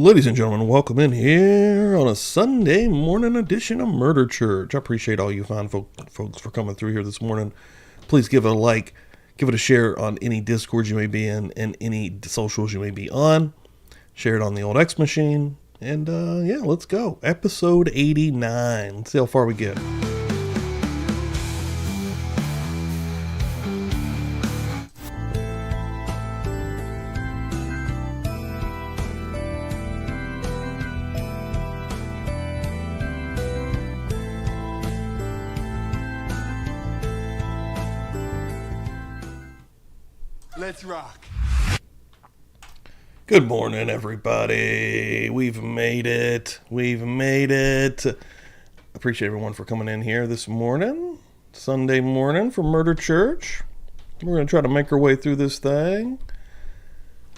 Ladies and gentlemen, welcome in here on a Sunday morning edition of Murder Church. I appreciate all you fine folks for coming through here this morning. Please give it a like, give it a share on any Discord you may be in and any socials you may be on. Share it on the old X machine. And let's go. Episode 89. Let's see how far we get. Let's rock. Good morning, everybody. We've made it. Appreciate everyone for coming in here this morning. Sunday morning for Murder Church. We're going to try to make our way through this thing.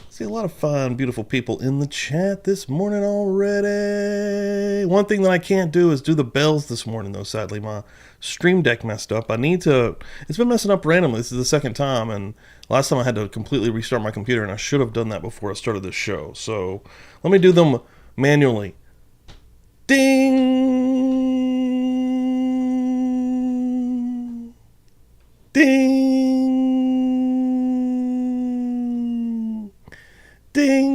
See a lot of fine, beautiful people in the chat this morning already. One thing that I can't do is do the bells this morning, though, sadly. My Stream Deck messed up. It's been messing up randomly. This is the second time, and last time I had to completely restart my computer, and I should have done that before I started this show. So let me do them manually. Ding! Ding! Ding!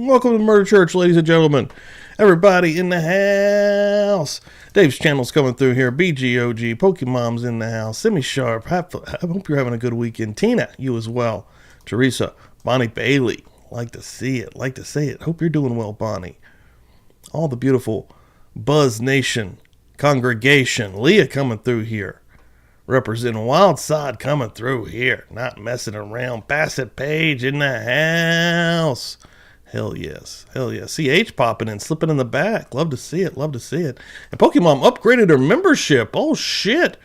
Welcome to Murder Church, ladies and gentlemen. Everybody in the house. Dave's channel's coming through here. BGOG, Pokemom's in the house. Semi-Sharp. I hope you're having a good weekend. Tina, you as well. Teresa, Bonnie Bailey. Like to see it. Like to say it. Hope you're doing well, Bonnie. All the beautiful Buzz Nation congregation. Leah coming through here. Representing Wildside coming through here. Not messing around. Bassett Page in the house. Hell yes. Hell yes. CH popping in, slipping in the back. Love to see it. Love to see it. And Pokemon upgraded her membership. Oh, shit.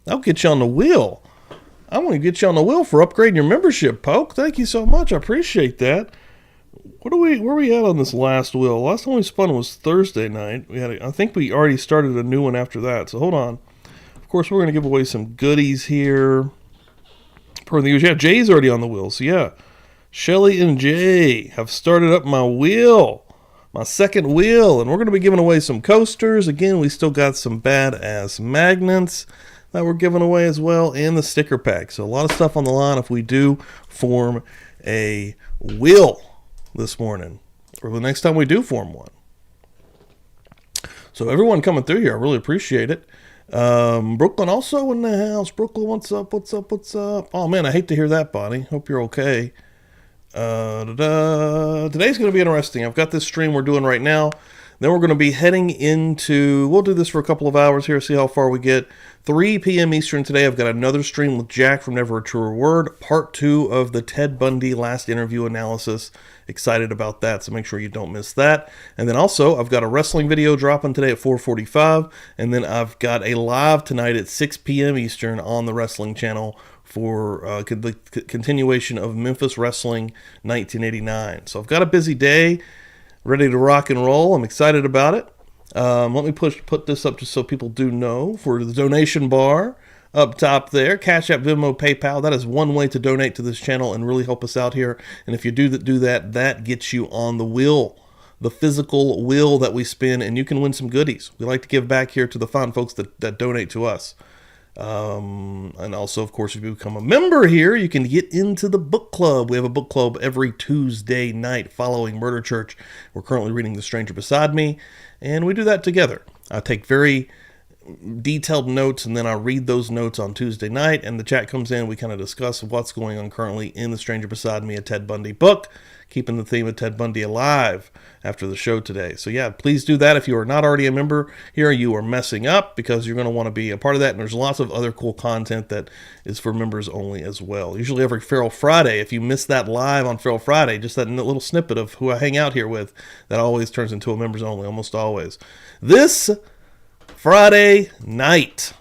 I'll get you on the wheel. I want to get you on the wheel for upgrading your membership, Poke. Thank you so much. I appreciate that. Where are we at on this last wheel? Last time we spun was Thursday night. I think we already started a new one after that. So hold on. Of course, we're going to give away some goodies here. Per the usual. Yeah, Jay's already on the wheel. So yeah. Shelly and Jay have started up my wheel, my second wheel, and we're going to be giving away some coasters. Again, we still got some badass magnets that we're giving away as well, and the sticker pack. So a lot of stuff on the line if we do form a wheel this morning, or the next time we do form one. So everyone coming through here, I really appreciate it. Brooklyn also in the house. Brooklyn, what's up? Oh man, I hate to hear that, Bonnie. Hope you're okay. Today's going to be interesting. I've got this stream we're doing right now. Then we're going to be heading into, we'll do this for a couple of hours here, see how far we get. 3 p.m. Eastern today, I've got another stream with Jack from Never a Truer Word, part 2 of the Ted Bundy last interview analysis. Excited about that, so make sure you don't miss that. And then also, I've got a wrestling video dropping today at 4:45, and then I've got a live tonight at 6 p.m. Eastern on the wrestling channel for the continuation of Memphis Wrestling 1989. So I've got a busy day, ready to rock and roll. I'm excited about it. Let me put this up just so people do know. For the donation bar up top there, Cash App, Venmo, PayPal. That is one way to donate to this channel and really help us out here. And if you do that, that gets you on the wheel, the physical wheel that we spin, and you can win some goodies. We like to give back here to the fine folks that donate to us. And also, of course, if you become a member here, you can get into the book club. We have a book club every Tuesday night following Murder Church. We're currently reading The Stranger Beside Me, and we do that together. I take very detailed notes, and then I read those notes on Tuesday night, and the chat comes in. We kind of discuss what's going on currently in The Stranger Beside Me, a Ted Bundy book, keeping the theme of Ted Bundy alive after the show today. So yeah, please do that. If you are not already a member here, you are messing up, because you're going to want to be a part of that, and there's lots of other cool content that is for members only as well. Usually every Feral Friday, if you miss that live on Feral Friday, just that little snippet of who I hang out here with, that always turns into a members only, almost always. This Friday night,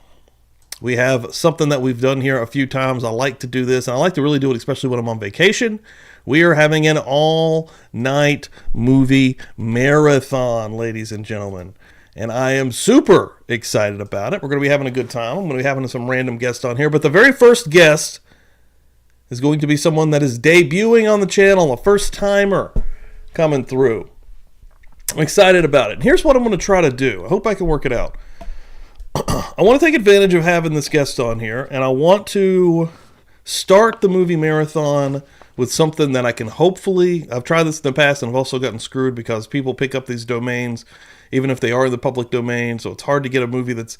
we have something that we've done here a few times. I like to do this, and I like to really do it, especially when I'm on vacation. We are having an all-night movie marathon, ladies and gentlemen. And I am super excited about it. We're going to be having a good time. I'm going to be having some random guests on here. But the very first guest is going to be someone that is debuting on the channel, a first-timer. coming through. I'm excited about it. And here's what I'm going to try to do. I hope I can work it out. I want to take advantage of having this guest on here, and I want to start the movie marathon with something that I can hopefully... I've tried this in the past, and I've also gotten screwed because people pick up these domains, even if they are in the public domain, so it's hard to get a movie that's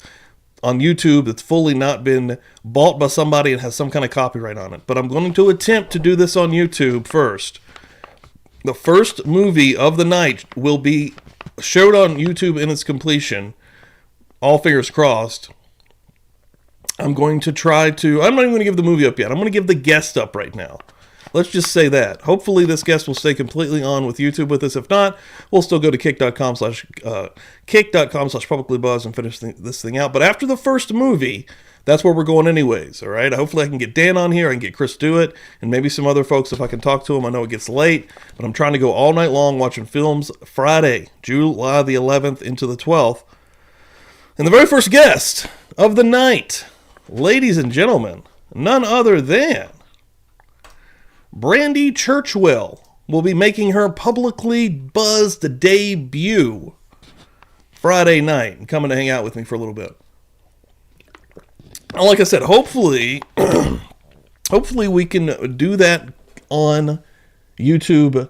on YouTube that's fully not been bought by somebody and has some kind of copyright on it. But I'm going to attempt to do this on YouTube first. The first movie of the night will be showed on YouTube in its completion. All fingers crossed. I'm going to try to... I'm not even going to give the movie up yet. I'm going to give the guest up right now. Let's just say that. Hopefully this guest will stay completely on with YouTube with us. If not, we'll still go to kick.com/publiclybuzz and finish this thing out. But after the first movie, that's where we're going anyways, all right? Hopefully I can get Dan on here. I can get Chris Dewitt and maybe some other folks if I can talk to them. I know it gets late, but I'm trying to go all night long watching films Friday, July the 11th into the 12th. And the very first guest of the night, ladies and gentlemen, none other than Brandy Churchwell will be making her publicly buzzed debut Friday night and coming to hang out with me for a little bit. Like I said, hopefully we can do that on YouTube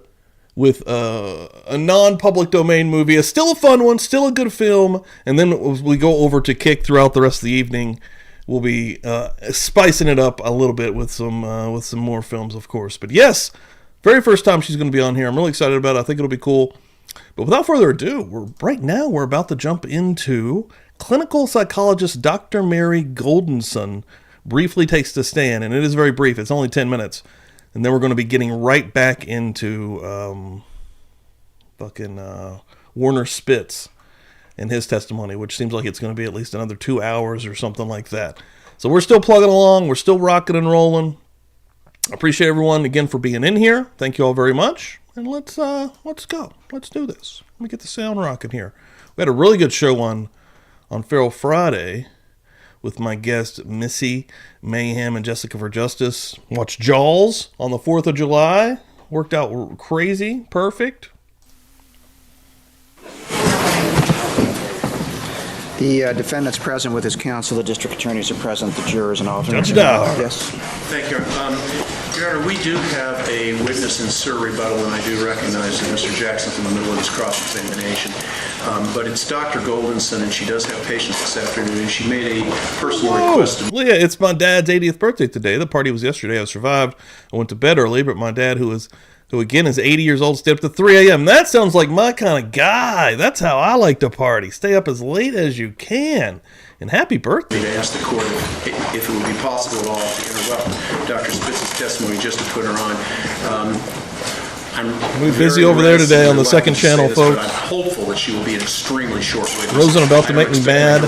with a non-public domain movie. It's still a fun one, still a good film, and then we go over to Kick throughout the rest of the evening. We'll be spicing it up a little bit with some more films, of course. But yes, very first time she's going to be on here. I'm really excited about it. I think it'll be cool. But without further ado, we're about to jump into clinical psychologist Dr. Mary Goldenson briefly takes the stand, and it is very brief. It's only 10 minutes. And then we're going to be getting right back into Werner Spitz and his testimony, which seems like it's going to be at least another 2 hours or something like that. So we're still plugging along. We're still rocking and rolling. I appreciate everyone again for being in here. Thank you all very much. And let's go. Let's do this. Let me get the sound rocking here. We had a really good show on Feral Friday with my guest Missy Mayhem and Jessica for Justice. Watched Jaws on the 4th of July. Worked out crazy. Perfect. The defendant's present with his counsel. The district attorneys are present. The jurors and alternates. Judge Dow. Yes. Thank you. Your Honor, we do have a witness in Sir rebuttal, and I do recognize that Mr. Jackson's in the middle of his cross-examination. But it's Dr. Goldenson, and she does have patients this afternoon, and she made a personal request. Leah, it's my dad's 80th birthday today. The party was yesterday. I survived. I went to bed early, but my dad, who again is 80 years old, stayed up to 3 a.m. That sounds like my kind of guy. That's how I like to party. Stay up as late as you can. And happy birthday. To ask the court if it would be possible at all to interrupt Dr. Spitz's testimony just to put her on. We're busy over there today on the second channel, folks. I'm hopeful that she will be an extremely short witness. Rosen about to make me mad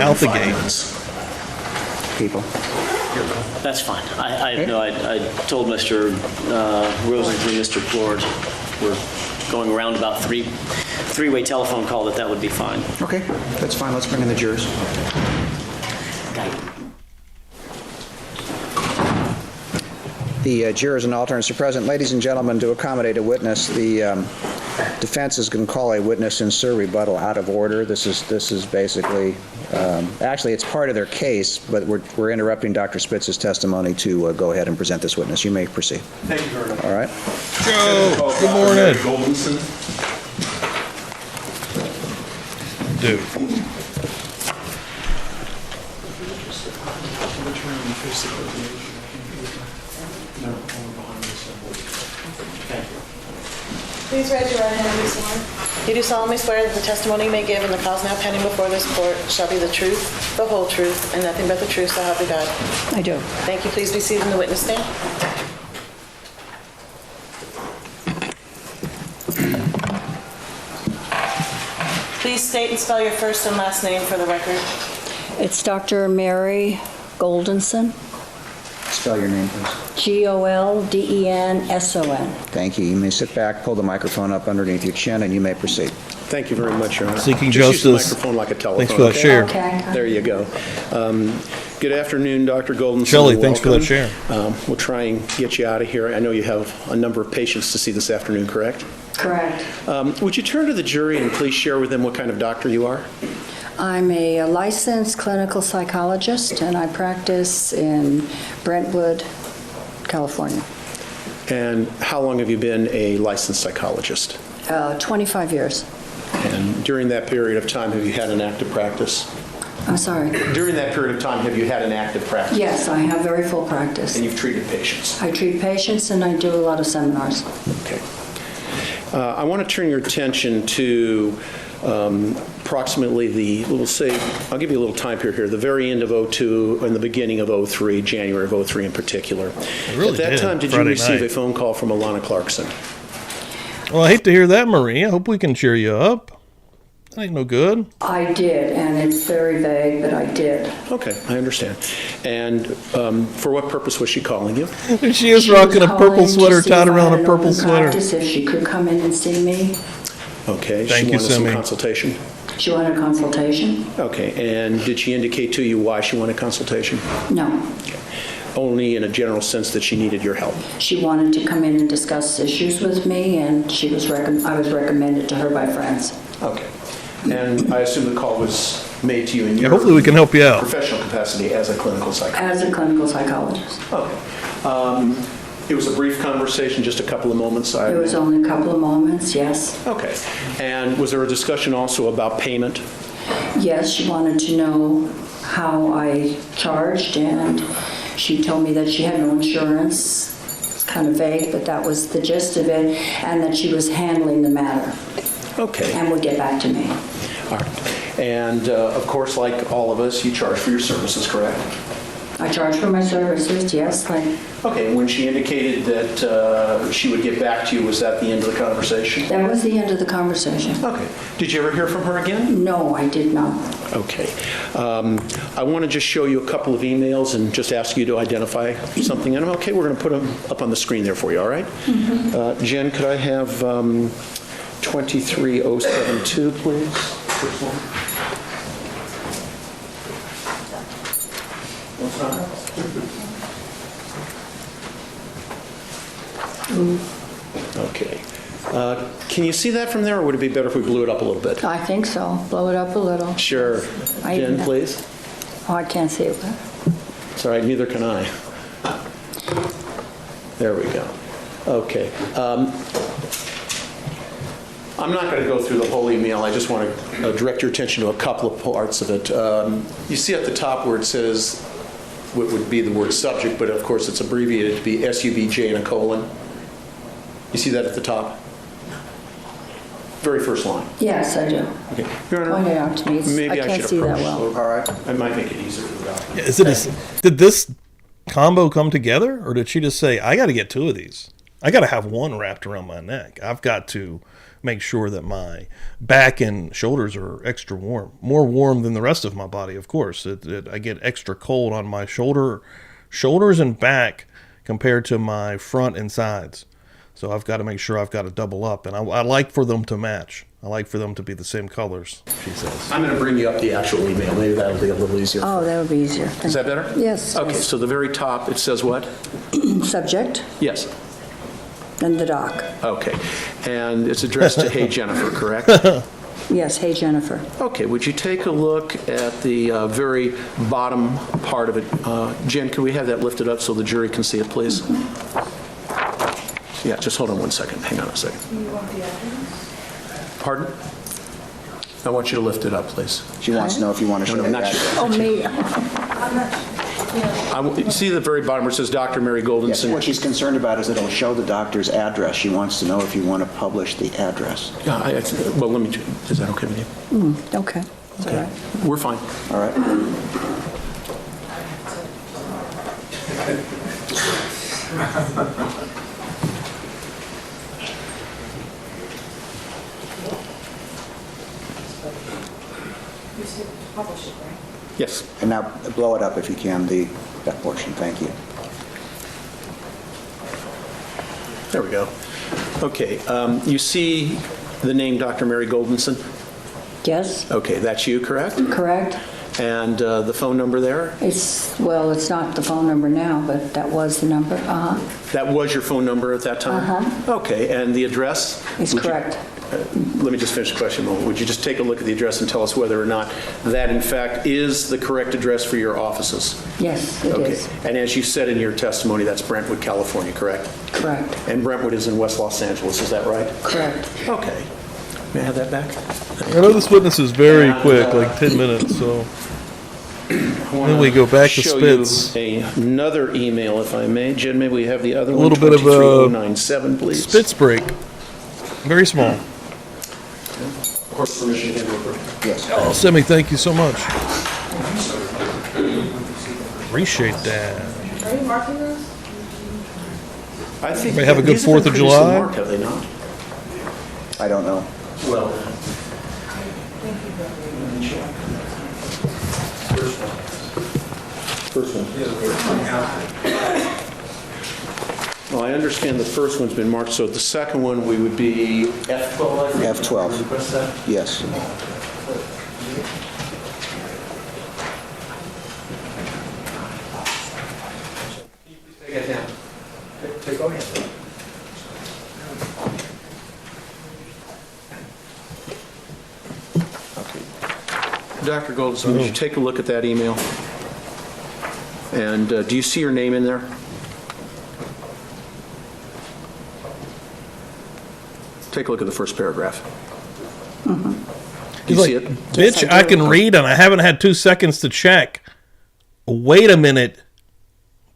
out the gate. People. That's fine. I told Mr. Rosen through Mr. Plord, we're going around about three-way telephone call that would be fine. Okay, that's fine. Let's bring in the jurors. The jurors and alternates are present. Ladies and gentlemen, to accommodate a witness, the defense is going to call a witness in Sir rebuttal out of order. This is basically, actually it's part of their case, but we're interrupting Dr. Spitz's testimony to go ahead and present this witness. You may proceed. Thank you very much. All right. Joe, good morning. Goldenson. Dude. Please raise your right hand and be sworn. You do solemnly swear that the testimony you may give in the cause now pending before this court shall be the truth, the whole truth, and nothing but the truth, so help you God. I do. Thank you. Please be seated in the witness stand. Please state and spell your first and last name for the record. It's Dr. Mary Goldenson, Spell your name, please. Goldenson. Thank you. You may sit back, pull the microphone up underneath your chin, and you may procead. Thank you very much, Your Honor. Seeking Just justice. use the microphone like a telephone. Thanks for that okay? share. Okay. There you go. Good afternoon, Dr. Goldenson. Shelley, thanks for that share. We'll try and get you out of here. I know you have a number of patients to see this afternoon, correct? Correct. Would you turn to the jury and please share with them what kind of doctor you are? I'm a licensed clinical psychologist, and I practice in Brentwood, California. And how long have you been a licensed psychologist? 25 years. And during that period of time, have you had an active practice? I'm sorry. During that period of time, have you had an active practice? Yes, I have very full practice. And you've treated patients? I treat patients, and I do a lot of seminars. Okay. I want to turn your attention to approximately I'll give you a little time period here, the very end of '02 and the beginning of '03, January of '03 in particular. Really At that did, time, did Friday you receive night. a phone call from Alana Clarkson? Well, I hate to hear that, Marie. I hope we can cheer you up. That ain't no good. I did, and it's very vague, but I did. Okay, I understand. And for what purpose was she calling you? She is She rocking a was purple calling to sweater, see tied if I around had a an purple open sweater. practice, if she could come in and see me. Okay, Thank she you, wanted some Simi. consultation? She wanted a consultation? Okay, and did she indicate to you why she wanted consultation? No. Only in a general sense that she needed your help? She wanted to come in and discuss issues with me, and I was recommended to her by friends. Okay. And I assume the call was made to you in your hopefully we can help you out. professional capacity as a clinical psychologist? As a clinical psychologist. Okay. It was a brief conversation, just a couple of moments? It was only a couple of moments, yes. Okay. And was there a discussion also about payment? Yes, she wanted to know how I charged, and she told me that she had no insurance. It's kind of vague, but that was the gist of it, and that she was handling the matter Okay. and would get back to me. All right. And of course, like all of us, you charge for your services, correct? I charge for my services, yes. Okay. When she indicated that she would get back to you, was that the end of the conversation? That was the end of the conversation. Okay. Did you ever hear from her again? No, I did not. Okay. I want to just show you a couple of emails and just ask you to identify something in them. Okay, we're going to put them up on the screen there for you, all right? Jen, could I have 23072, please? First one. Okay. Can you see that from there, or would it be better if we blew it up a little bit? I think so. Blow it up a little. Sure. Jen, please. Oh, I can't see it. It's all right, neither can I. There we go. Okay. I'm not going to go through the whole email. I just want to direct your attention to a couple of parts of it. You see at the top where it says what would be the word subject, but of course it's abbreviated to be SUBJ and a colon. You see that at the top? Very first line. Yes, I do. Okay. Your Honor, Point it out to me. maybe I I can't should see that approach. well. All right. I might make it easier for the doctor. Is it did this combo come together, or did she just say, I got to get two of these? I got to have one wrapped around my neck. I've got to make sure that my back and shoulders are extra warm, more warm than the rest of my body, of course. I get extra cold on my shoulders and back compared to my front and sides. So I've got to make sure I've got to double up, and I like for them to match. I like for them to be the same colors, she says. I'm going to bring you up the actual email. Maybe that'll be a little easier. Oh, that would be easier. Is that better? Yes. Okay, so the very top, it says what? Subject Yes. and the doc. Okay. And it's addressed to Hey Jennifer, correct? Yes, hey, Jennifer. Okay, would you take a look at the very bottom part of it? Jen, can we have that lifted up so the jury can see it, please? Yeah, just hold on one second. Hang on a second. Pardon? I want you to lift it up, please. She wants to know if you want to show No, the not you. address. Oh, me. You see the very bottom where it says Dr. Mary Yes, Goldenson? what she's concerned about is that it'll show the doctor's address. She wants to know if you want to publish the address. Yeah, well, let me, is that okay with you? Okay. It's all right. We're fine. All right? Yes. And now blow it up if you can, that portion. Thank you. There we go. Okay, you see the name Dr. Mary Goldenson? Yes, Okay, that's you, correct? correct. And the phone number there? It's not the phone number now, but that was the number. That was your phone number at that time? Okay, and the address? It's correct. Let me just finish the question a moment. Would you just take a look at the address and tell us whether or not that, in fact, is the correct address for your offices? Yes, it is. And as you said in your testimony, that's Brentwood, California, correct? Correct. And Brentwood is in West Los Angeles, is that right? Correct. Okay. May I have that back? I know this witness is very quick, like 10 minutes, so. Then we go back to Spitz. Show you another email, if I may. Jen, may we have the other one? A little bit of 23097, please. Spitz break. Very small. Of course, permission to handle it. Yes. Oh, Semi, thank you so much. Appreciate that. Are you marking those? I think May have a good these have 4th been of previously July. marked, have they not? I don't know. Well. First one. Well, I understand the first one's been marked, so the second one, we would be F12, I think? F12. Request that? Yes. Take it down. Take over. Dr. Goldenson, would you take a look at that email? And do you see your name in there? Take a look at the first paragraph. Do He's you see like, it? bitch, Yes, I I do. can read and I haven't had 2 seconds to check. Wait a minute.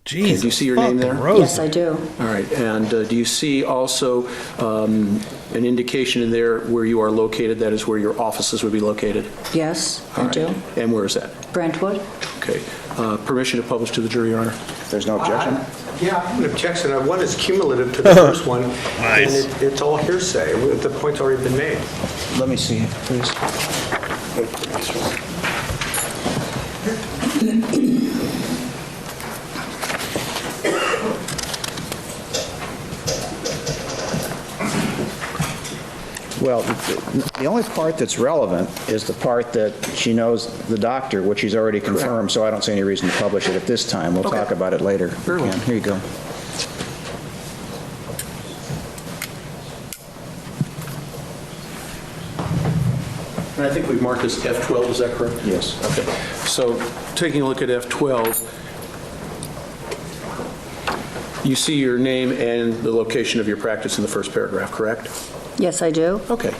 Jeez. Do you see your name there? Yes, I do. All right, and do you see also an indication in there where you are located, that is where your offices would be located? Yes, All I right. do. And where is that? Brentwood? Okay. Permission to publish to the jury, Your Honor? If there's no objection. Yeah, I have an objection. One is cumulative to the first one. Nice. And it's all hearsay. The point's already been made. Let me see it, please. Well, the only part that's relevant is the part that she knows the doctor, which she's already confirmed, so I don't see any reason to publish it at this time. We'll talk about it later. Very well. Ken, here you go. And I think we've marked this F12, is that correct? Yes. Okay. So taking a look at F12, you see your name and the location of your practice in the first paragraph, correct? Yes, I do. Okay.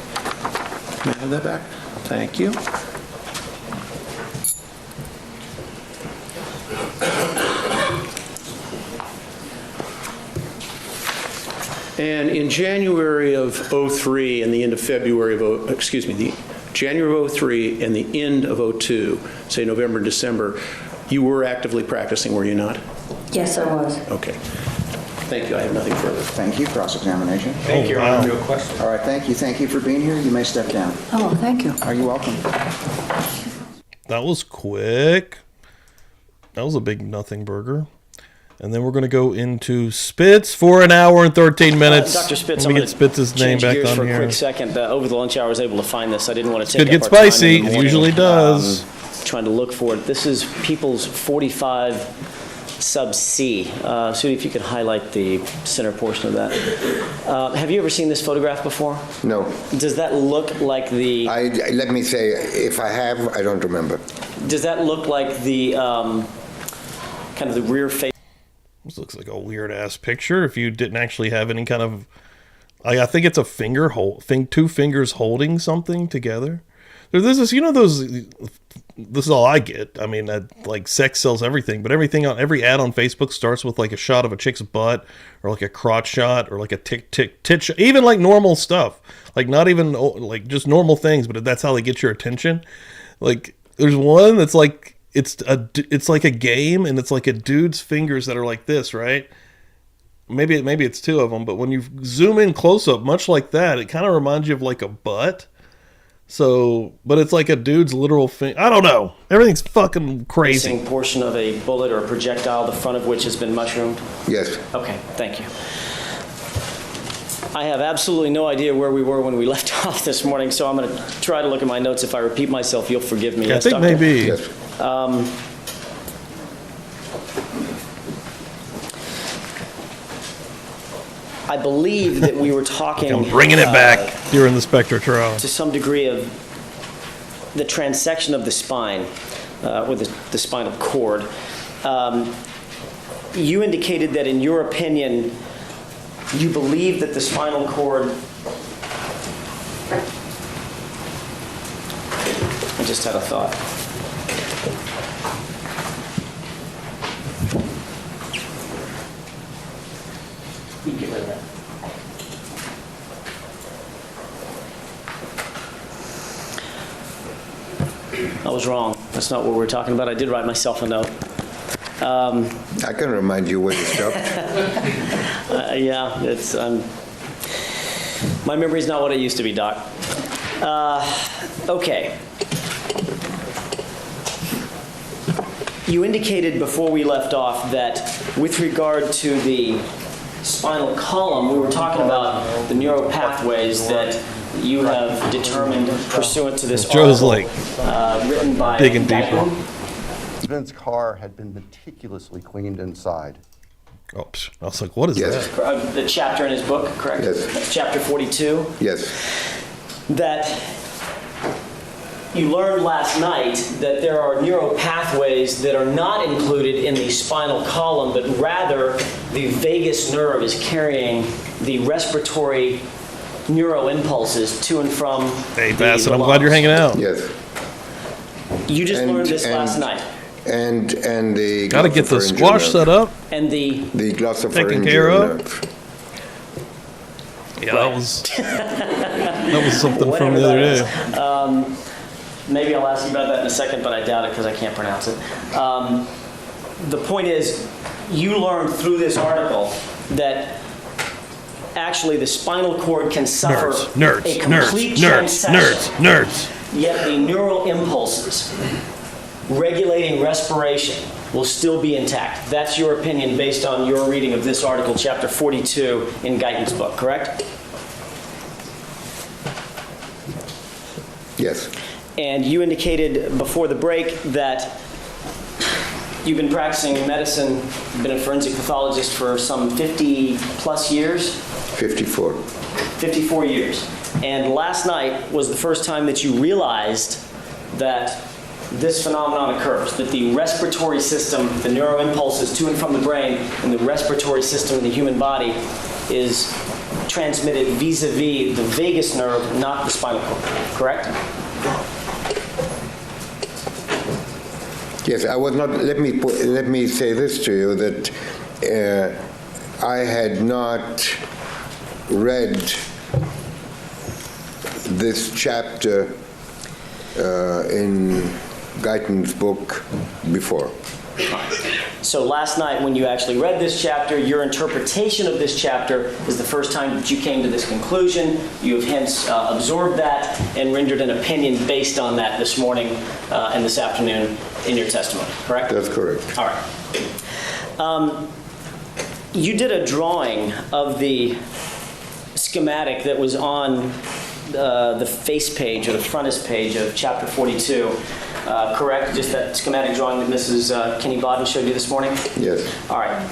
May I have that back? Thank you. And in January of '03 and the end of February of, the January of '03 and the end of '02, say November and December, you were actively practicing, were you not? Yes, I was. Okay. Thank you. I have nothing further. Thank you. Cross-examination. Thank you. I have no question. All right, thank you. Thank you for being here. You may step down. Oh, thank you. Are you welcome? That was quick. That was a big nothing burger. And then we're going to go into Spitz for an hour and 13 minutes. Dr. Spitz, Let I'm me going get Spitz's name change back gears on for a here. quick second. Over the lunch hour, I was able to find this. I didn't want to Could take get up our time in spicy. the It morning, usually does. trying to look for it. This is People's 45 sub C. Sudi, if you could highlight the center portion of that. Have you ever seen this photograph before? No. Does that look like the? Let me say, if I have, I don't remember. Does that look like the kind of the rear face? This looks like a weird ass picture. If you didn't actually have any kind of, I think it's a finger hold, two fingers holding something together. There's this, this is all I get. I mean, like sex sells everything, but everything on every ad on Facebook starts with like a shot of a chick's butt or like a crotch shot or like a tit shot, even like normal stuff, like not even like just normal things, but that's how they get your attention. Like there's one that's like, it's like a game and it's like a dude's fingers that are like this, right? Maybe it's two of them, but when you zoom in close up, much like that, it kind of reminds you of like a butt. So, but it's like a dude's literal thing. I don't know. Everything's fucking crazy. Portion of a bullet or a projectile, the front of which has been mushroomed? Yes. Okay, thank you. I have absolutely no idea where we were when we left off this morning, so I'm going to try to look at my notes. If I repeat myself, you'll forgive me. I Yes, think Doctor? maybe. Yes. I believe that we were talking... I'm bringing it back during the Spector trial. To some degree of the transection of the spine, or the spinal cord. You indicated that in your opinion, you believe that the spinal cord... I just had a thought. You can get rid of that. I was wrong. That's not what we're talking about. I did write myself a note. I can remind you where you stopped. Yeah, it's my memory's not what it used to be, Doc. Okay. You indicated before we left off that with regard to the spinal column, we were talking about the neural pathways that you have determined pursuant to this Joe's article like written by digging deeper. Vince's car had been meticulously cleaned inside. Oops. I was like, what is Yes. that? The chapter in his book, correct? Yes. Chapter 42. Yes. That you learned last night that there are neural pathways that are not included in the spinal column, but rather the vagus nerve is carrying the respiratory neural impulses to and from Hey, the Bassett, I'm glad you're hanging out. Yes. You just learned this last and- night. And the Got to get the squash set up. And the The Taken care glossopharyngeal of. nerve. Yeah, that was something from whatever the other that day. is. Maybe I'll ask you about that in a second, but I doubt it because I can't pronounce it. The point is, you learned through this article that actually the spinal cord can suffer a complete transection, nerds. yet the neural impulses regulating respiration will still be intact. That's your opinion based on your reading of this article, chapter 42 in Guyton's book, correct? Yes. And you indicated before the break that you've been practicing medicine, you've been a forensic pathologist for some 50 plus years? 54. 54 years. And last night was the first time that you realized that this phenomenon occurs, that the respiratory system, the neuroimpulses to and from the brain, and the respiratory system in the human body is transmitted vis-a-vis the vagus nerve, not the spinal cord, correct? Yes, I was not. Let me say this to you that I had not read this chapter in Guyton's book before. So last night when you actually read this chapter, your interpretation of this chapter is the first time that you came to this conclusion. You have hence absorbed that and rendered an opinion based on that this morning and this afternoon in your testimony, correct? That's correct. All right. You did a drawing of the schematic that was on the face page or the frontis page of chapter 42. Correct? Just that schematic drawing that Mrs. Kenny Bodden showed you this morning? Yes. All right.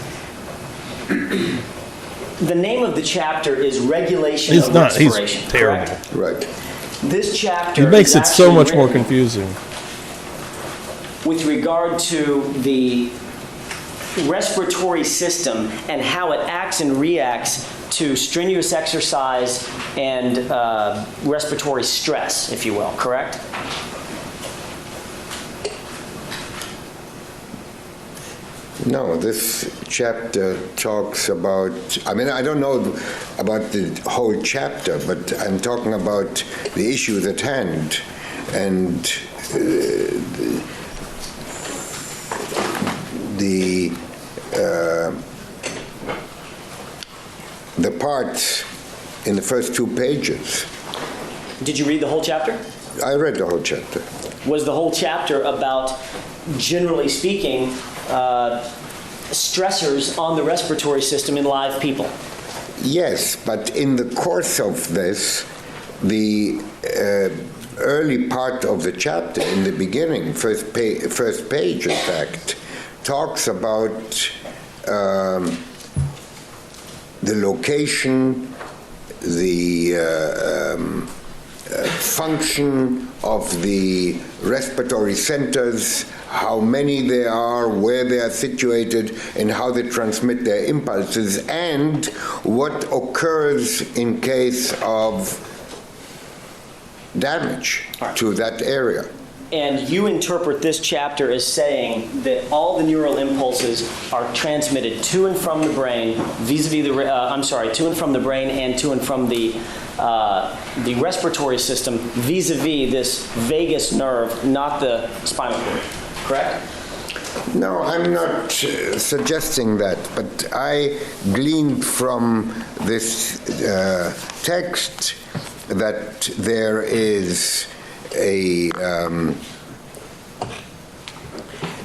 The name of the chapter is Regulation of Respiration. He's terrible. Correct? Right. This chapter He makes is it so actually much more written confusing. with regard to the respiratory system and how it acts and reacts to strenuous exercise and respiratory stress, if you will, correct? No, this chapter talks about, I mean, I don't know about the whole chapter, but I'm talking about the issues at hand and the parts in the first 2 pages. Did you read the whole chapter? I read the whole chapter. Was the whole chapter about, generally speaking, stressors on the respiratory system in live people? Yes, but in the course of this, early part of the chapter, in the beginning, first page, in fact, talks about the location, the function of the respiratory centers, how many there are, where they are situated, and how they transmit their impulses, and what occurs in case of damage to that area. And you interpret this chapter as saying that all the neural impulses are transmitted to and from the brain, vis-a-vis the, to and from the brain and to and from the respiratory system, vis-a-vis this vagus nerve, not the spinal cord, correct? No, I'm not suggesting that, but I gleaned from this text that there is a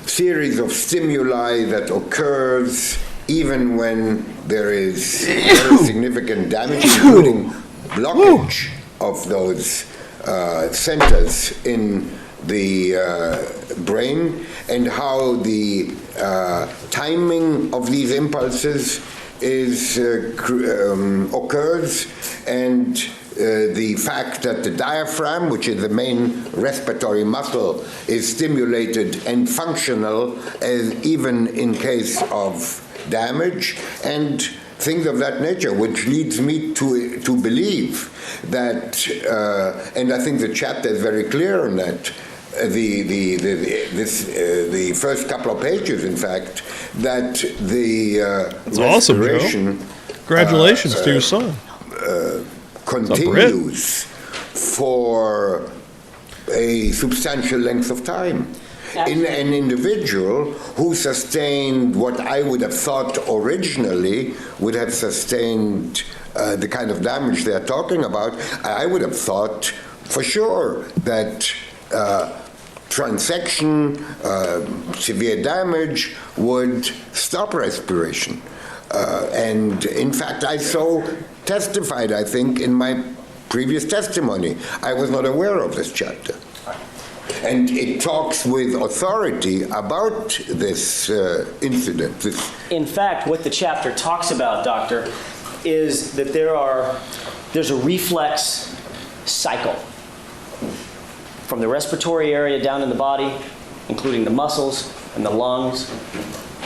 series of stimuli that occurs even when there is very significant damage, including blockage of those centers in the brain, and how the timing of these impulses is occurs, and the fact that the diaphragm, which is the main respiratory muscle, is stimulated and functional even in case of damage, and things of that nature, which leads me to believe that, and I think the chapter is very clear on that, the first couple of pages, in fact, that the That's awesome, Joe. Congratulations to your son. Continues for a substantial length of time. In an individual who sustained what I would have thought originally would have sustained the kind of damage they're talking about, I would have thought for sure that transection, severe damage would stop respiration. And in fact, I so testified, I think, in my previous testimony. I was not aware of this chapter. And it talks with authority about this incident. In fact, what the chapter talks about, Doctor, is that there's a reflex cycle from the respiratory area down in the body, including the muscles and the lungs,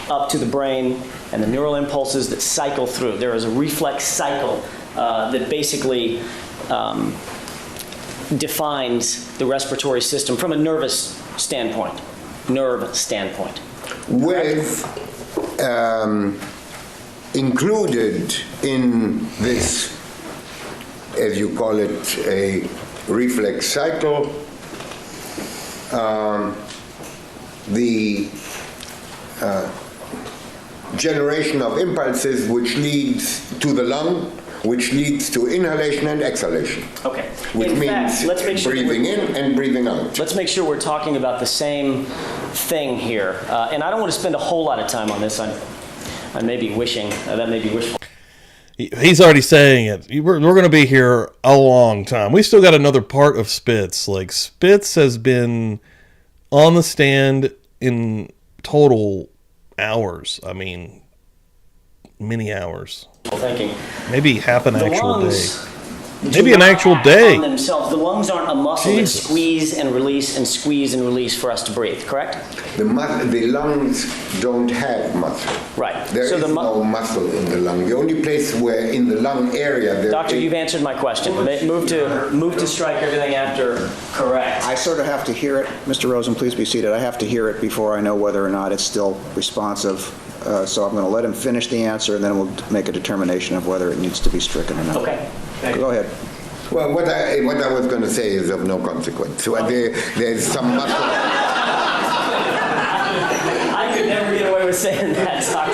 up to the brain, and the neural impulses that cycle through. There is a reflex cycle that basically defines the respiratory system from a nervous standpoint, With included in this, as you call it, a reflex cycle, the generation of impulses which leads to the lung, which leads to inhalation and exhalation. Okay. Which means breathing in and breathing out. Let's make sure we're talking about the same thing here. And I don't want to spend a whole lot of time on this. I may be wishing, that may be wishful. He's already saying it. We're going to be here a long time. We still got another part of Spitz. Like, Spitz has been on the stand in total hours. I mean, many hours. Thinking. Maybe half an actual day. Maybe an actual day. On themselves. The lungs aren't a muscle that squeeze and release for us to breathe, correct? The lungs don't have muscle. Right. There is no muscle in the lung. The only place where in the lung area... Doctor, you've answered my question. Move to strike everything after correct. I sort of have to hear it. Mr. Rosen, please be seated. I have to hear it before I know whether or not it's still responsive. So I'm going to let him finish the answer, and then we'll make a determination of whether it needs to be stricken or not. Okay. Go ahead. Well, what I was going to say is of no consequence. So there's some muscle. I could never get away with saying that, Doctor.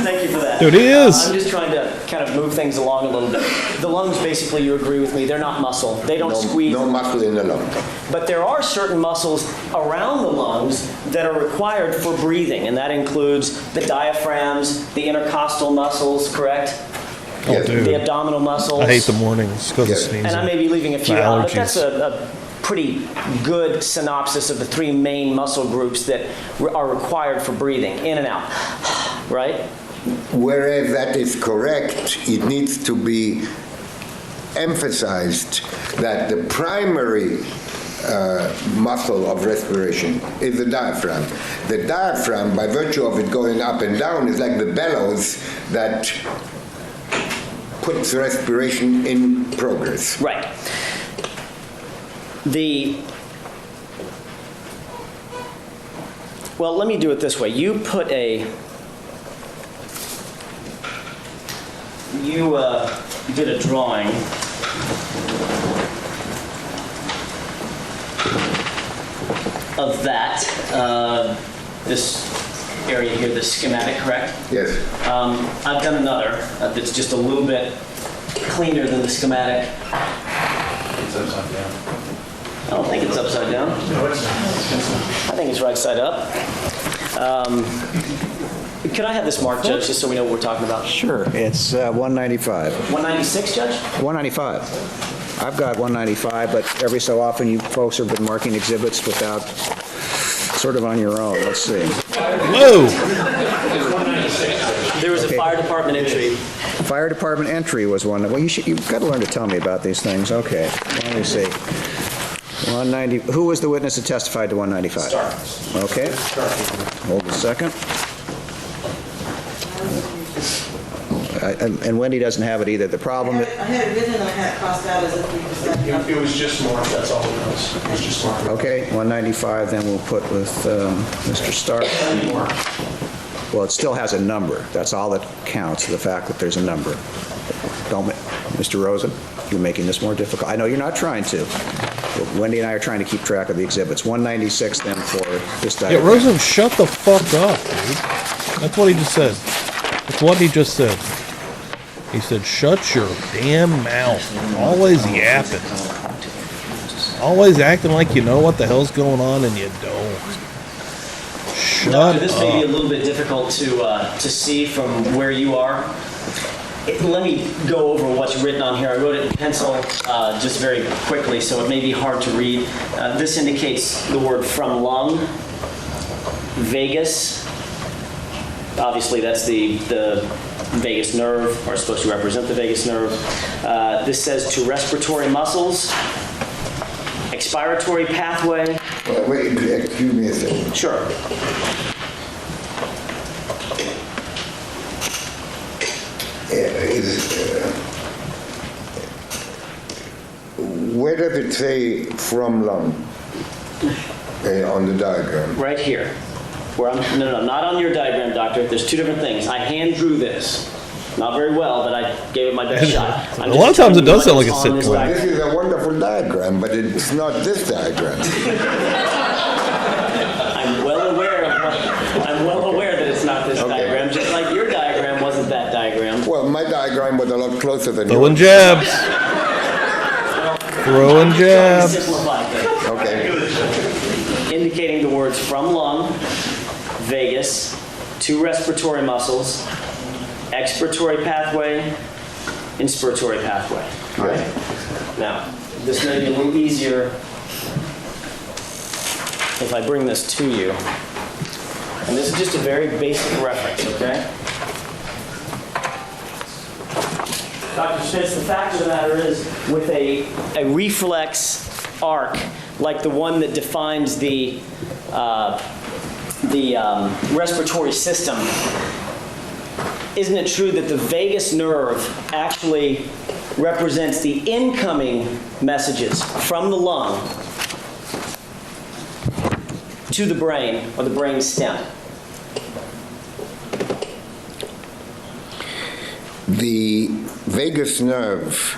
Thank you for that. Dude, he is. I'm just trying to kind of move things along a little bit. The lungs, basically, you agree with me, they're not muscle. They don't squeeze. No muscle in the lung. But there are certain muscles around the lungs that are required for breathing, and that includes the diaphragms, the intercostal muscles, correct? Oh, dude. The abdominal muscles. I hate the mornings because of sneezing. And I may be leaving a few out, but that's a pretty good synopsis of the three main muscle groups that are required for breathing, in and out, right? Whereas that is correct, it needs to be emphasized that the primary muscle of respiration is the diaphragm. The diaphragm, by virtue of it going up and down, is like the bellows that puts respiration in progress. Right. Well, let me do it this way. You put you did a drawing of that, this area here, this schematic, correct? Yes. I've done another that's just a little bit cleaner than the schematic. It's upside down. I don't think it's upside down. No, it's not. I think it's right side up. Could I have this marked, Judge, just so we know what we're talking about? Sure, it's 195. 196, Judge? 195. I've got 195, but every so often you folks have been marking exhibits without, sort of on your own. Let's see. Whoa! There was a fire department entry. Fire department entry was one. Well, you've got to learn to tell me about these things. Okay, let me see. 190. Who was the witness that testified to 195? Stark. Okay. Hold a second. And Wendy doesn't have it either. The problem. I had it written and I had it crossed out as if we decided. It was just marked, that's all it was. It was just marked. Okay, 195. Then we'll put with Mr. Stark. Well, it still has a number. That's all that counts, the fact that there's a number. Don't, Mr. Rosen, you're making this more difficult. I know you're not trying to. But Wendy and I are trying to keep track of the exhibits. 196 then for this diagram. Yeah, Rosen, shut the fuck up, dude. That's what he just said. That's what he just said. He said, shut your damn mouth. Always yapping. Always acting like you know what the hell's going on and you don't. Shut Doctor, this up. may be a little bit difficult to see from where you are. Let me go over what's written on here. I wrote it in pencil just very quickly, so it may be hard to read. This indicates the word from lung, vagus. Obviously, that's the vagus nerve, or supposed to represent the vagus nerve. This says to respiratory muscles, expiratory pathway. Wait, excuse me a second. Sure. Where does it say from lung on the diagram? Right here. Where no, not on your diagram, Doctor. There's two different things. I hand drew this. Not very well, but I gave it my best shot. A lot of times it does sound like a sitcom. This is a wonderful diagram, but it's not this diagram. I'm well aware that it's not this diagram, just like your diagram wasn't that diagram. Well, my diagram was a lot closer than Throwing yours. jabs. Throwing jabs. Simplified things. Okay. Indicating the words from lung, vagus, to respiratory muscles, expiratory pathway, inspiratory pathway. All right? Now, this may be a little easier if I bring this to you. And this is just a very basic reference, okay? Dr. Spitz, the fact of the matter is, with a reflex arc like the one that defines the respiratory system, isn't it true that the vagus nerve actually represents the incoming messages from the lung to the brain, or the brain stem? The vagus nerve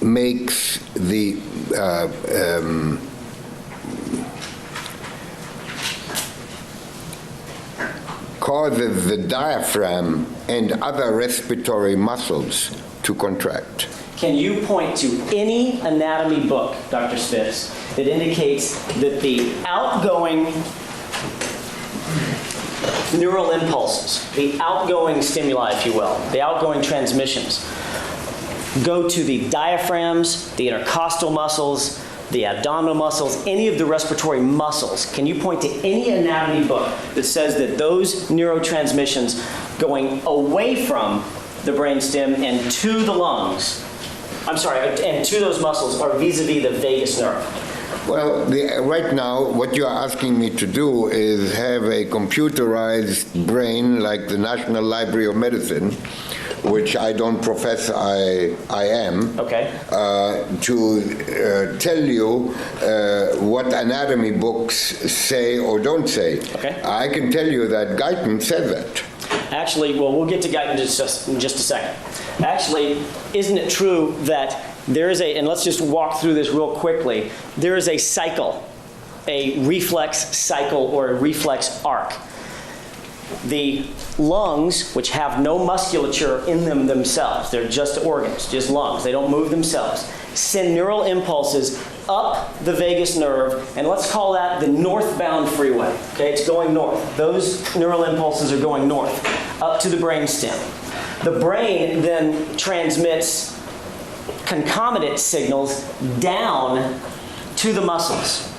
makes the causes the diaphragm and other respiratory muscles to contract. Can you point to any anatomy book, Dr. Spitz, that indicates that the outgoing neural impulses, the outgoing stimuli, if you will, the outgoing transmissions, go to the diaphragms, the intercostal muscles, the abdominal muscles, any of the respiratory muscles. Can you point to any anatomy book that says that those neurotransmissions going away from the brainstem and to the lungs, and to those muscles are vis-a-vis the vagus nerve? Well, right now, what you are asking me to do is have a computerized brain like the National Library of Medicine, which I don't profess I am, Okay. To tell you what anatomy books say or don't say. Okay. I can tell you that Guyton said that. Actually, well, we'll get to Guyton in just a second. Actually, isn't it true that there is and let's just walk through this real quickly, there is a cycle, a reflex cycle or a reflex arc. The lungs, which have no musculature in them themselves, they're just organs, just lungs, they don't move themselves, send neural impulses up the vagus nerve, and let's call that the northbound freeway. Okay, it's going north. Those neural impulses are going north, up to the brainstem. The brain then transmits concomitant signals down to the muscles.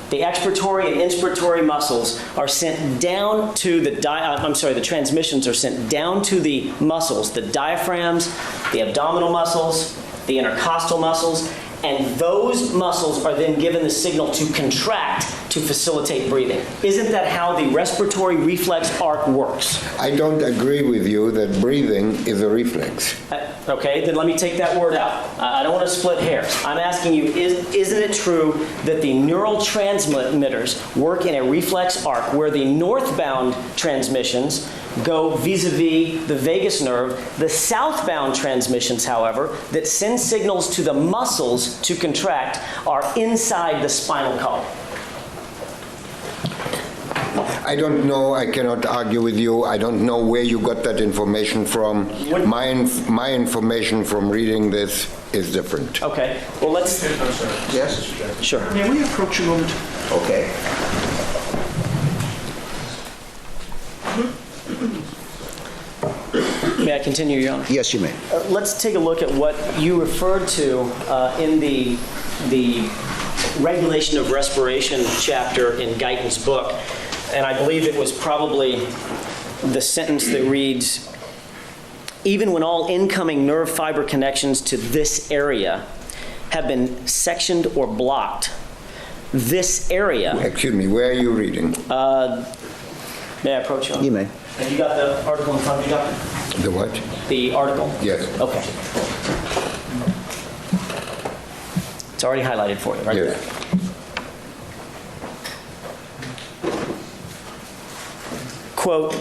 The expiratory and inspiratory muscles are sent down to the transmissions are sent down to the muscles, the diaphragms, the abdominal muscles, the intercostal muscles, and those muscles are then given the signal to contract to facilitate breathing. Isn't that how the respiratory reflex arc works? I don't agree with you that breathing is a reflex. Okay, then let me take that word out. I don't want to split hairs. I'm asking you, isn't it true that the neural transmitters work in a reflex arc where the northbound transmissions go vis-a-vis the vagus nerve? The southbound transmissions, however, that send signals to the muscles to contract are inside the spinal column. I don't know. I cannot argue with you. I don't know where you got that information from. My information from reading this is different. Okay. Well, let's... Yes? Sure. May we approach a moment? Okay. May I continue, Your Honor? Yes, you may. Let's take a look at what you referred to in the regulation of respiration chapter in Guyton's book. And I believe it was probably the sentence that reads, even when all incoming nerve fiber connections to this area have been sectioned or blocked, this area... Excuse me, where are you reading? May I approach you? You may. Have you got the article in front of you, Doctor? The what? The article? Yes. Okay. It's already highlighted for you, right? Yes. Quote,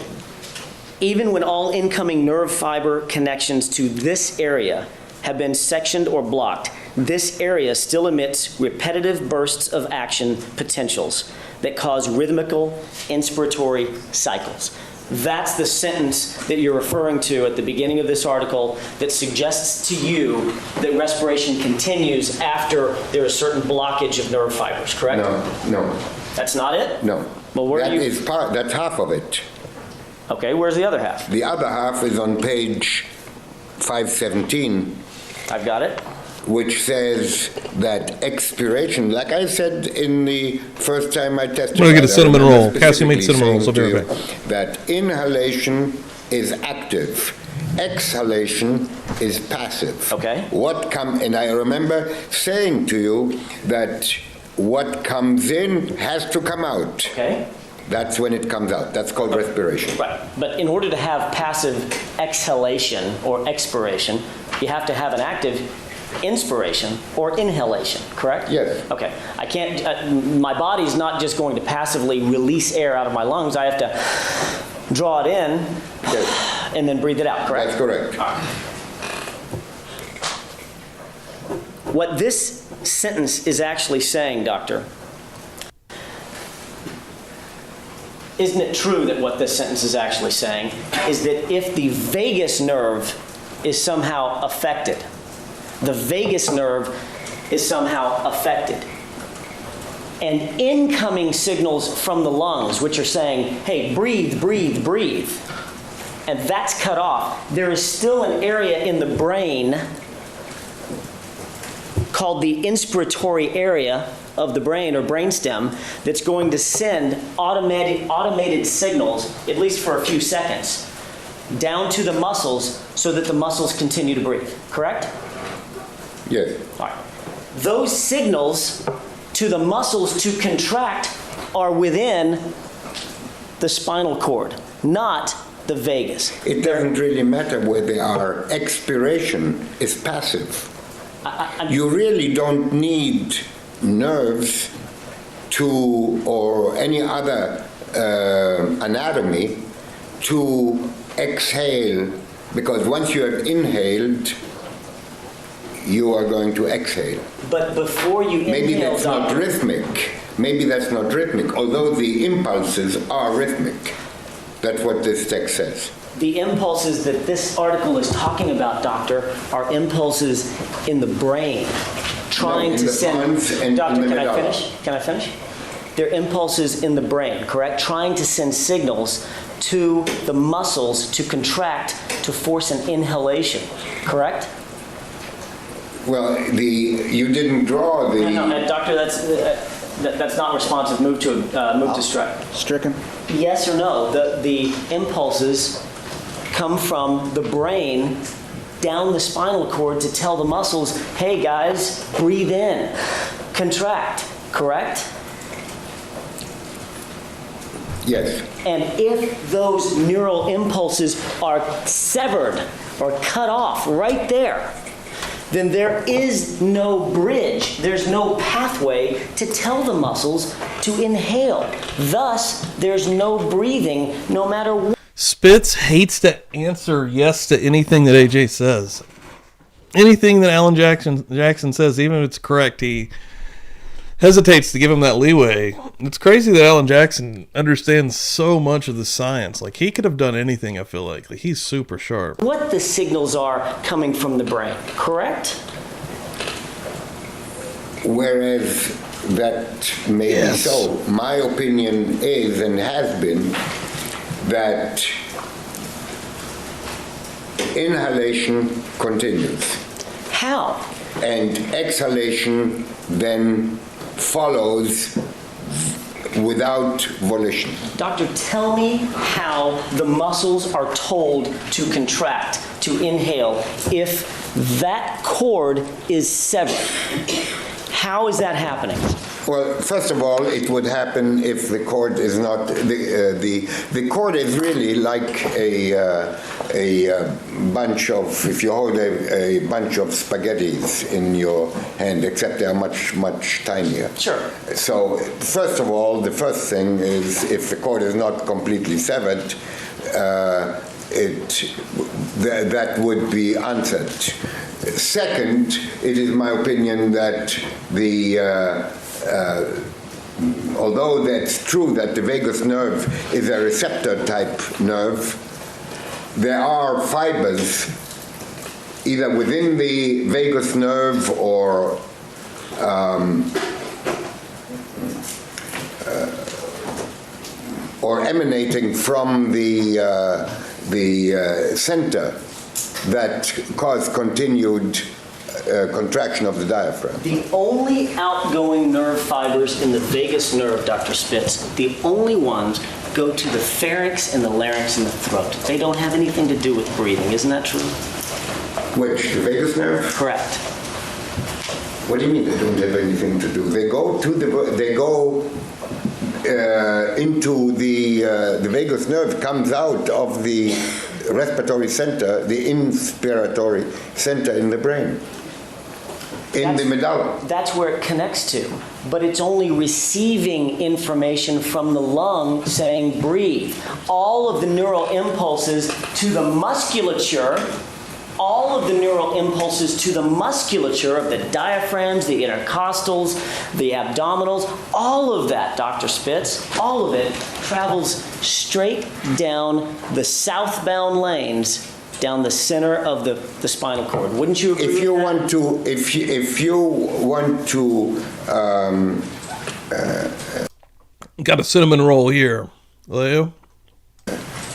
even when all incoming nerve fiber connections to this area have been sectioned or blocked, this area still emits repetitive bursts of action potentials that cause rhythmical inspiratory cycles. That's the sentence that you're referring to at the beginning of this article that suggests to you that respiration continues after there is certain blockage of nerve fibers, correct? No. That's not it? No. Well, where that do you... is part. That's half of it. Okay, where's the other half? The other half is on page 517, I've got it. which says that expiration, like I said in the first time I testified, We're gonna get a cinnamon I remember roll. Cassie made cinnamon specifically rolls. I'll be saying right to you that inhalation is active. Exhalation is passive. Okay. And I remember saying to you that what comes in has to come out. Okay. That's when it comes out. That's called respiration. Right. But in order to have passive exhalation or expiration, you have to have an active inspiration or inhalation, correct? Yes. Okay. I can't, my body's not just going to passively release air out of my lungs. I have to draw it in Yes. and then breathe it out, correct? That's correct. What this sentence is actually saying, Doctor, isn't it true that what this sentence is actually saying is that if the vagus nerve is somehow affected, the vagus nerve is somehow affected, and incoming signals from the lungs, which are saying, hey, breathe, breathe, breathe, and that's cut off, there is still an area in the brain called the inspiratory area of the brain or brainstem that's going to send automated signals, at least for a few seconds, down to the muscles so that the muscles continue to breathe, correct? Yes. All right. Those signals to the muscles to contract are within the spinal cord, not the vagus. It doesn't really matter where they are. Expiration is passive. You really don't need nerves or any other anatomy to exhale, because once you have inhaled, you are going to exhale. But before you inhale, Maybe that's not doctor, rhythmic. Maybe that's not rhythmic, although the impulses are rhythmic. That's what this text says. the impulses that this article is talking about, doctor, are impulses in the brain, trying to send. Doctor, can I finish? Can I finish? They're impulses in the brain, correct? Trying to send signals to the muscles to contract to force an inhalation, correct? Well, you didn't draw the... No, doctor, that's not responsive. Move to strike. Stricken? Yes or no? The impulses come from the brain down the spinal cord to tell the muscles, hey guys, breathe in, contract, correct? Yes. And if those neural impulses are severed or cut off right there, then there is no bridge, there's no pathway to tell the muscles to inhale. Thus, there's no breathing no matter what. Spitz hates to answer yes to anything that AJ says. Anything that Alan Jackson says, even if it's correct, he hesitates to give him that leeway. It's crazy that Alan Jackson understands so much of the science. Like, he could have done anything, I feel like. He's super sharp. What the signals are coming from the brain, correct? Whereas that may be so. My opinion is and has been that inhalation continues. How? And exhalation then follows without volition. Doctor, tell me how the muscles are told to contract, to inhale, if that cord is severed. How is that happening? Well, first of all, it would happen if the cord is not the cord is really like a bunch of, if you hold a bunch of spaghettis in your hand, except they are much tinier. Sure. So first of all, the first thing is if the cord is not completely severed, that would be answered. Second, it is my opinion that although that's true that the vagus nerve is a receptor type nerve, there are fibers either within the vagus nerve or emanating from the center that cause continued contraction of the diaphragm. The only outgoing nerve fibers in the vagus nerve, Dr. Spitz, the only ones go to the pharynx and the larynx and the throat. They don't have anything to do with breathing. Isn't that true? Which, the vagus nerve? Correct. What do you mean they don't have anything to do? They go into the vagus nerve, comes out of the respiratory center, the inspiratory center in the brain. In the medulla. That's where it connects to. But it's only receiving information from the lung saying breathe. All of the neural impulses to the musculature, all of the neural impulses to the musculature of the diaphragms, the intercostals, the abdominals, all of that, Dr. Spitz, all of it travels straight down the southbound lanes down the center of the spinal cord. Wouldn't you agree with that? If you want to Got a cinnamon roll here, Leo.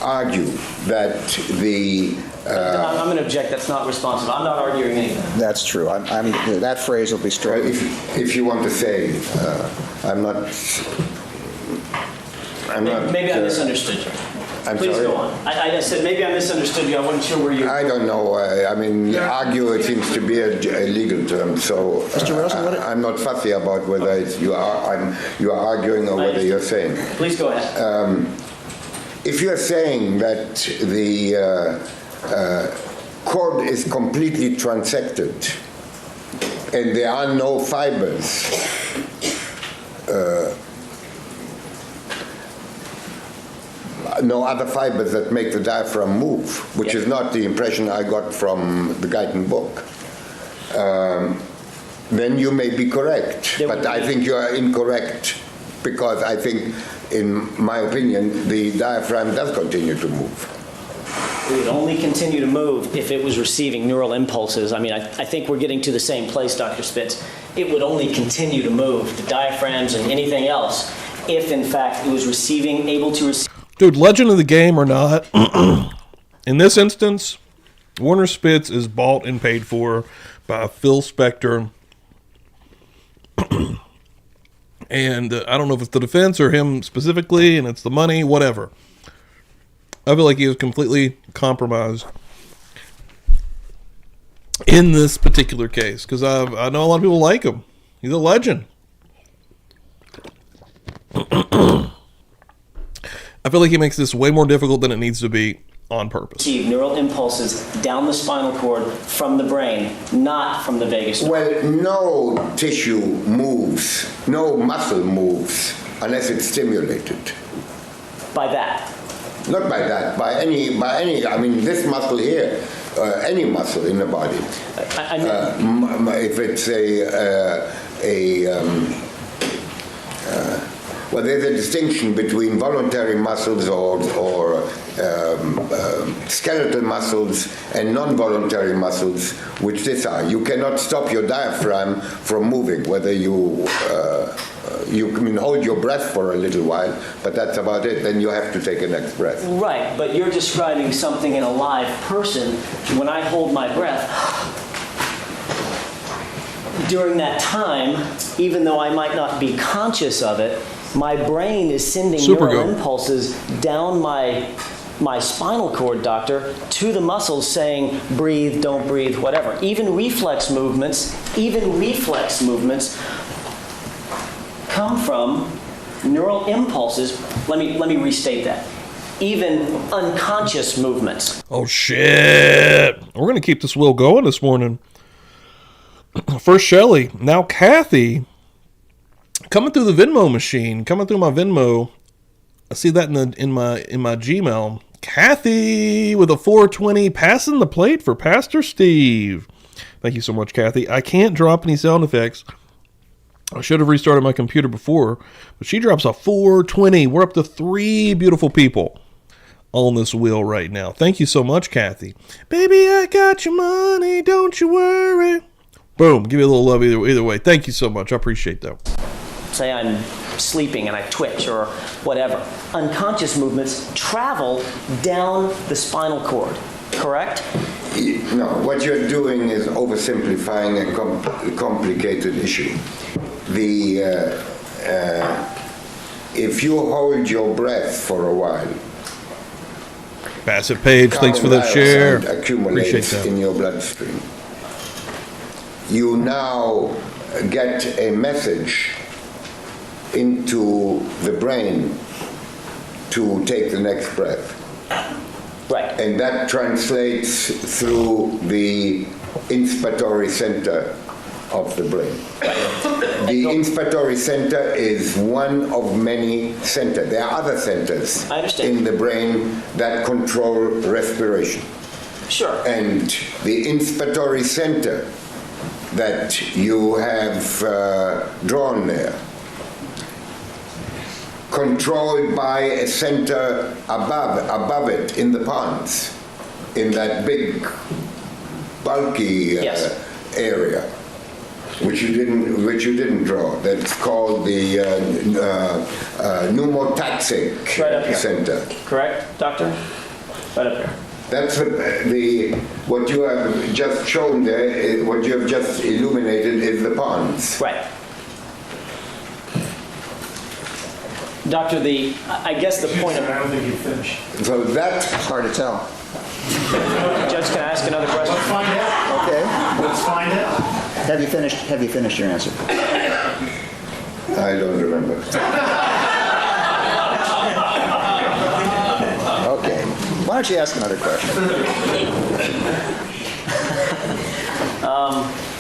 argue that the I'm going to object. That's not responsive. I'm not arguing anything. That's true. That phrase will be struck. if you want to say, I'm not. Maybe I misunderstood you. I'm Please sorry? go on. I said maybe I misunderstood you. I wasn't sure where you. I don't know. Argue seems to be a legal term, so Mr. Rosen, I'm not fussy about whether you are arguing or whether you're saying. Please go ahead. If you're saying that the cord is completely transected and there are no fibers, no other fibers that make the diaphragm move, which is not the impression I got from the Guyton book, then you may be correct. But I think you are incorrect, because I think, in my opinion, the diaphragm does continue to move. It would only continue to move if it was receiving neural impulses. I mean, I think we're getting to the same place, Dr. Spitz. It would only continue to move, the diaphragms and anything else, if, in fact, it was able to receive. Dude, legend of the game or not, in this instance, Werner Spitz is bought and paid for by Phil Spector. And I don't know if it's the defense or him specifically, and it's the money, whatever. I feel like he was completely compromised in this particular case, because I know a lot of people like him. He's a legend. I feel like he makes this way more difficult than it needs to be on purpose. Receive neural impulses down the spinal cord from the brain, not from the vagus nerve. Well, no tissue moves, no muscle moves unless it's stimulated. By that. Not by that, by any. I mean, this muscle here, any muscle in the body. If it's well, there's a distinction between voluntary muscles or skeletal muscles and non-voluntary muscles, which these are. You cannot stop your diaphragm from moving, whether you can hold your breath for a little while, but that's about it. Then you have to take a next breath. Right, but you're describing something in a live person. When I hold my breath, during that time, even though I might not be conscious of it, my brain is sending neural impulses down my spinal cord, doctor, to the muscles saying, breathe, don't breathe, whatever. Even reflex movements come from neural impulses. Let me restate that. Even unconscious movements. Oh, shit. We're going to keep this wheel going this morning. First Shelly, now Kathy. Coming through the Venmo machine, coming through my Venmo. I see that in my Gmail. Kathy with a 420, passing the plate for Pastor Steve. Thank you so much, Kathy. I can't drop any sound effects. I should have restarted my computer before, but she drops a 420. We're up to 3 beautiful people on this wheel right now. Thank you so much, Kathy. Baby, I got your money, don't you worry. Boom, give you a little love either way. Thank you so much. I appreciate that. Say I'm sleeping and I twitch or whatever. Unconscious movements travel down the spinal cord, correct? No, what you're doing is oversimplifying a complicated issue. If you hold your breath for a while, Bassett Page, thanks for that share. Accumulates that in your bloodstream. You now get a message into the brain to take the next breath. Right. And that translates through the inspiratory center of the brain. The inspiratory center is one of many centers. There are other centers in the brain that control respiration. Sure. And the inspiratory center that you have drawn there, controlled by a center above it in the pons, in that big, bulky area. which you didn't draw. That's called the pneumotaxic Right up here. center. Correct, doctor? Right up here. That's what you have just shown there. What you have just illuminated is the pons. Right. Doctor, I guess the point of... I don't think you finished. So that's Hard to tell. Judge, can I ask another question? Let's find out. Okay. Let's find out. Have you finished your answer? I don't remember. Okay. Why don't you ask another question?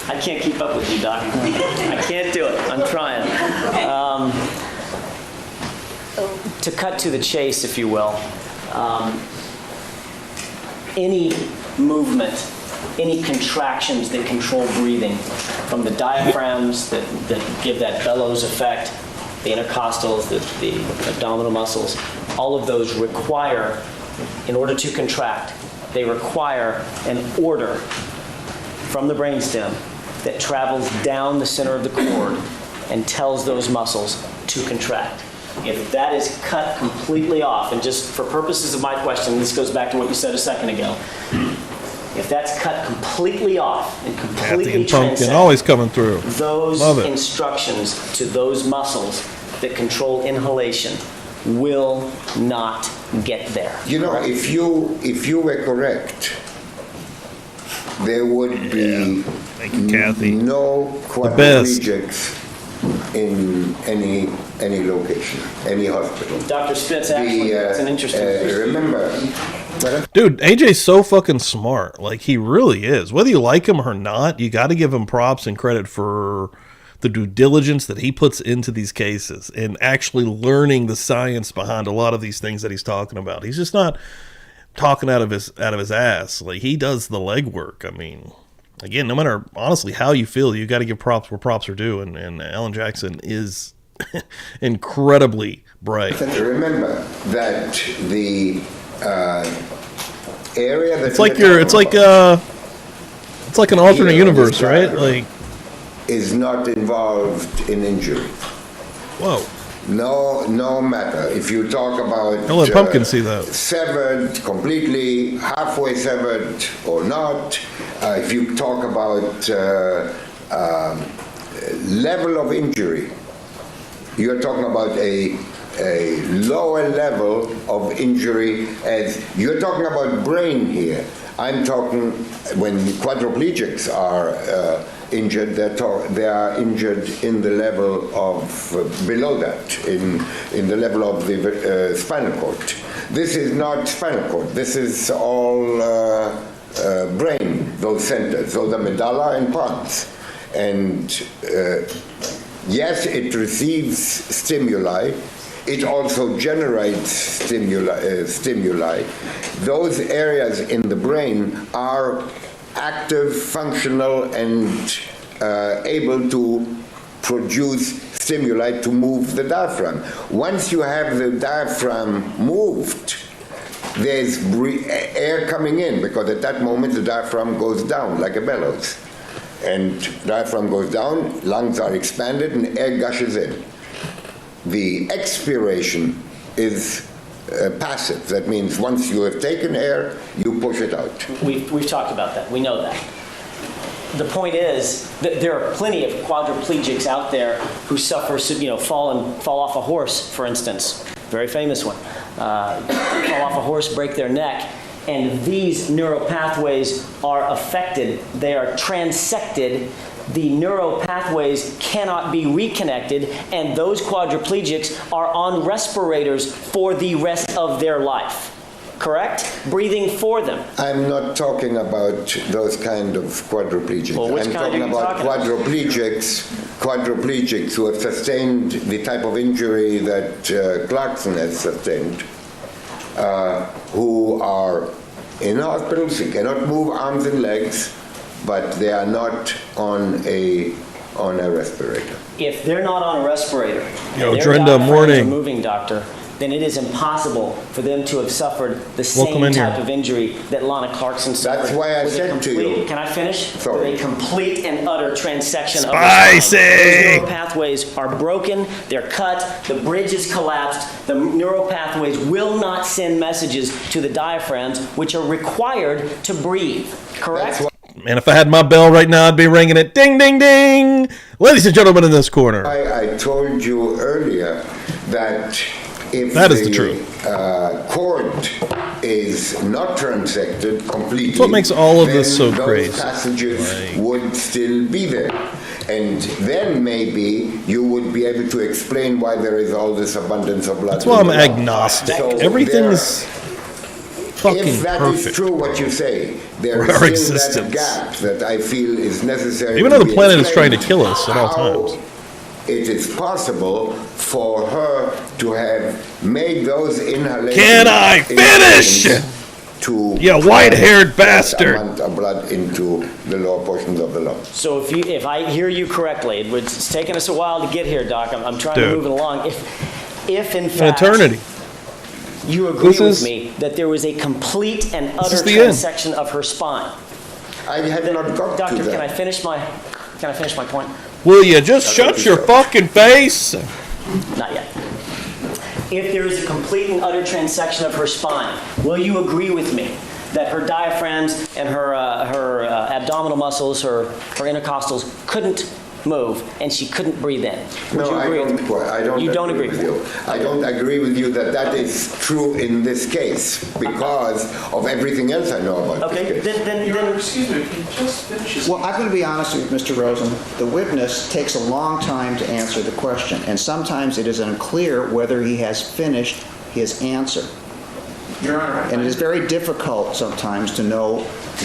I can't keep up with you, Doc. I can't do it. I'm trying. To cut to the chase, if you will, any movement, any contractions that control breathing, from the diaphragms that give that bellows effect, the intercostals, the abdominal muscles, all of those require, in order to contract, they require an order from the brainstem that travels down the center of the cord and tells those muscles to contract. If that is cut completely off, and just for purposes of my question, this goes back to what you said a second ago, if that's cut completely off and Kathy completely and Pumpkin transcend always coming through. those Love it. instructions to those muscles that control inhalation will not get there. You know, if you were correct, there would be Thank you, Kathy. no best. quadriplegics in any location, any hospital. Dr. Spitz, actually, that's an interesting Remember, Dude, AJ's so fucking smart. Like, he really is. Whether you like him or not, you got to give him props and credit for the due diligence that he puts into these cases and actually learning the science behind a lot of these things that he's talking about. He's just not talking out of his ass. Like, he does the legwork. I mean, again, no matter honestly how you feel, you got to give props where props are due. And Alan Jackson is incredibly bright. remember that the area that It's like it's like an alternate universe, right? Like, is not involved in injury. whoa. No matter if you talk about I'll let Pumpkin see that. severed completely, halfway severed or not. If you talk about level of injury, you're talking about a lower level of injury. As you're talking about brain here, I'm talking when quadriplegics are injured, they are injured in the level of below that, in the level of the spinal cord. This is not spinal cord. This is all brain. Those centers, those are medulla and pons, and yes, it receives stimuli. It also generates stimuli. Those areas in the brain are active, functional, and able to produce stimuli to move the diaphragm. Once you have the diaphragm moved, there's air coming in, because at that moment the diaphragm goes down like a bellows. And diaphragm goes down, lungs are expanded, and air gushes in. The expiration is passive. That means once you have taken air, you push it out. We've talked about that. We know that. The point is that there are plenty of quadriplegics out there who suffer, fall off a horse, for instance, very famous one, fall off a horse, break their neck, and these neural pathways are affected. They are transected. The neural pathways cannot be reconnected, and those quadriplegics are on respirators for the rest of their life. Correct? Breathing for them. I'm not talking about those kind of quadriplegics. Well, which I'm kind talking are you about talking about? quadriplegics who have sustained the type of injury that Clarkson has sustained, who are in hospitals, who cannot move arms and legs, but they are not on a respirator. If they're not on a respirator, Yo, and their Drenda, diaphragms morning. are moving, doctor, then it is impossible for them to have suffered the Welcome same in type here. of injury that Lana Clarkson suffered. That's why I with a said to you. complete- Can I finish? Sorry. With a complete and utter transection of Spicy! the spine. Those neural pathways are broken, they're cut, the bridge is collapsed, the neural pathways will not send messages to the diaphragms, which are required to breathe. Correct? That's Man, if I had my bell right now, I'd be ringing it. Ding, ding, ding. Ladies and gentlemen in this corner. I told you earlier that if That is the truth. cord is not transected completely, That's what makes all of this so then those crazy. passages would still be there. And then maybe you would be able to explain why there is all this abundance of blood. That's why I'm in the lung. agnostic. So Everything's fucking if that perfect. is true, what you say, there For is our still existence. that gap that I feel is necessary. Even to though the be planet is trying to explained. kill us at all How times. It is possible for her to have made those inhalations. Can I finish? To You white-haired that bastard. amount of blood into the lower portions of the lung. So if I hear you correctly, it's taken us a while to get here, Doc. I'm trying to Dude. move it along. If in An fact eternity. you agree This with is- me that there was a complete and utter is the end. transection of her spine, I had not got Doctor, to that. can I finish my point? Will you just shut your fucking face? Not yet. If there is a complete and utter transection of her spine, will you agree with me that her diaphragms and her abdominal muscles, her intercostals couldn't move and she couldn't breathe in? Would No, you agree with me? I don't You don't agree agree with you. I don't agree with you that that is true in this case because of everything else I know about Okay, this case. then Excuse me, can you just finish his... Well, I'm going to be honest with you, Mr. Rosen. The witness takes a long time to answer the question, and sometimes it is unclear whether he has finished his answer. Your Honor, And it is very difficult sometimes to know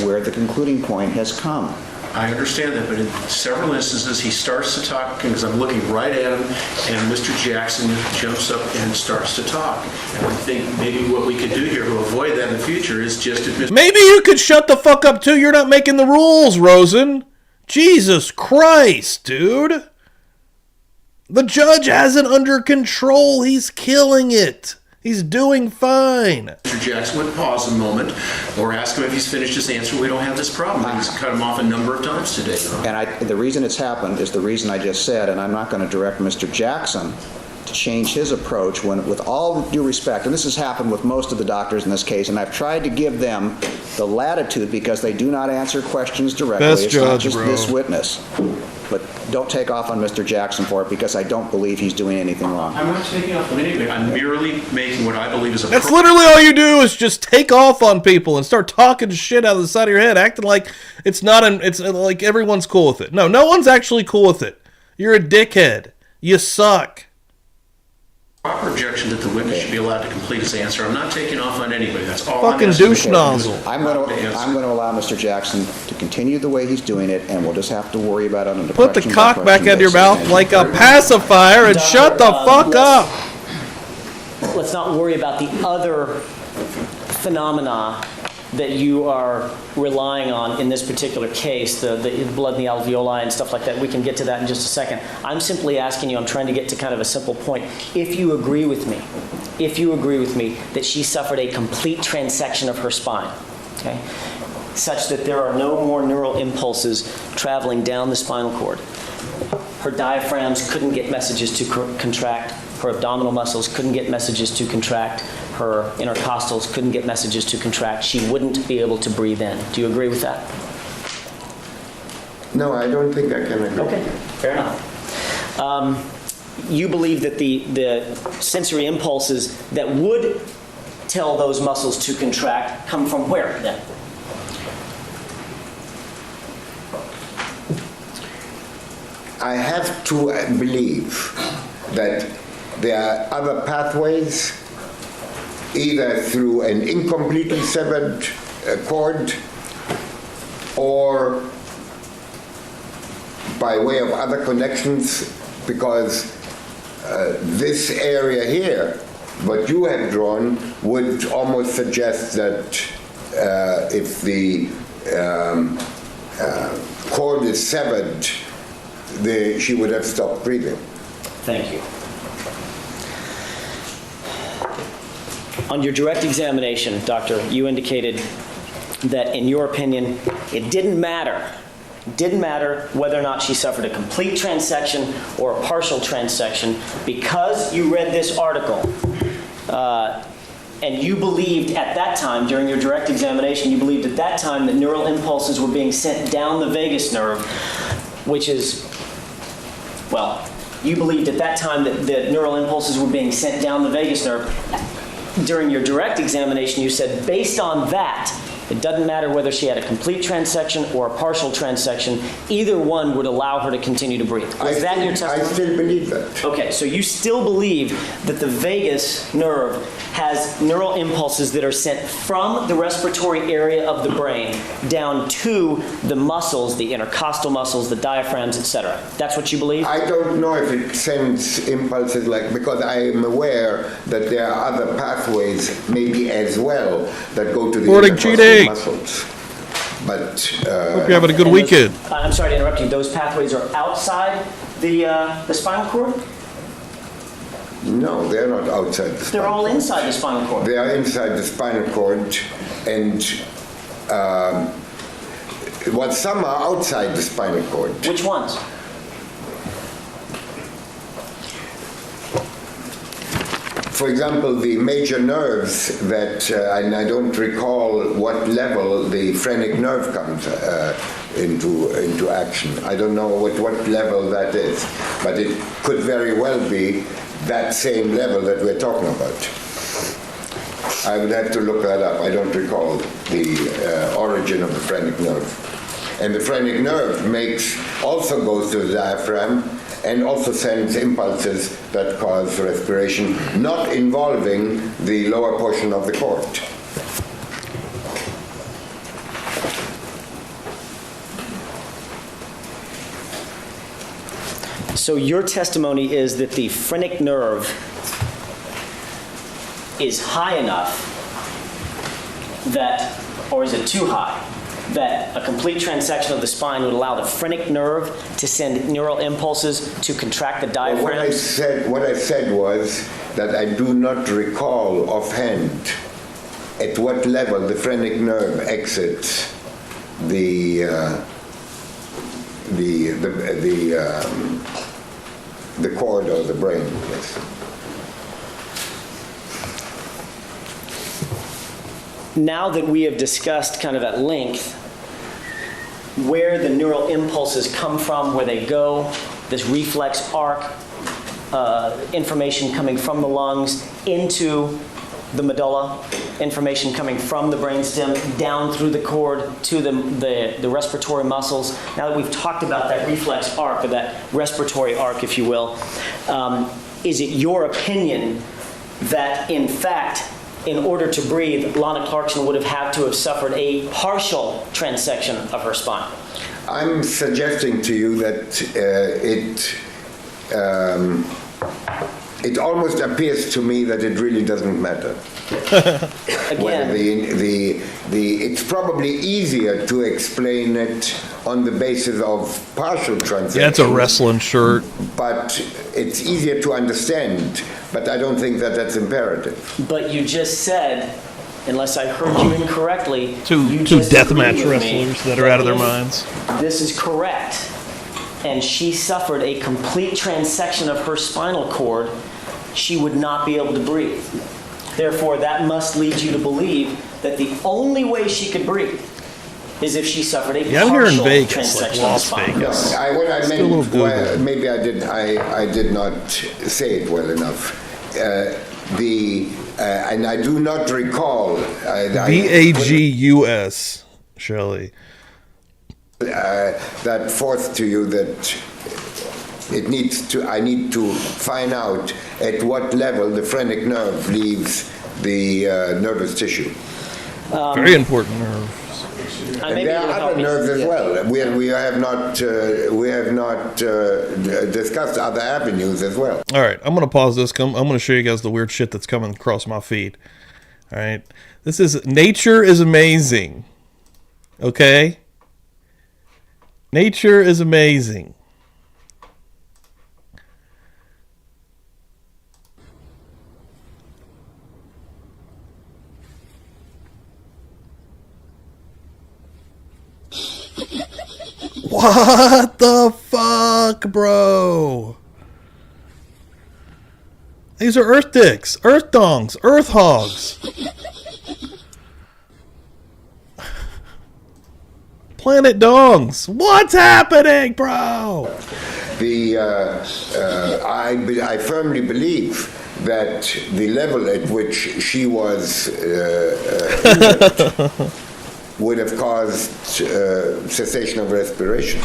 where the concluding point has come. I understand that, but in several instances, he starts to talk, because I'm looking right at him, and Mr. Jackson jumps up and starts to talk. And I think maybe what we could do here to avoid that in the future is just if Mr. Maybe you could shut the fuck up too. You're not making the rules, Rosen. Jesus Christ, dude. The judge has it under control. He's killing it. He's doing fine. Jackson would pause a moment or ask him if he's finished his answer, we don't have this problem. He's cut him off a number of times today. And the reason it's happened is the reason I just said, and I'm not going to direct Mr. Jackson to change his approach when, with all due respect, and this has happened with most of the doctors in this case, and I've tried to give them the latitude because they do not answer questions directly. Best It's not judge, just bro. this witness. But don't take off on Mr. Jackson for it because I don't believe he's doing anything wrong. I'm not taking off on anybody. I'm merely making what I believe is a... That's literally all you do is just take off on people and start talking shit out of the side of your head, acting like it's not it's like everyone's cool with it. No one's actually cool with it. You're a dickhead. You suck. proper objection that the witness should be allowed to complete his answer. I'm not taking off on anybody. That's all Fucking I'm asking. douche nozzle. I'm going to allow Mr. Jackson to continue the way he's doing it, and we'll just have to worry about it on the Put the question by cock back question out of your basis. mouth like a pacifier and shut the fuck up. Let's not worry about the other phenomena that you are relying on in this particular case, the blood in the alveoli and stuff like that. We can get to that in just a second. I'm simply asking you, I'm trying to get to kind of a simple point. If you agree with me that she suffered a complete transection of her spine, okay, such that there are no more neural impulses traveling down the spinal cord, her diaphragms couldn't get messages to contract, her abdominal muscles couldn't get messages to contract, her intercostals couldn't get messages to contract, she wouldn't be able to breathe in. Do you agree with that? No, I don't think I can agree. Okay, fair enough. You believe that the sensory impulses that would tell those muscles to contract come from where then? I have to believe that there are other pathways, either through an incompletely severed cord or by way of other connections, because this area here, what you have drawn, would almost suggest that if the cord is severed, she would have stopped breathing. Thank you. On your direct examination, doctor, you indicated that in your opinion, it didn't matter whether or not she suffered a complete transection or a partial transection because you read this article and you believed at that time, during your direct examination, you believed at that time that neural impulses were being sent down the vagus nerve, which is, well, you believed at that time that neural impulses were being sent down the vagus nerve. During your direct examination, you said, based on that, it doesn't matter whether she had a complete transection or a partial transection, either one would allow her to continue to breathe. Was that your testimony? I still believe that. Okay, so you still believe that the vagus nerve has neural impulses that are sent from the respiratory area of the brain down to the muscles, the intercostal muscles, the diaphragms, etc. That's what you believe? I don't know if it sends impulses because I am aware that there are other pathways maybe as well that go to the intercostal muscles. But hope you're having a good weekend. I'm sorry to interrupt you. Those pathways are outside the spinal cord? No, they're not outside the spinal cord. They're all inside the spinal cord. They are inside the spinal cord, and some are outside the spinal cord. Which ones? For example, the major nerves that, and I don't recall what level the phrenic nerve comes into action. I don't know what level that is, but it could very well be that same level that we're talking about. I would have to look that up. I don't recall the origin of the phrenic nerve. And the phrenic nerve also goes to the diaphragm and also sends impulses that cause respiration, not involving the lower portion of the cord. So your testimony is that the phrenic nerve is high enough that, or is it too high, that a complete transection of the spine would allow the phrenic nerve to send neural impulses to contract the diaphragm? Well, what I said was that I do not recall offhand at what level the phrenic nerve exits the cord or the brain. Yes. Now that we have discussed kind of at length where the neural impulses come from, where they go, this reflex arc, information coming from the lungs into the medulla, information coming from the brainstem down through the cord to the respiratory muscles. Now that we've talked about that reflex arc, or that respiratory arc, if you will, is it your opinion that, in fact, in order to breathe, Lana Clarkson would have had to have suffered a partial transection of her spine? I'm suggesting to you that it almost appears to me that it really doesn't matter. Again, it's probably easier to explain it on the basis of partial transection. Yeah, it's a wrestling shirt. But it's easier to understand. But I don't think that that's imperative. but you just said, unless I heard you incorrectly, Two you just deathmatch agreed with me wrestlers that are out of their if minds. This is correct, and she suffered a complete transection of her spinal cord, she would not be able to breathe. Therefore, that must lead you to believe that the only way she could breathe is if she suffered a I'm here in partial Vegas, transection like of the Las spine. Vegas. What I Still a meant, little well, Google. maybe I did not say it well enough. And I do not recall. VAGUS, Shelley. That forth to you that I need to find out at what level the phrenic nerve leaves the nervous tissue. Very important nerves. And there are other nerves as well. We have not discussed other avenues as well. All right, I'm going to pause this. I'm going to show you guys the weird shit that's coming across my feed. All right, this is Nature is Amazing. Okay? Nature is amazing. What the fuck, bro? These are earth dicks, earth dongs, earth hogs. Planet dongs. What's happening, bro? I firmly believe that the level at which she was injured would have caused cessation of respiration.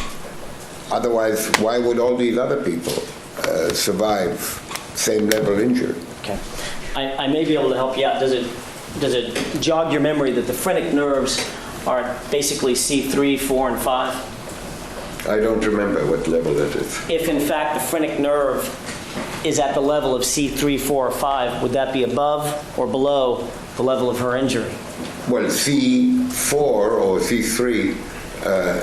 Otherwise, why would all these other people survive same level injury? Okay. I may be able to help you out. Does it jog your memory that the phrenic nerves are basically C3, 4, and 5? I don't remember what level that is. If in fact the phrenic nerve is at the level of C3, 4, or 5, would that be above or below the level of her injury? Well, C4 or C3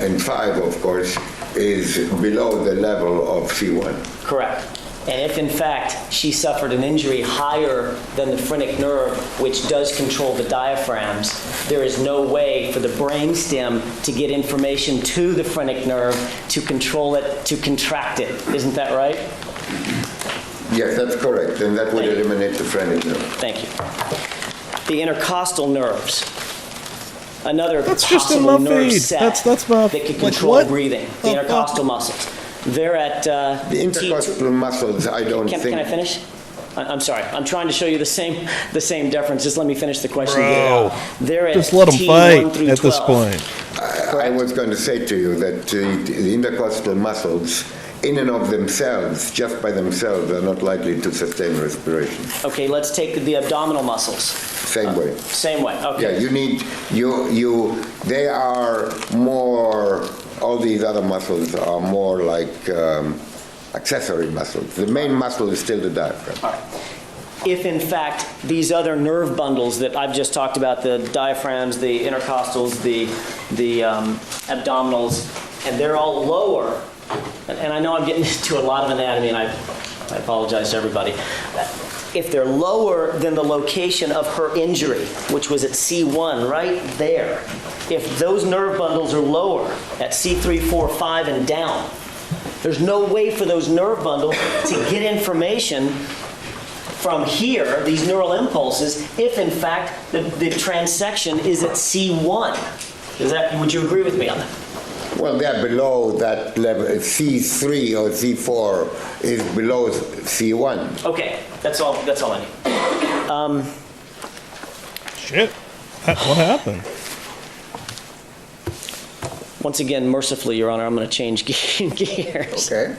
and 5, of course, is below the level of C1. Correct. And if in fact she suffered an injury higher than the phrenic nerve, which does control the diaphragms, there is no way for the brainstem to get information to the phrenic nerve to control it, to contract it. Isn't that right? Yes, that's correct, and that would eliminate the phrenic nerve. Thank you. The intercostal nerves. Another That's just in possible my nerve feed. set That's my that can like control what? breathing. The intercostal muscles. They're at The intercostal muscles, I don't think. Can I finish? I'm sorry. I'm trying to show you the same deference. Just let me finish the question. Bro, They're at just let them T1 fight through at this 12. point. I was going to say to you that the intercostal muscles, in and of themselves, just by themselves, are not likely to sustain respiration. Okay, let's take the abdominal muscles. Same way. Same way. Okay. Yeah, you need, they are more, all these other muscles are more like accessory muscles. The main muscle is still the diaphragm. All right. If in fact these other nerve bundles that I've just talked about, the diaphragms, the intercostals, the abdominals, and they're all lower, and I know I'm getting into a lot of anatomy, and I apologize to everybody. If they're lower than the location of her injury, which was at C1, right there, if those nerve bundles are lower at C3, 4, 5, and down, there's no way for those nerve bundles to get information from here, these neural impulses, if in fact the transection is at C1. Would you agree with me on that? Well, they're below that level. C3 or C4 is below C1. Okay, that's all I need. Shit. What happened? Once again, mercifully, Your Honor, I'm going to change gears. Okay.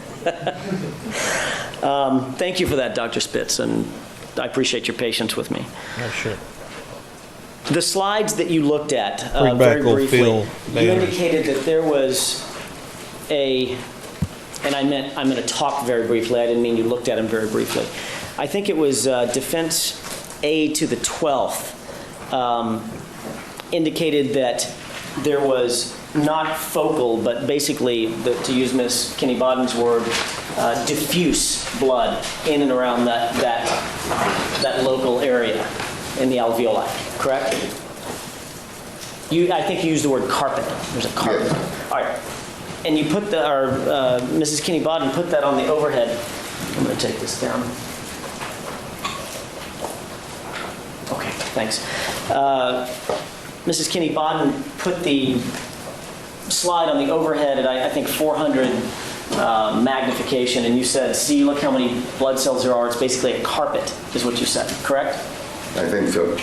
Thank you for that, Dr. Spitz, and I appreciate your patience with me. Oh, shit. The slides that you looked at, Bring back very old briefly, Phil you Banners. indicated that there was and I meant I'm going to talk very briefly. I didn't mean you looked at them very briefly. I think it was Defense A to the 12th indicated that there was not focal, but basically, to use Ms. Kinney-Bodden's word, diffuse blood in and around that local area in the alveoli, correct? I think you used the word carpet. There's a carpet. Yes. All right. And you put Mrs. Kinney-Bodden put that on the overhead. I'm going to take this down. Okay, thanks. Mrs. Kinney-Bodden put the slide on the overhead at, I think, 400 magnification, and you said, see, look how many blood cells there are. It's basically a carpet, is what you said, correct? I think so.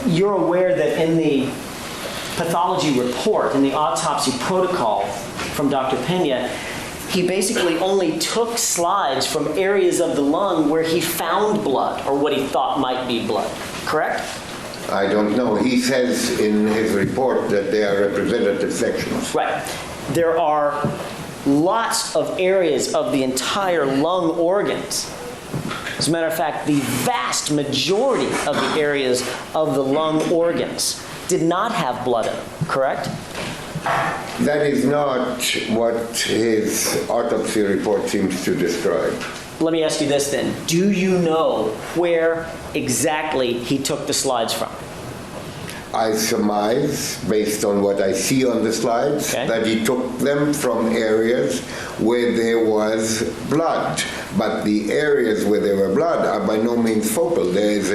You're aware that in the pathology report, in the autopsy protocol from Dr. Pena, he basically only took slides from areas of the lung where he found blood, or what he thought might be blood, correct? I don't know. He says in his report that they are representative sections. Right. There are lots of areas of the entire lung organs. As a matter of fact, the vast majority of the areas of the lung organs did not have blood in them, correct? That is not what his autopsy report seems to describe. Let me ask you this then. Do you know where exactly he took the slides from? I surmise, based on what I see on the slides, Okay. that he took them from areas where there was blood. But the areas where there were blood are by no means focal. There is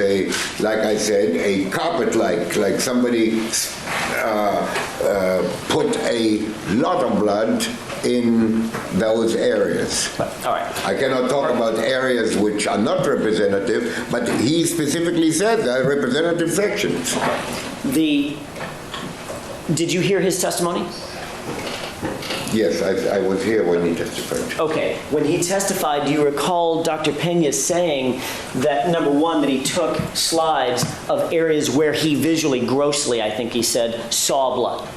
like I said, a carpet-like somebody put a lot of blood in those areas. All right. I cannot talk about areas which are not representative, but he specifically said that representative sections. Did you hear his testimony? Yes, I was here when he testified. Okay. When he testified, do you recall Dr. Pena saying that, number one, that he took slides of areas where he visually, grossly, I think he said, saw blood?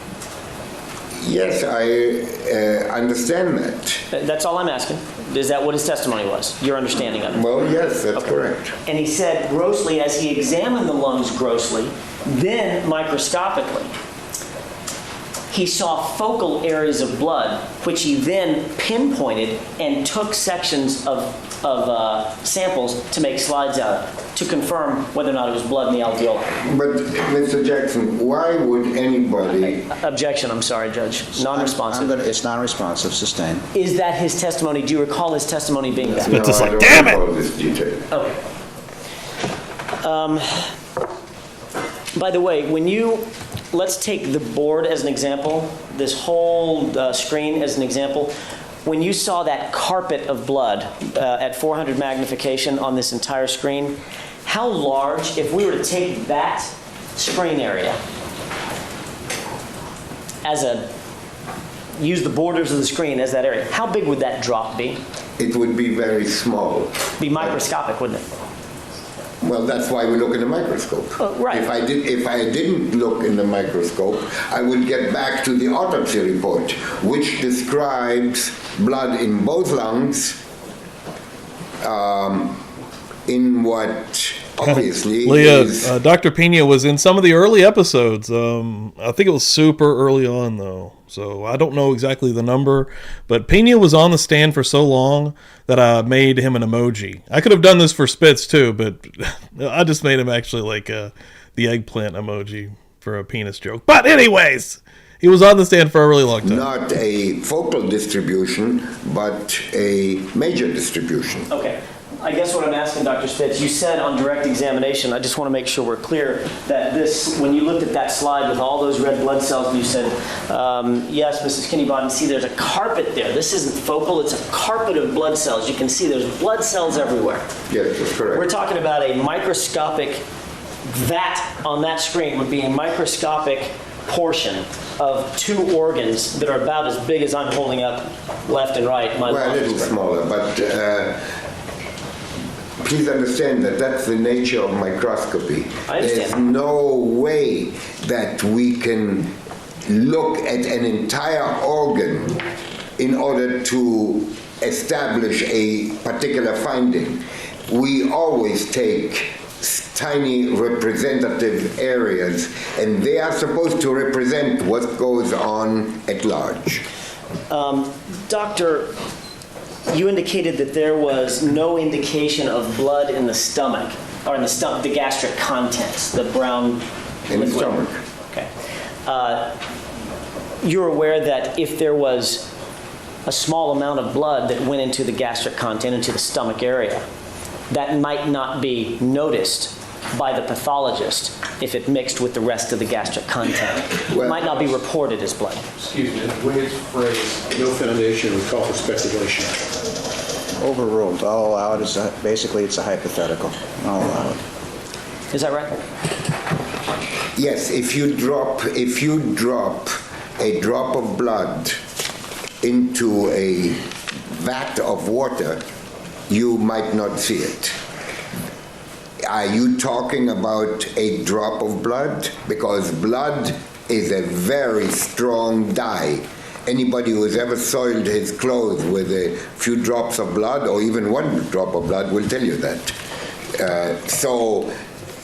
Yes, I understand that. That's all I'm asking. Is that what his testimony was? Your understanding of it? Well, yes, that's correct. And he said grossly, as he examined the lungs grossly, then microscopically, he saw focal areas of blood, which he then pinpointed and took sections of samples to make slides out of, to confirm whether or not it was blood in the alveoli. But, Mr. Jackson, why would anybody... Objection, I'm sorry, Judge. Non-responsive. It's non-responsive, sustained. Is that his testimony? Do you recall his testimony being that? No, just I like, don't damn it! recall this detail. Okay. By the way, when you... Let's take the board as an example, this whole screen as an example. When you saw that carpet of blood at 400 magnification on this entire screen, how large, if we were to take that screen area use the borders of the screen as that area, how big would that drop be? It would be very small. Be microscopic, wouldn't it? Well, that's why we look in the microscope. Right. If I didn't look in the microscope, I would get back to the autopsy report, which describes blood in both lungs, in what obviously Leah, is... Dr. Pena was in some of the early episodes. I think it was super early on, though. So I don't know exactly the number. But Pena was on the stand for so long that I made him an emoji. I could have done this for Spitz, too, but I just made him actually like the eggplant emoji for a penis joke. But anyways, he was on the stand for a really long time. Not a focal distribution, but a major distribution. Okay. I guess what I'm asking, Dr. Spitz, you said on direct examination, I just want to make sure we're clear, that this, when you looked at that slide with all those red blood cells, and you said, yes, Mrs. Kinnybottom, see there's a carpet there. This isn't focal, it's a carpet of blood cells. You can see there's blood cells everywhere. Yes, that's correct. We're talking about a microscopic, that on that screen would be a microscopic portion of two organs that are about as big as I'm holding up left and right. Well, a little smaller, but please understand that that's the nature of microscopy. I understand. There's no way that we can look at an entire organ in order to establish a particular finding. We always take tiny representative areas, and they are supposed to represent what goes on at large. Doctor, you indicated that there was no indication of blood in the stomach, or in the stomach, the gastric contents, the brown In the liquid. stomach. Okay. You're aware that if there was a small amount of blood that went into the gastric content, into the stomach area, that might not be noticed by the pathologist if it mixed with the rest of the gastric content. It might not be reported as blood. Excuse me, the way it's phrased, no foundation would call for speculation. Overruled. I'll allow it. Basically, it's a hypothetical. I'll allow it. Is that right? Yes, if you drop a drop of blood into a vat of water, you might not see it. Are you talking about a drop of blood? Because blood is a very strong dye. Anybody who has ever soiled his clothes with a few drops of blood, or even one drop of blood, will tell you that. So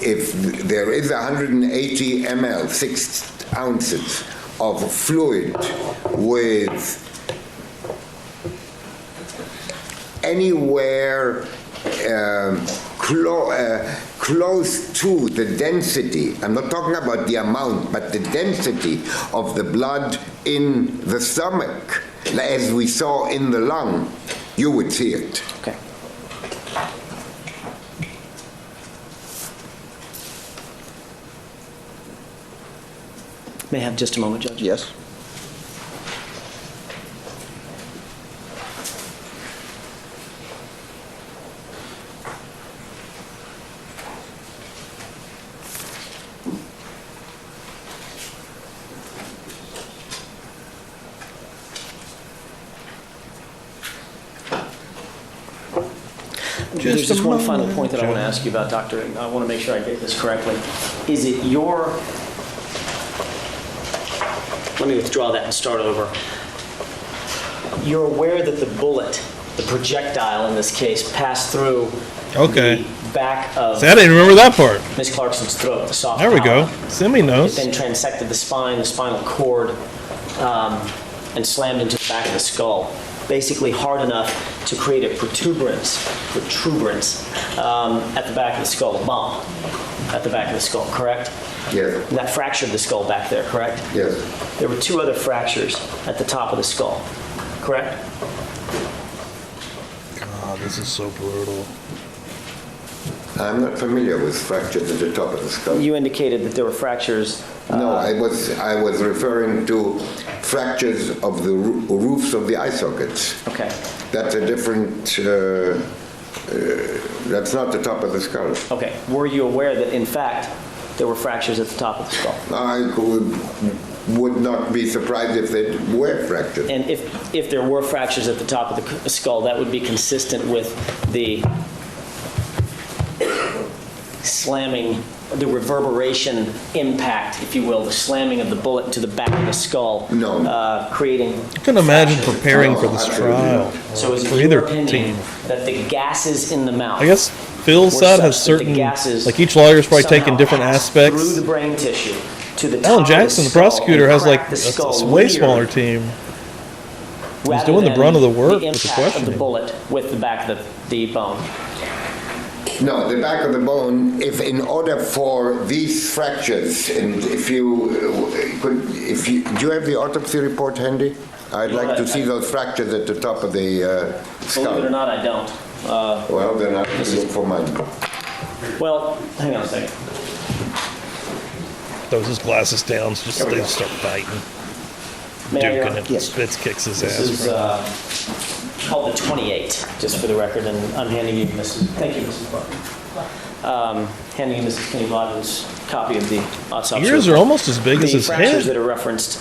if there is 180 ml, 6 ounces of fluid with anywhere close to the density. I'm not talking about the amount, but the density of the blood in the stomach, as we saw in the lung, you would see it. Okay. May I have just a moment, Judge? Yes? There's just one final point that I want to ask you about, Doctor, and I want to make sure I get this correctly. Is it your... Let me withdraw that and start over. You're aware that the bullet, the projectile in this case, passed through Okay. the back of See, I didn't remember that part. Miss Clarkson's throat, the soft There we go. palate. Simi It knows. then transected the spine, the spinal cord, and slammed into the back of the skull, basically hard enough to create a protuberance at the back of the skull, a bump at the back of the skull, correct? Yes. That fractured the skull back there, correct? Yes. There were two other fractures at the top of the skull, correct? God, this is so brutal. I'm not familiar with fractures at the top of the skull. You indicated that there were fractures. No, I was referring to fractures of the roofs of the eye sockets. Okay. That's a different, that's not the top of the skull. Okay. Were you aware that, in fact, there were fractures at the top of the skull? I would not be surprised if they were fractured. And if there were fractures at the top of the skull, that would be consistent with the slamming, the reverberation impact, if you will, the slamming of the bullet into the back of the skull, creating... I can imagine fractures. preparing for this trial So is it for your either opinion team. that the gases in the mouth... I guess Phil's were side such has that the certain, gases like each lawyer's probably taking somehow different passed aspects. through the brain tissue to the top Alan of Jackson, the skull prosecutor, and has like cracked the a skull way near smaller team. He's rather doing the than brunt of the work with the impact of questioning. the bullet with the back of the bone. No, the back of the bone, if in order for these fractures, and if you, do you have the autopsy report handy? I'd like to see those fractures at the top of the skull. Believe it or not, I don't. Well, then I can look for mine. Well, hang on a second. Throws his glasses down, so just they start fighting. May I, Your Duking Honor? it. Spitz kicks his This ass. is called the 28, just for the record, and I'm handing you thank you, Mrs. Clark. Handing you Mrs. Kenny Bogdan's copy of the autopsy Ears are report. almost as big as his The fractures head. that are referenced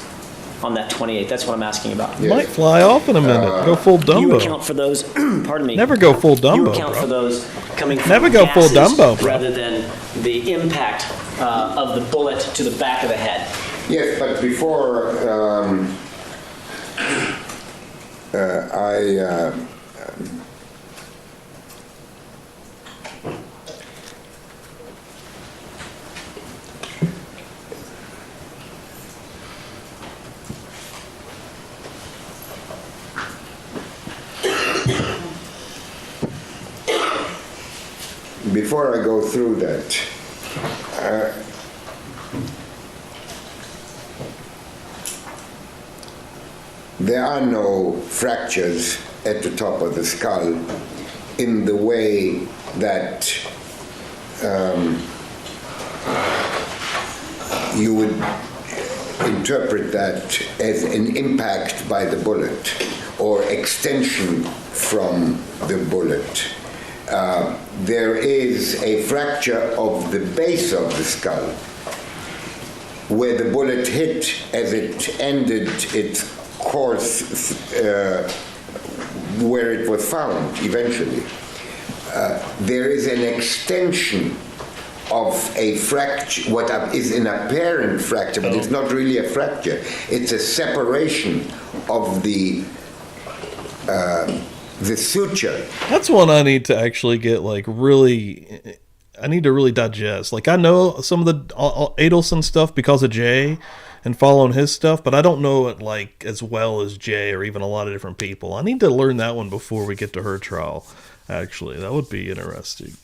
on that 28, that's what I'm asking about. Might fly off in a minute. Go full You Dumbo. account for those, pardon me. Never go full Dumbo, You account bro. for those coming from Never go full gases Dumbo, bro. rather than the impact of the bullet to the back of the head. Yes, but before before I go through that, there are no fractures at the top of the skull in the way that you would interpret that as an impact by the bullet or extension from the bullet. There is a fracture of the base of the skull where the bullet hit as it ended its course where it was found eventually. There is an extension of a fracture, what is an apparent fracture, but it's not really a fracture. It's a separation of the suture. That's one I need to actually get I need to really digest. Like, I know some of the Adelson stuff because of Jay and following his stuff, but I don't know it like as well as Jay or even a lot of different people. I need to learn that one before we get to her trial, actually. That would be interesting.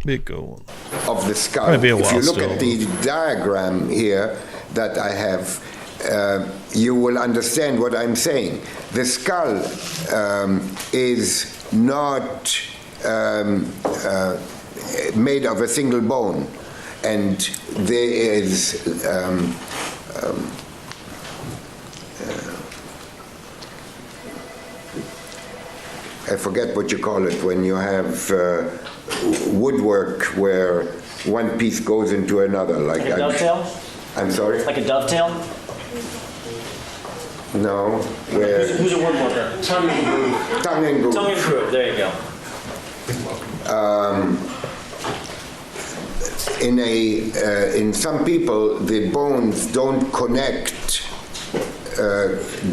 Big going. of the skull. Might be a If while you look still. at the diagram here that I have, you will understand what I'm saying. The skull is not made of a single bone, and there is I forget what you call it when you have woodwork where one piece goes into another. Like a dovetail? I'm sorry? Like a dovetail? No. Where Who's a woodworker? tongue and groove. Tongue and groove, there you go. In some people, the bones don't connect,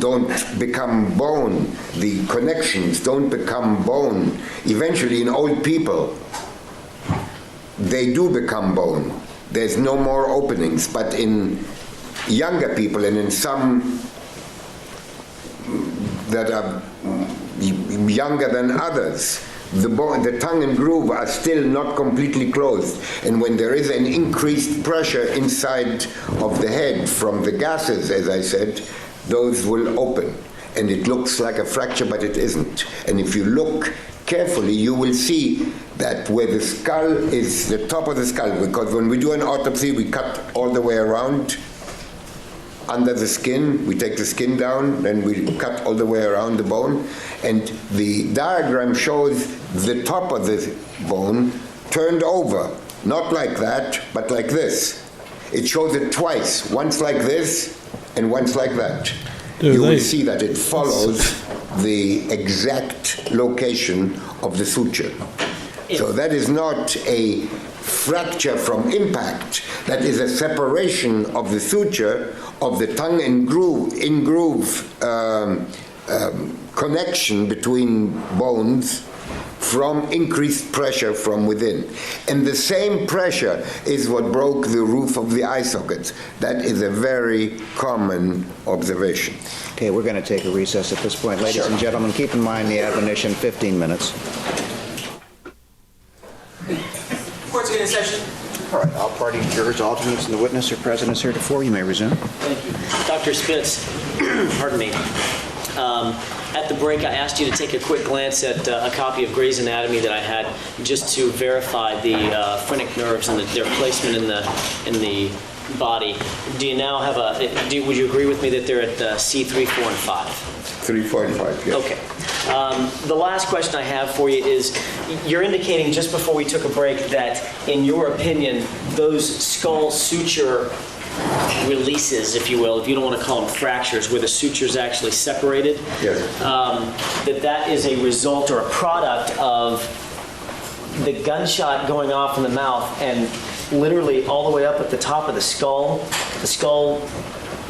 don't become bone. The connections don't become bone. Eventually, in old people, they do become bone. There's no more openings. But in younger people and in some that are younger than others, the tongue and groove are still not completely closed. And when there is an increased pressure inside of the head from the gases, as I said, those will open. And it looks like a fracture, but it isn't. And if you look carefully, you will see that where the skull is, the top of the skull, because when we do an autopsy, we cut all the way around under the skin. We take the skin down, then we cut all the way around the bone. And the diagram shows the top of the bone turned over, not like that, but like this. It shows it twice, once like this and once like that. You will see that it follows the exact location of the suture. So that is not a fracture from impact. That is a separation of the suture of the tongue and groove connection between bones from increased pressure from within. And the same pressure is what broke the roof of the eye sockets. That is a very common observation. Okay, we're going to take a recess at this point. Ladies and gentlemen, keep in mind the admonition, 15 minutes. Court's in session. All right, all party jurors, alternates, and the witness are present as heretofore. You may resume. Thank you. Dr. Spitz, pardon me. At the break, I asked you to take a quick glance at a copy of Gray's Anatomy that I had just to verify the phrenic nerves and their placement in the body. Do you now have would you agree with me that they're at C3, 4, and 5? 3, 4, and 5, yes. Okay. The last question I have for you is, you're indicating just before we took a break that, in your opinion, those skull suture releases, if you will, if you don't want to call them fractures, where the suture's actually separated, Yes. that is a result or a product of the gunshot going off in the mouth and literally all the way up at the top of the skull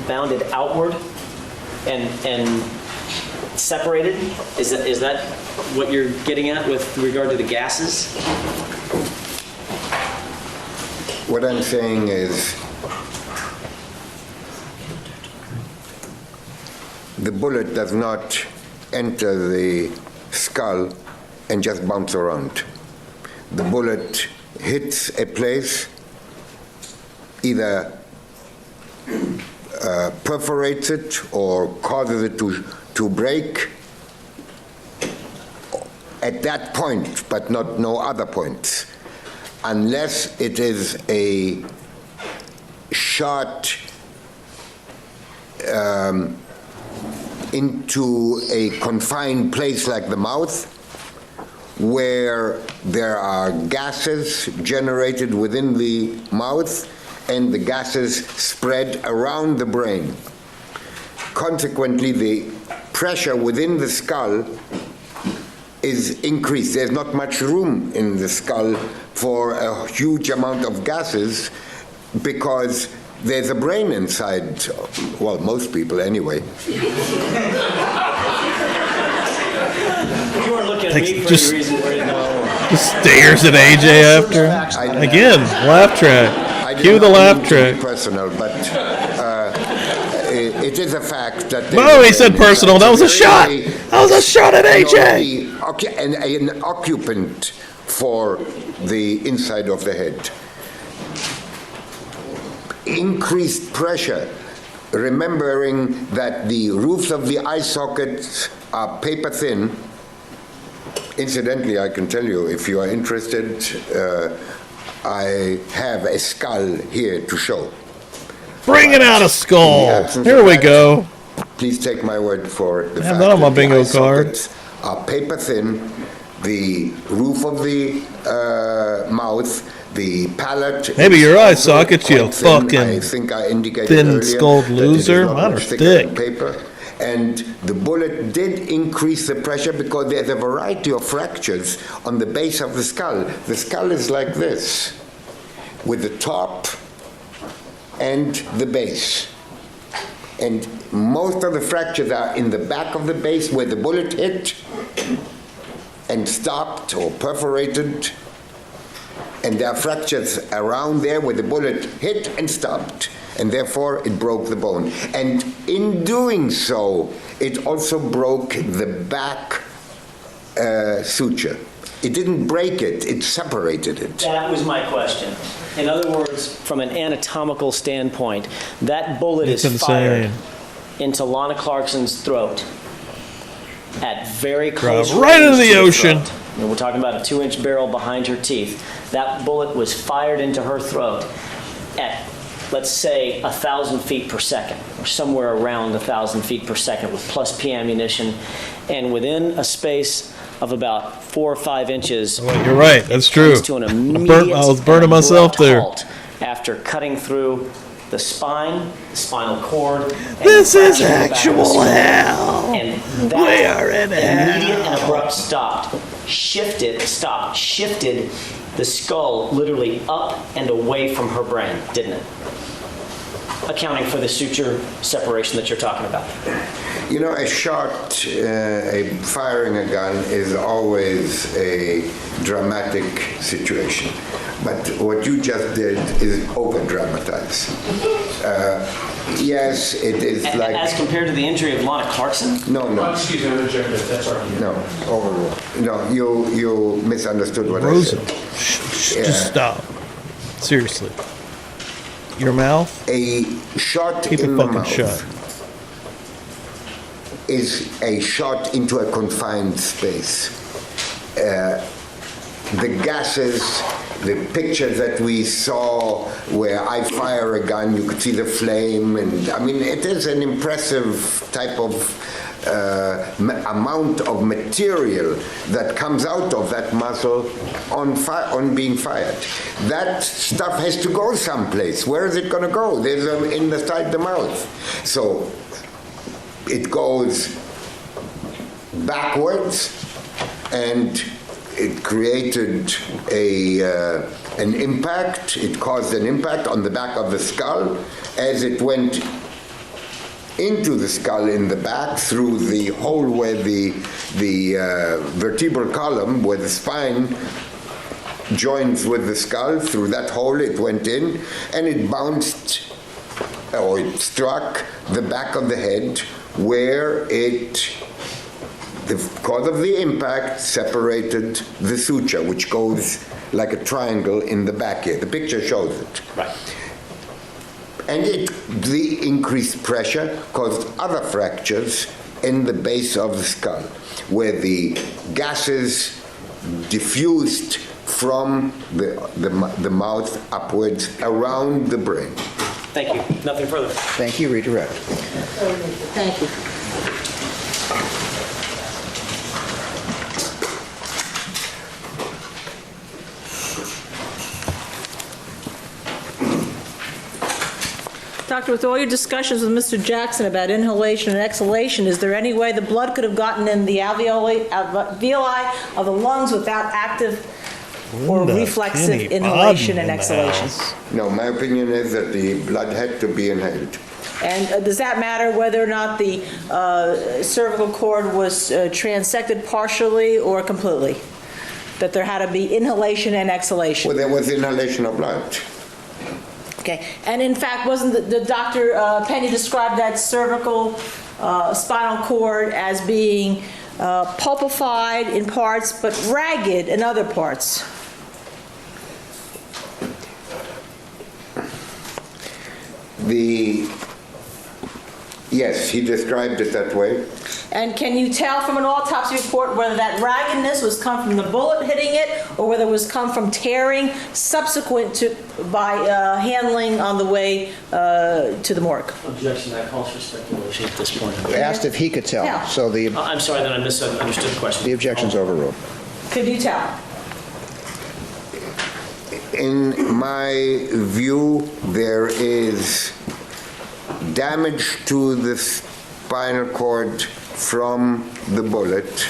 bounded outward and separated? Is that what you're getting at with regard to the gases? What I'm saying is the bullet does not enter the skull and just bounce around. The bullet hits a place, either perforates it or causes it to break at that point, but no other points, unless it is a shot into a confined place like the mouth, where there are gases generated within the mouth and the gases spread around the brain. Consequently, the pressure within the skull is increased. There's not much room in the skull for a huge amount of gases because there's a brain inside, well, most people anyway. You weren't looking at me for Just- any reason. Just stares at AJ after. Again, laugh track. Cue the laugh track. Personal, but it is a fact that. No, he said personal. That was a shot. That was a shot at AJ. An occupant for the inside of the head. Increased pressure, remembering that the roofs of the eye sockets are paper thin. Incidentally, I can tell you, if you are interested, I have a skull here to show. Bring it out, a skull. Here we go. Please take my word for the I fact have that on my the bingo eye card. sockets are paper thin. The roof of the mouth, the palate. Maybe is your eye also sockets, you quite thin. fucking I think I indicated thin-skulled earlier that it is loser. not Mine much are thicker thick. than paper. And the bullet did increase the pressure because there's a variety of fractures on the base of the skull. The skull is like this, with the top and the base. And most of the fractures are in the back of the base where the bullet hit and stopped or perforated. And there are fractures around there where the bullet hit and stopped. And therefore it broke the bone. And in doing so, it also broke the back suture. It didn't break it, it separated it. That was my question. In other words, from an anatomical standpoint, that bullet It's is fired insane. into Lana Clarkson's throat at very close Drive right range into the to ocean. throat. And we're talking about a 2-inch barrel behind her teeth. That bullet was fired into her throat at, let's say, 1,000 feet per second, or somewhere around 1,000 feet per second with plus P ammunition. And within a space of about 4 or 5 inches, Well, you're right. That's it true. comes to an immediate I was burning and myself abrupt there. halt after cutting through the spine, the spinal cord. and This is fracturing the back of the actual skull. hell. And We that are in immediate hell. and abrupt shifted the skull literally up and away from her brain, didn't it? Accounting for the suture separation that you're talking about. You know, a shot, firing a gun is always a dramatic situation. But what you just did is over-dramatize. Yes, it is like... As compared to the injury of Lana Clarkson? No. Excuse me, I'm interjecting, that's all right. No, overall. No, you misunderstood what Rosa, I said. just stop. Seriously. Your mouth? A shot Keep in it the fucking mouth shut. is a shot into a confined space. The gases, the pictures that we saw where I fire a gun, you could see the flame, and I mean, it is an impressive type of amount of material that comes out of that muzzle on being fired. That stuff has to go someplace. Where is it going to go? There's inside the mouth. So it goes backwards, and it created an impact. It caused an impact on the back of the skull as it went into the skull in the back through the hole where the vertebral column, where the spine joins with the skull. Through that hole it went in, and it bounced, or it struck the back of the head, where because of the impact, separated the suture, which goes like a triangle in the back here. The picture shows it. Right. And the increased pressure caused other fractures in the base of the skull, where the gases diffused from the mouth upwards around the brain. Thank you. Nothing further. Thank you. Redirect. Thank you. Doctor, with all your discussions with Mr. Jackson about inhalation and exhalation, is there any way the blood could have gotten in the alveoli of the lungs without active or The reflexive Kenny inhalation Bodden and in the exhalation? house. No, my opinion is that the blood had to be inhaled. And does that matter whether or not the cervical cord was transected partially or completely? That there had to be inhalation and exhalation? Well, there was inhalation of blood. Okay, and in fact, wasn't the Dr. Penny described that cervical spinal cord as being pulpified in parts, but ragged in other parts. Yes, he described it that way. And can you tell from an autopsy report whether that raggedness was come from the bullet hitting it, or whether it was come from tearing subsequent to by handling on the way to the morgue? Objection, that calls for speculation at this point. I asked if he could tell, Yeah. so the I'm sorry that I misunderstood the question. objection's overruled. Could you tell? In my view, there is damage to the spinal cord from the bullet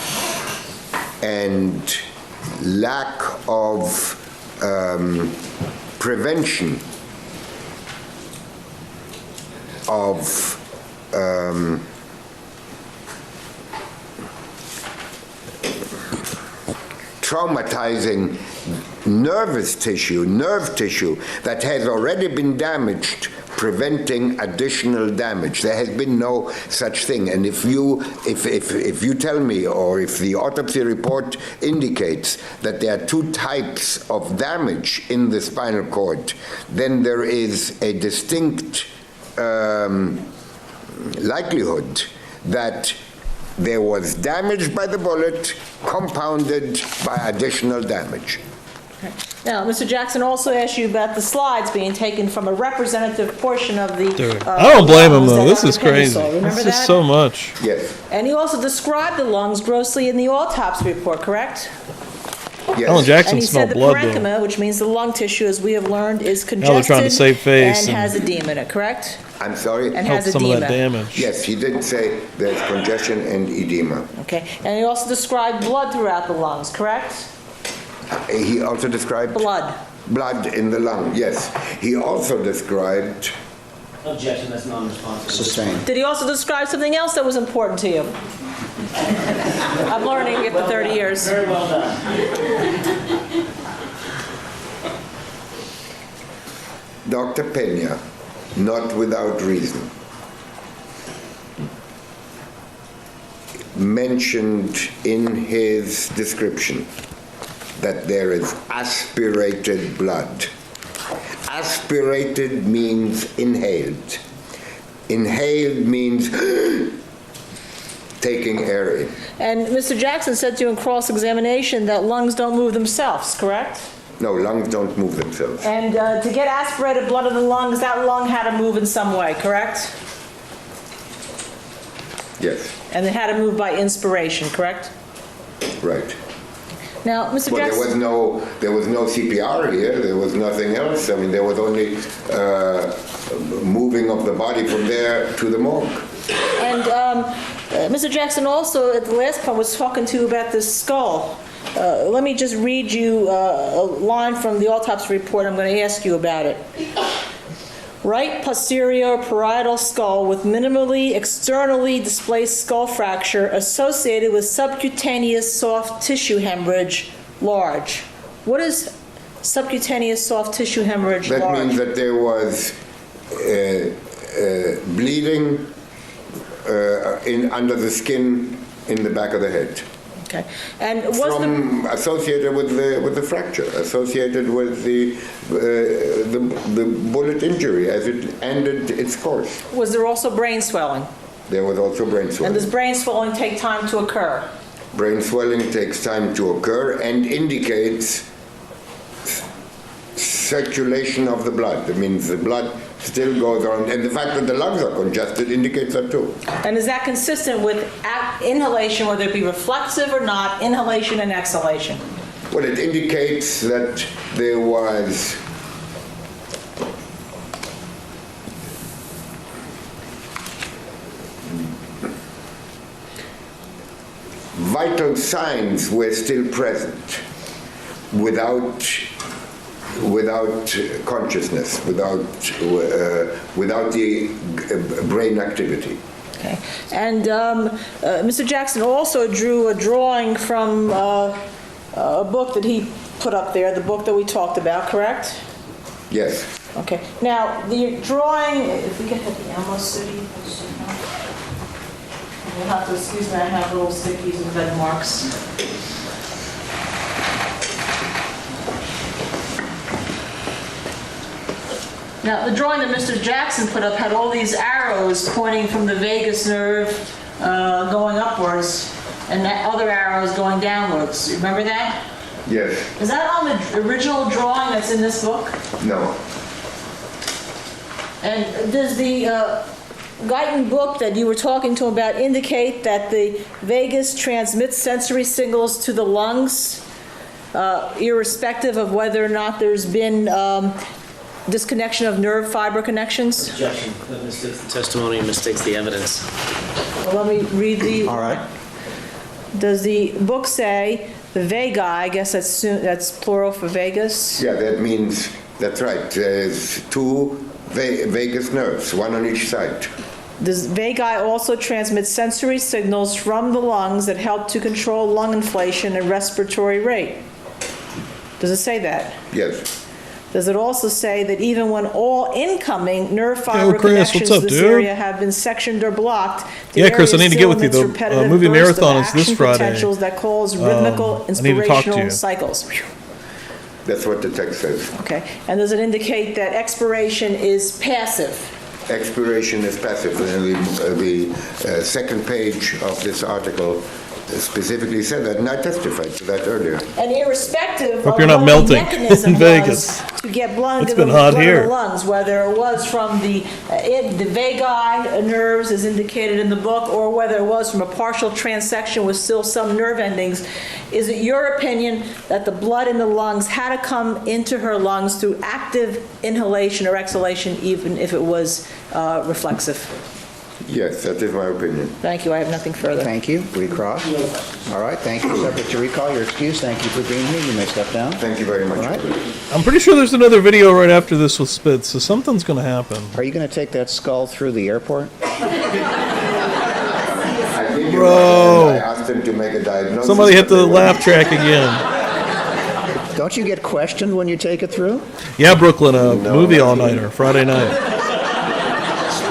and lack of prevention of traumatizing nerve tissue that has already been damaged, preventing additional damage. There has been no such thing. And if you tell me, or if the autopsy report indicates that there are two types of damage in the spinal cord, then there is a distinct likelihood that there was damage by the bullet compounded by additional damage. Now, Mr. Jackson also asked you about the slides being taken from a representative portion of the. I don't blame him, lungs though. that This Dr. is Penny crazy. saw. Remember This that? is so much. Yes. And he also described the lungs grossly in the autopsy report, correct? Yes. Alan Jackson And he smelled said the blood, though. parenchyma, which means the lung tissue, as we have learned, is Now they're trying to congested save face and and- has edema in it, correct? I'm sorry? And Help has some of that edema. damage. Yes, he did say there's congestion and edema. Okay. And he also described blood throughout the lungs, correct? He also described Blood. blood in the lung, yes. He also described Objection, that's non-responsive. Sustained. Did he also describe something else that was important to you? I'm learning after 30 years. Very well done. Dr. Pena, not without reason, mentioned in his description that there is aspirated blood. Aspirated means inhaled. Inhaled means taking air in. And Mr. Jackson said to you in cross-examination that lungs don't move themselves, correct? No, lungs don't move themselves. And to get aspirated blood in the lungs, that lung had to move in some way, correct? Yes, And it had to move by inspiration, correct? right. Now, Mr. Well, Jackson. there was no CPR here. There was nothing else. I mean, there was only moving of the body from there to the morgue. And Mr. Jackson also, at the last point, was talking to you about this skull. Let me just read you a line from the autopsy report. I'm going to ask you about it. Right posterior parietal skull with minimally externally displaced skull fracture associated with subcutaneous soft tissue hemorrhage, large. What is subcutaneous soft tissue hemorrhage, large? That means that there was bleeding under the skin in the back of the head. Okay. And was Associated with the fracture, associated with the bullet injury as it ended its course. was there also brain swelling? There was also brain And swelling. does brain swelling take time to occur? Brain swelling takes time to occur and indicates circulation of the blood. That means the blood still goes on, and the fact that the lungs are congested indicates that too. And is that consistent with inhalation, whether it be reflexive or not, inhalation and exhalation? Well, it indicates that there was vital signs were still present without consciousness, without the brain activity. Okay. And Mr. Jackson also drew a drawing from a book that he put up there, the book that we talked about, correct? Yes. Okay. Now, the drawing, if we can hit the Alamo City. You'll have to excuse me, I have little stickies and red marks. Now, the drawing that Mr. Jackson put up had all these arrows pointing from the vagus nerve going upwards, and that other arrows going downwards. You remember that? Yes. Is that on the original drawing that's in this book? No. And does the Guyton book that you were talking to about indicate that the vagus transmits sensory signals to the lungs, irrespective of whether or not there's been disconnection of nerve fiber connections? Objection. That mistakes the testimony and mistakes the evidence. Well, let me read the... All right. Does the book say the vagi, I guess that's plural for vagus? Yeah, that means, that's right. There's two vagus nerves, one on each side. Does vagi also transmit sensory signals from the lungs that help to control lung inflation and respiratory rate? Does it say that? Yes. Does it also say that even when all incoming nerve fiber Chris, connections what's up, to this dude? area have been sectioned or blocked, the Yeah, Chris, I area need to still get with you. emits The repetitive movie bursts of marathon is this action Friday. potentials that cause rhythmical, I need to talk to you. inspirational cycles. That's what the text says. Okay, and does it indicate that expiration is passive? Expiration is passive. The second page of this article specifically said that, and I testified to that earlier. And irrespective Hope of you're not what melting the mechanism in Vegas. was to get blood It's into the been hot blood here. of the lungs, whether it was from the vagi nerves as indicated in the book, or whether it was from a partial transection with still some nerve endings, is it your opinion that the blood in the lungs had to come into her lungs through active inhalation or exhalation, even if it was reflexive? Yes, that is my opinion. Thank you, I have nothing further. Thank you. Recross. All right, thank you. Subject to recall, your excuse. Thank you for being here. You may step down. Thank you very much. All right. I'm pretty sure there's another video right after this with Spitz, so something's going to happen. Are you going to take that skull through the airport? I did Bro. I asked them to make a diagnosis. Somebody hit but the they laugh track again. Don't you get questioned when you take it through? Yeah, Brooklyn, a movie all-nighter, Friday night.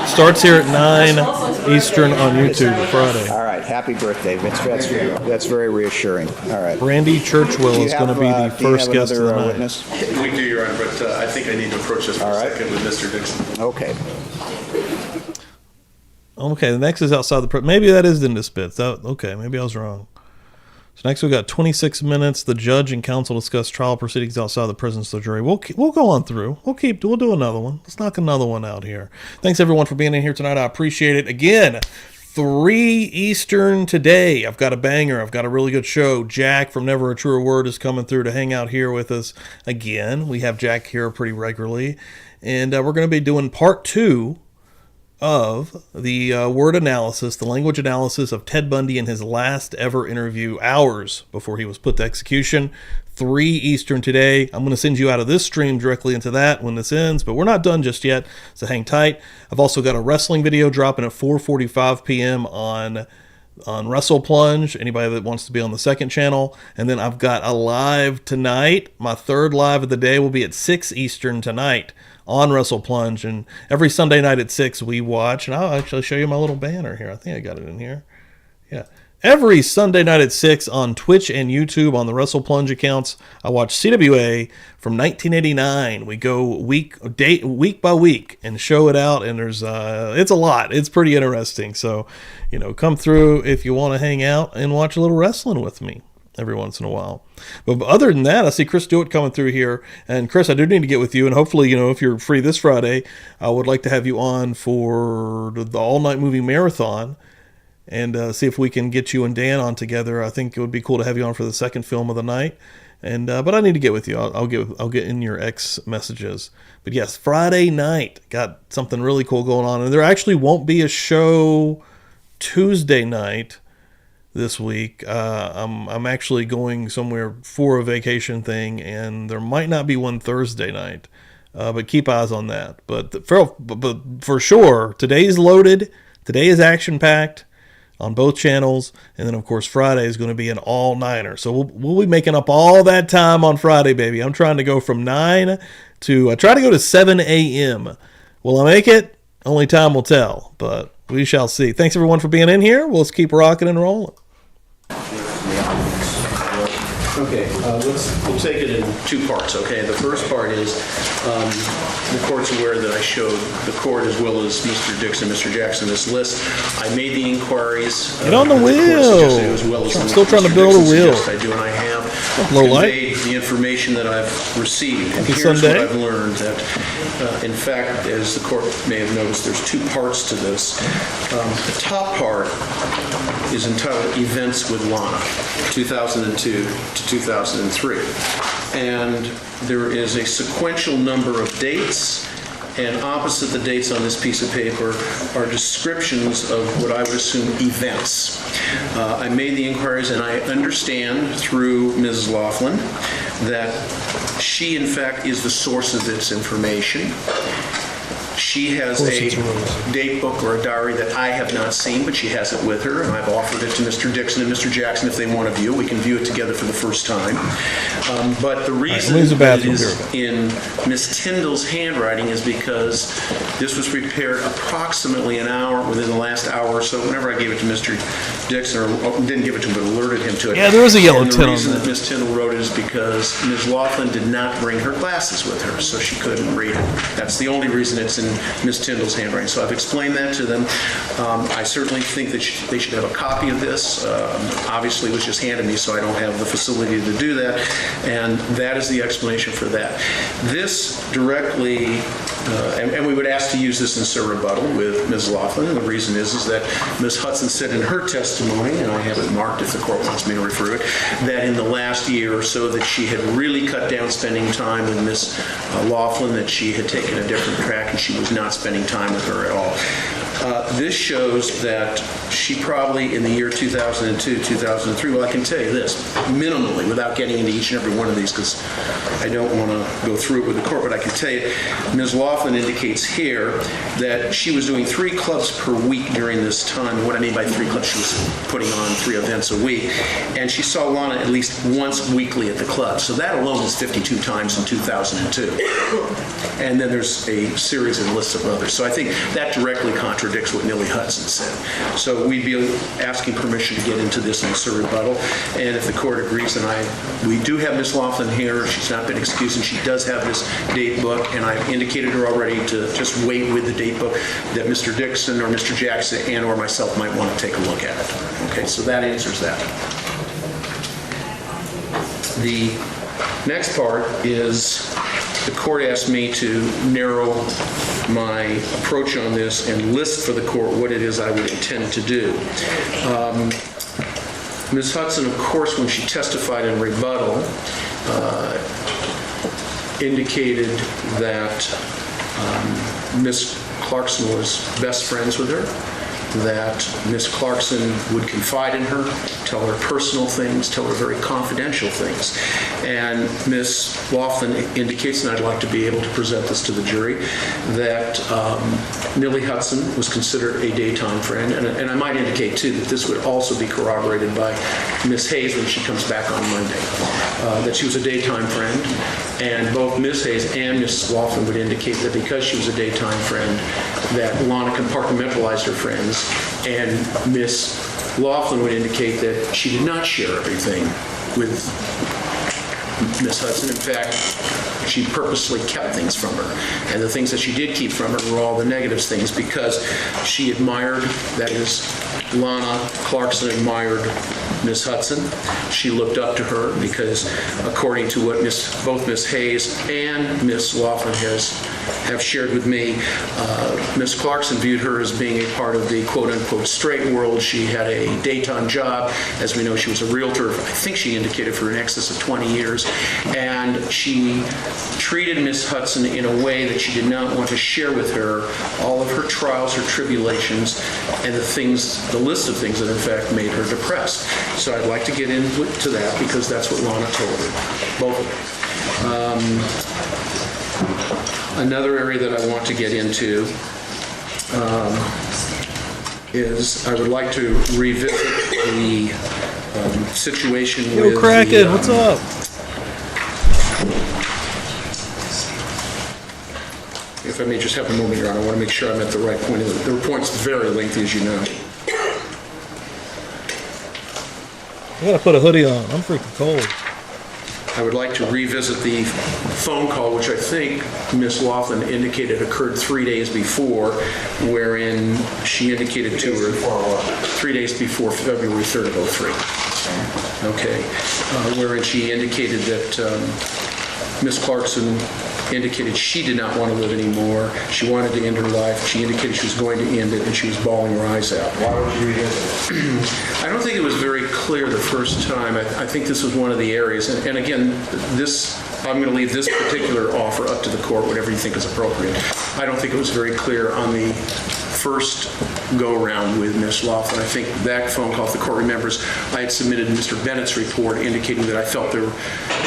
Starts here at 9 Eastern on YouTube Friday. All right, happy birthday, Vince. That's very reassuring. All right. Randy Churchwell is going to be the first guest of the night. Witness? We do, Your Honor, but I think I need to approach this for a second with Mr. Dixon. Okay. Okay, the next is outside the maybe that is into Spitz. Okay, maybe I was wrong. So next we got 26 minutes. The judge and counsel discuss trial proceedings outside the prison to the jury. We'll go on through. We'll do another one. Let's knock another one out here. Thanks everyone for being in here tonight. I appreciate it. Again, 3 Eastern today. I've got a banger. I've got a really good show. Jack from Never a Truer Word is coming through to hang out here with us again. We have Jack here pretty regularly, and we're going to be doing part 2 of the word analysis, the language analysis of Ted Bundy in his last ever interview, hours before he was put to execution. 3 Eastern today. I'm going to send you out of this stream directly into that when this ends, but we're not done just yet, so hang tight. I've also got a wrestling video dropping at 4:45 p.m. on Wrestle Plunge, anybody that wants to be on the second channel. And then I've got a live tonight. My third live of the day will be at 6 Eastern tonight on Wrestle Plunge, and every Sunday night at 6 we watch, and I'll actually show you my little banner here. I think I got it in here. Yeah. Every Sunday night at 6 on Twitch and YouTube on the Wrestle Plunge accounts, I watch CWA from 1989. We go week by week and show it out, and there's it's a lot. It's pretty interesting. So, come through if you want to hang out and watch a little wrestling with me every once in a while. But other than that, I see Chris Stewart coming through here. And Chris, I do need to get with you, and hopefully, if you're free this Friday, I would like to have you on for the all-night movie marathon and see if we can get you and Dan on together. I think it would be cool to have you on for the second film of the night. And but I need to get with you. I'll get in your X messages. But yes, Friday night, got something really cool going on. And there actually won't be a show Tuesday night this week. I'm actually going somewhere for a vacation thing, and there might not be one Thursday night, but keep eyes on that. But for sure, today's loaded. Today is action-packed on both channels, and then of course Friday is going to be an all-nighter. So we'll be making up all that time on Friday, baby. I'm trying to go from 9 to 7 a.m. Will I make it? Only time will tell, but We shall see. Thanks, everyone, for being in here. We'll just keep rocking and rolling. Okay, we'll take it in two parts, okay? The first part is, the court's aware that I showed the court as well as Mr. Dixon, Mr. Jackson, this list. I made the inquiries. Get on the that court wheel. suggested, as well as I'm the still trying to Mr. build a Dixon wheel. suggested I do, and I have Low light. conveyed the information that I've received. And Happy here's Sunday. what I've learned, that, in fact, as the court may have noticed, there's two parts to this. The top part is entitled Events with Lana, 2002 to 2003. And there is a sequential number of dates, and opposite the dates on this piece of paper are descriptions of what I would assume events. I made the inquiries, and I understand through Ms. Laughlin that she, in fact, is the source of this information. She has a date book or a diary that I have not seen, but she has it with her, and I've offered it to Mr. Dixon and Mr. Jackson if they want to view. We can view it together for the first time. But the reason use the that it bathroom is in Ms. Tyndall's handwriting is because this was prepared approximately an hour within the last hour or so. Whenever I gave it to Mr. Dixon, or didn't give it to him, but alerted him to it. Yeah, there was a yellow And tin on the reason that. that Ms. Tyndall wrote it is because Ms. Laughlin did not bring her glasses with her, so she couldn't read it. That's the only reason it's in Ms. Tyndall's handwriting. So I've explained that to them. I certainly think that they should have a copy of this. Obviously, it was just handed me, so I don't have the facility to do that. And that is the explanation for that. This directly, and we would ask to use this in Sir rebuttal with Ms. Laughlin, and the reason is that Ms. Hudson said in her testimony, and I have it marked if the court wants me to refer it, that in the last year or so that she had really cut down spending time with Ms. Laughlin, that she had taken a different track and she was not spending time with her at all. This shows that she probably, in the year 2002, 2003, well, I can tell you this, minimally, without getting into each and every one of these, because I don't want to go through it with the court, but I can tell you, Ms. Laughlin indicates here that she was doing 3 clubs per week during this time. And what I mean by 3 clubs, she was putting on 3 events a week. And she saw Lana at least once weekly at the club. So that alone is 52 times in 2002. And then there's a series and lists of others. So I think that directly contradicts what Nilly Hudson said. So we'd be asking permission to get into this in Sir rebuttal. And if the court agrees, then we do have Ms. Laughlin here. She's not been excused, and she does have this date book. And I've indicated her already to just wait with the date book, that Mr. Dixon or Mr. Jackson and or myself might want to take a look at it. Okay, so that answers that. The next part is the court asked me to narrow my approach on this and list for the court what it is I would intend to do. Ms. Hudson, of course, when she testified in rebuttal, indicated that Ms. Clarkson was best friends with her, that Ms. Clarkson would confide in her, tell her personal things, tell her very confidential things. And Ms. Laughlin indicates, and I'd like to be able to present this to the jury, that Nilly Hudson was considered a daytime friend. And I might indicate, too, that this would also be corroborated by Ms. Hayes when she comes back on Monday, that she was a daytime friend. And both Ms. Hayes and Ms. Laughlin would indicate that because she was a daytime friend, that Lana compartmentalized her friends, and Ms. Laughlin would indicate that she did not share everything with Ms. Hudson. In fact, she purposely kept things from her. And the things that she did keep from her were all the negative things, because she admired, that is, Lana Clarkson admired Ms. Hudson. She looked up to her because, according to what both Ms. Hayes and Ms. Laughlin have shared with me, Ms. Clarkson viewed her as being a part of the quote-unquote straight world. She had a daytime job. As we know, she was a realtor, I think she indicated, for in excess of 20 years. And she treated Ms. Hudson in a way that she did not want to share with her all of her trials, her tribulations, and the list of things that, in fact, made her depressed. So I'd like to get into that, because that's what Lana told her, both of them. Another area that I want to get into is I would like to revisit the situation with Kraken, what's up? If I may just have a moment, Your Honor, I want to make sure I'm at the right point. The report's very lengthy, as you know. I gotta put a hoodie on. I'm freaking cold. I would like to revisit the phone call, which I think Ms. Laughlin indicated occurred 3 days before, wherein she indicated to her 3 days before February 3rd of '03. Okay. Wherein she indicated that Ms. Clarkson indicated she did not want to live anymore. She wanted to end her life. She indicated she was going to end it, and she was bawling her eyes out. Why would you revisit it? I don't think it was very clear the first time. I think this was one of the areas, and again, I'm going to leave this particular offer up to the court, whatever you think is appropriate. I don't think it was very clear on the first go-around with Ms. Laughlin. I think that phone call, if the court remembers, I had submitted Mr. Bennett's report indicating that I felt there were,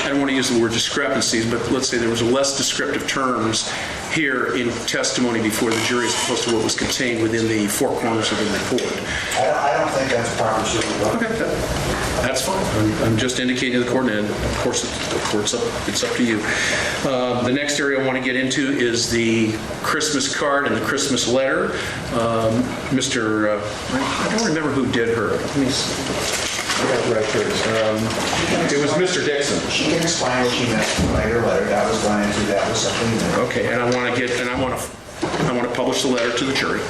I don't want to use the word discrepancies, but let's say there was less descriptive terms here in testimony before the jury as opposed to what was contained within the four corners of the report. I don't think that's proper suitable. Okay, that's fine. I'm just indicating to the court, and of course, it's up to you. The next area I want to get into is the Christmas card and the Christmas letter. Mr. I don't remember who did her. Let me see. I got it right here. It was Mr. Dixon. She can explain what she meant by her letter. That was gone into, that was something new. Okay, and I want to publish the letter to the jury.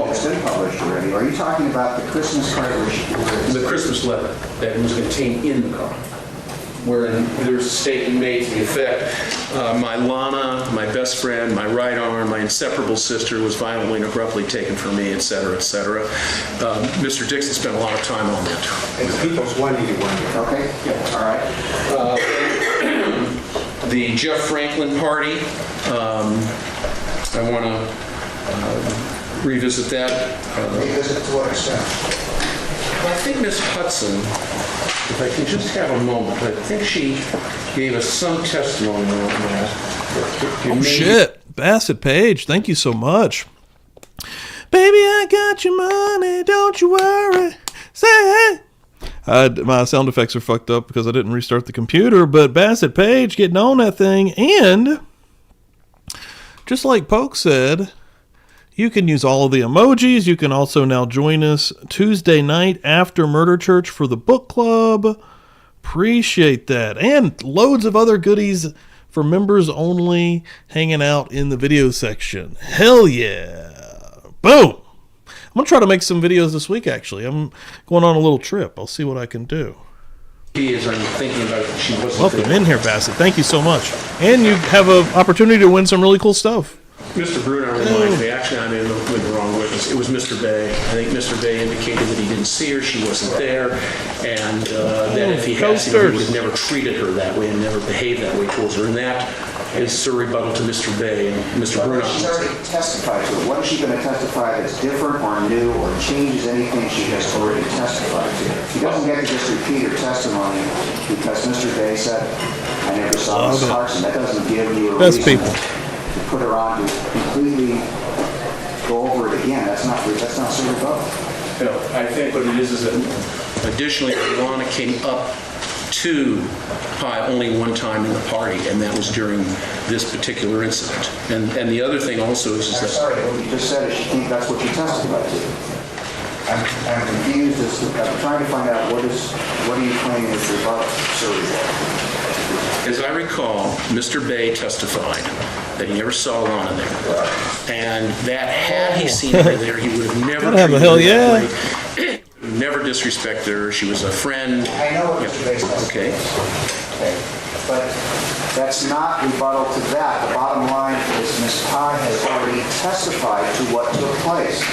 It's been published already. Are you talking about the Christmas card? The Christmas letter that was contained in the card, wherein there's a statement made to the effect, my Lana, my best friend, my right arm, my inseparable sister was violently and abruptly taken from me, et cetera, et cetera. Mr. Dixon spent a lot of time on that. It's people's 181. Okay, yeah, all right. The Jeff Franklin party, I want to revisit that. Revisit to what extent? I think Ms. Hudson, if I can just have a moment, I think she gave us some testimony on that. Oh, shit. Bassett Page, thank you so much. Baby, I got your money, don't you worry. Say hey. My sound effects are fucked up because I didn't restart the computer, but Bassett Page getting on that thing. And just like Polk said, you can use all of the emojis. You can also now join us Tuesday night after Murder Church for the book club. Appreciate that. And loads of other goodies for members only hanging out in the video section. Hell yeah. Boom. I'm going to try to make some videos this week, actually. I'm going on a little trip. I'll see what I can do. As I'm thinking about it, she wasn't Welcome there. in here, Bassett. Thank you so much. And you have an opportunity to win some really cool stuff. Mr. Bruner reminded me, actually I'm in with the wrong witness. It was Mr. Bay. I think Mr. Bay indicated that he didn't see her, she wasn't there, and that if he had seen her, he would have never treated her that way and never behaved that way towards her. And that is a rebuttal to Mr. Bay and Mr. Bruner. She's already testified to it. What is she going to testify that's different or new or changes anything she has already testified to? She doesn't get to just repeat her testimony because Mr. Bay said, I never saw Ms. Clarkson. That doesn't give you a reason to put her on to completely go over it again. That's not so rebuttal. No, I think what it is that additionally, Lana came up to Pi only one time in the party, and that was during this particular incident. And the other thing also is I'm that... sorry, what you just said is she thinks that's what you testified to. I'm confused as to, I'm trying to find out what are you claiming is rebuttal, sir? As I recall, Mr. Bay testified that he never saw Lana there. And that had he seen her there, he would have never Gotta have a treated hell her yeah. that way. Never disrespected her. She was a friend. I know what Mr. Bay says. Okay. But that's not rebuttal to that. The bottom line is Ms. Pi has already testified to what took place.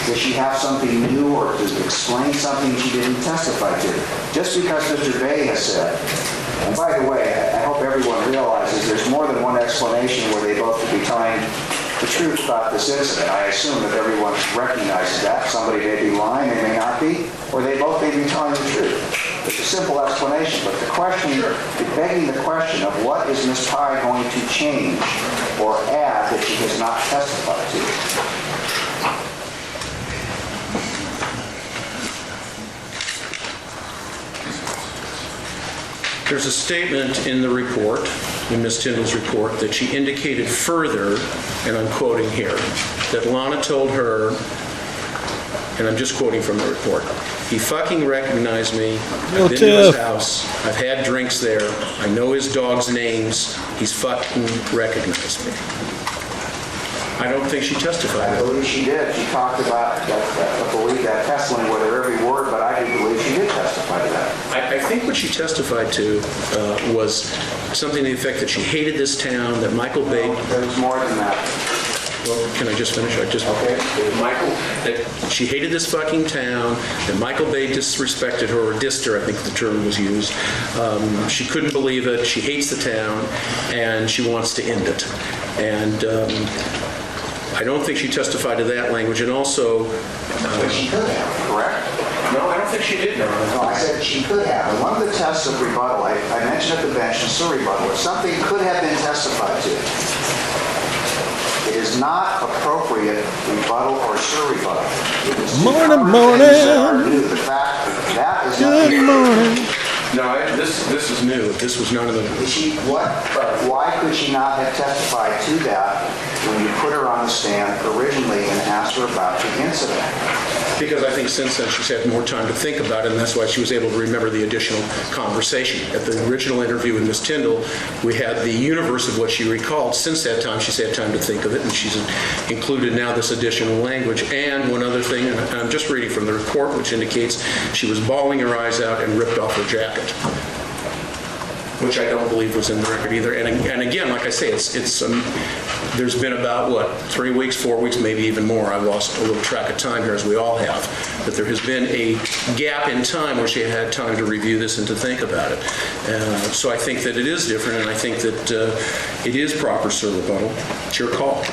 Does she have something new or to explain something she didn't testify to? Just because Mr. Bay has said, and by the way, I hope everyone realizes there's more than one explanation where they both could be telling the truth about this incident. I assume that everyone recognizes that. Somebody may be lying, they may not be, or they both may be telling the truth. It's a simple explanation, but the question, begging the question of what is Ms. Pi going to change or add that she has not testified to? There's a statement in the report, in Ms. Tyndall's report, that she indicated further, and I'm quoting here, that Lana told her, and I'm just quoting from the report, "He fucking recognized me. I've been to his house. I've had drinks there. I know his dog's names. He's fucking recognized me." I don't think she testified. I believe she did. She talked about I believe that testimony with her every word, but I do believe she did testify to that. I think what she testified to was something to the effect that she hated this town, that Michael Bay... There was more than that. Well, can I just finish? Okay. That she hated this fucking town, that Michael Bay disrespected her, or dissed her, I think the term was used. She couldn't believe it. She hates the town, and she wants to end it. And I don't think she testified to that language. And also... She could have, correct? No, I don't think she did, Your Honor. No, I said she could have. And one of the tests of rebuttal, I mentioned at the bench in Sue rebuttal, if something could have been testified to, it is not appropriate rebuttal or Sue rebuttal. Morning. The fact that is not... Good morning. No, this is new. This was none of the... Why could she not have testified to that when you put her on the stand originally and asked her about the incident? Because I think since then she's had more time to think about it, and that's why she was able to remember the additional conversation. At the original interview with Ms. Tyndall, we had the universe of what she recalled. Since that time, she's had time to think of it, and she's included now this additional language. And one other thing, and I'm just reading from the report, which indicates she was bawling her eyes out and ripped off her jacket, which I don't believe was in the record either. And again, like I say, there's been about, 3 weeks, 4 weeks, maybe even more. I've lost a little track of time here, as we all have. But there has been a gap in time where she had time to review this and to think about it. So I think that it is different, and I think that it is proper, Sir Rebuttal. It's your call.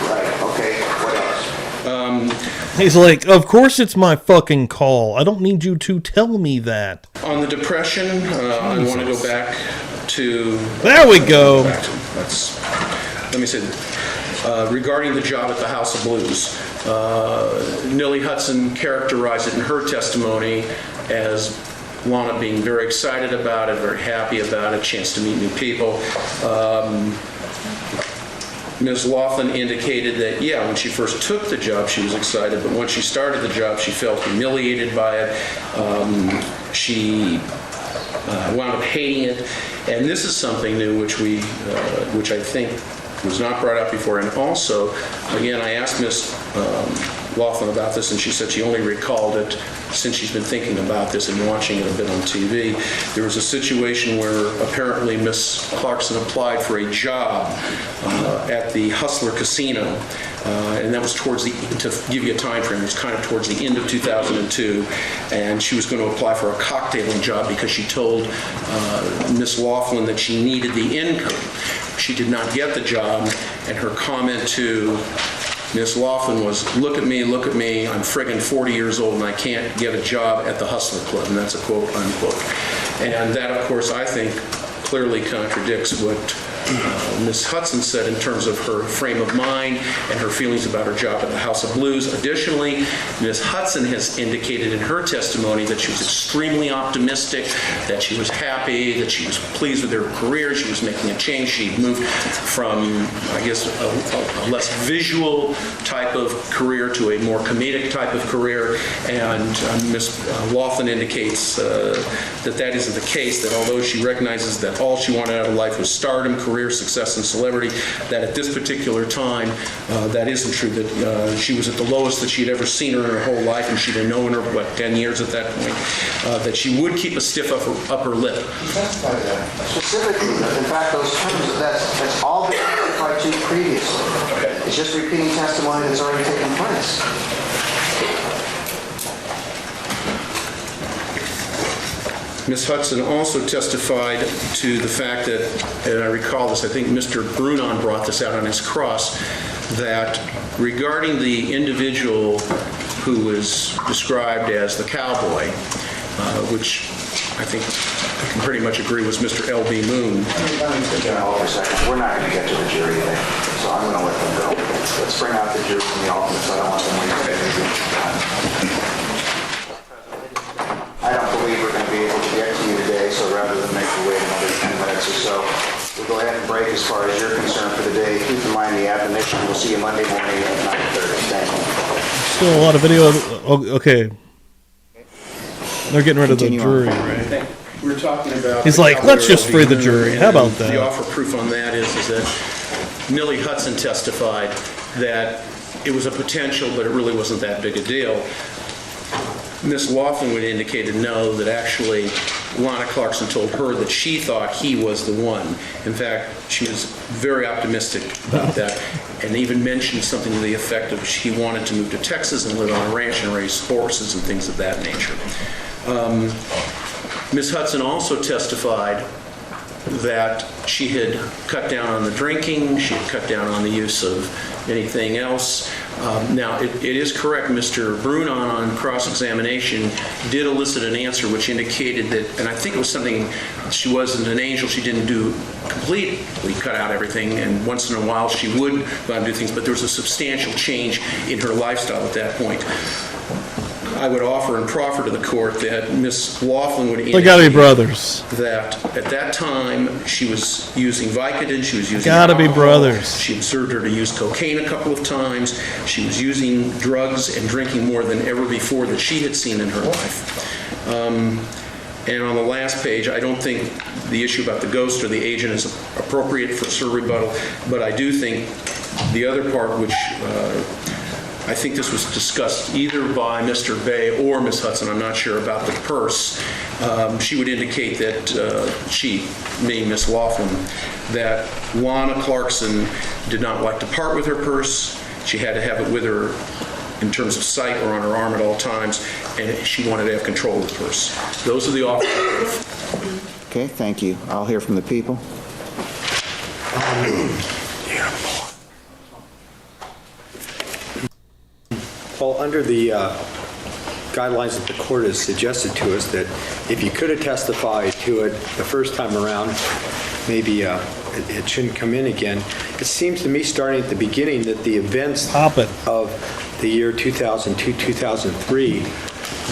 Right, okay, what else? He's like, of course it's my fucking call. I don't need you to tell me that. On the depression, I want to go back to... There we go. Let me say, regarding the job at the House of Blues, Nilly Hudson characterized it in her testimony as Lana being very excited about it, very happy about it, chance to meet new people. Ms. Laughlin indicated that, yeah, when she first took the job, she was excited, but when she started the job, she felt humiliated by it. She wound up hating it, and this is something new, which I think was not brought up before. And also, again, I asked Ms. Laughlin about this, and she said she only recalled it since she's been thinking about this and watching it a bit on TV. There was a situation where apparently Ms. Clarkson applied for a job at the Hustler Casino, and that was towards to give you a time frame, it was kind of towards the end of 2002, and she was going to apply for a cocktailing job because she told Ms. Laughlin that she needed the income. She did not get the job, and her comment to Ms. Laughlin was, look at me, I'm friggin' 40 years old and I can't get a job at the Hustler Club, and that's a quote, unquote. And that, of course, I think clearly contradicts what Ms. Hudson said in terms of her frame of mind and her feelings about her job at the House of Blues. Additionally, Ms. Hudson has indicated in her testimony that she was extremely optimistic, that she was happy, that she was pleased with her career, she was making a change. She moved from, I guess, a less visual type of career to a more comedic type of career, and Ms. Laughlin indicates that that isn't the case, that although she recognizes that all she wanted out of life was stardom, career success, and celebrity, that at this particular time, that isn't true, that she was at the lowest that she'd ever seen her in her whole life, and she'd known her, 10 years at that point, that she would keep a stiff upper lip. Specifically, in fact, those terms, that's all been testified to previously. Okay. It's just repeating testimony that's already taken place. Ms. Hudson also testified to the fact that, and I recall this, I think Mr. Brunon brought this out on his cross, that regarding the individual who was described as the cowboy, which I think I can pretty much agree was Mr. L.B. Moon. Let me sit down for a second. We're not going to get to the jury today, so I'm going to let them go. Let's bring out the jury from the alternates. I don't want them waiting. I don't believe we're going to be able to get to you today, so rather than make addresses. So we'll go ahead and break as far as you're concerned for the day. Keep in mind the admonition. We'll see you Monday morning at 9:30. Thank you. Still a lot of video. Okay. They're getting rid of the Continue on. jury, right? We're talking about... He's like, let's just free the jury. How about that? The offer proof on that is that Millie Hudson testified that it was a potential, but it really wasn't that big a deal. Ms. Laughlin would indicated no, that actually Lana Clarkson told her that she thought he was the one. In fact, she was very optimistic about that and even mentioned something to the effect of she wanted to move to Texas and live on a ranch and raise horses and things of that nature. Ms. Hudson also testified that she had cut down on the drinking, she had cut down on the use of anything else. Now, it is correct, Mr. Brunon on cross-examination did elicit an answer which indicated that, and I think it was something, she wasn't an angel, she didn't do completely cut out everything, and once in a while she would go out and do things, but there was a substantial change in her lifestyle at that point. I would offer and proffer to the court that Ms. Laughlin would indicate They gotta be brothers. that at that time she was using Vicodin, she was using Gotta be alcohol. brothers. She observed her to use cocaine a couple of times. She was using drugs and drinking more than ever before that she had seen in her life. And on the last page, I don't think the issue about the ghost or the agent is appropriate for Sir rebuttal, but I do think the other part, which I think this was discussed either by Mr. Bay or Ms. Hudson, I'm not sure, about the purse. She would indicate that she, meaning Ms. Laughlin, that Lana Clarkson did not like to part with her purse. She had to have it with her in terms of sight or on her arm at all times, and she wanted to have control of the purse. Those are the offers. Okay, thank you. I'll hear from the people. Well, under the guidelines that the court has suggested to us, that if you could have testified to it the first time around, maybe it shouldn't come in again. It seems to me, starting at the beginning, that the events Pop it. of the year 2002, 2003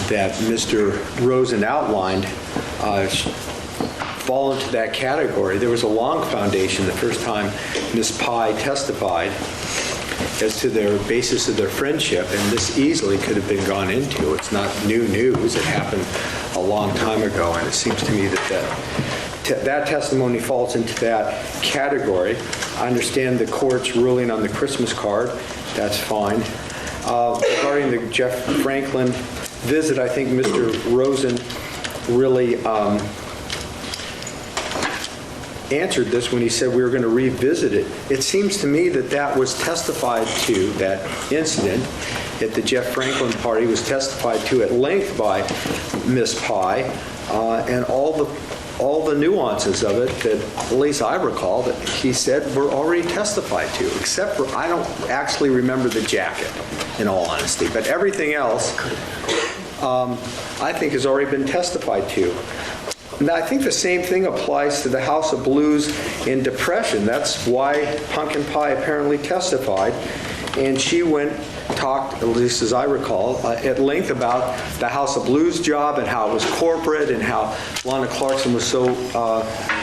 that Mr. Rosen outlined fall into that category. There was a long foundation the first time Ms. Pye testified as to their basis of their friendship, and this easily could have been gone into. It's not new news. It happened a long time ago, and it seems to me that testimony falls into that category. I understand the court's ruling on the Christmas card. That's fine. Regarding the Jeff Franklin visit, I think Mr. Rosen really answered this when he said we were going to revisit it. It seems to me that that was testified to, that incident at the Jeff Franklin party was testified to at length by Ms. Pye, and all the nuances of it that, at least I recall, that he said were already testified to, except for, I don't actually remember the jacket, in all honesty, but everything else I think has already been testified to. And I think the same thing applies to the House of Blues in Depression. That's why Pumpkin Pie apparently testified. And she talked, at least as I recall, at length about the House of Blues job and how it was corporate and how Lana Clarkson was so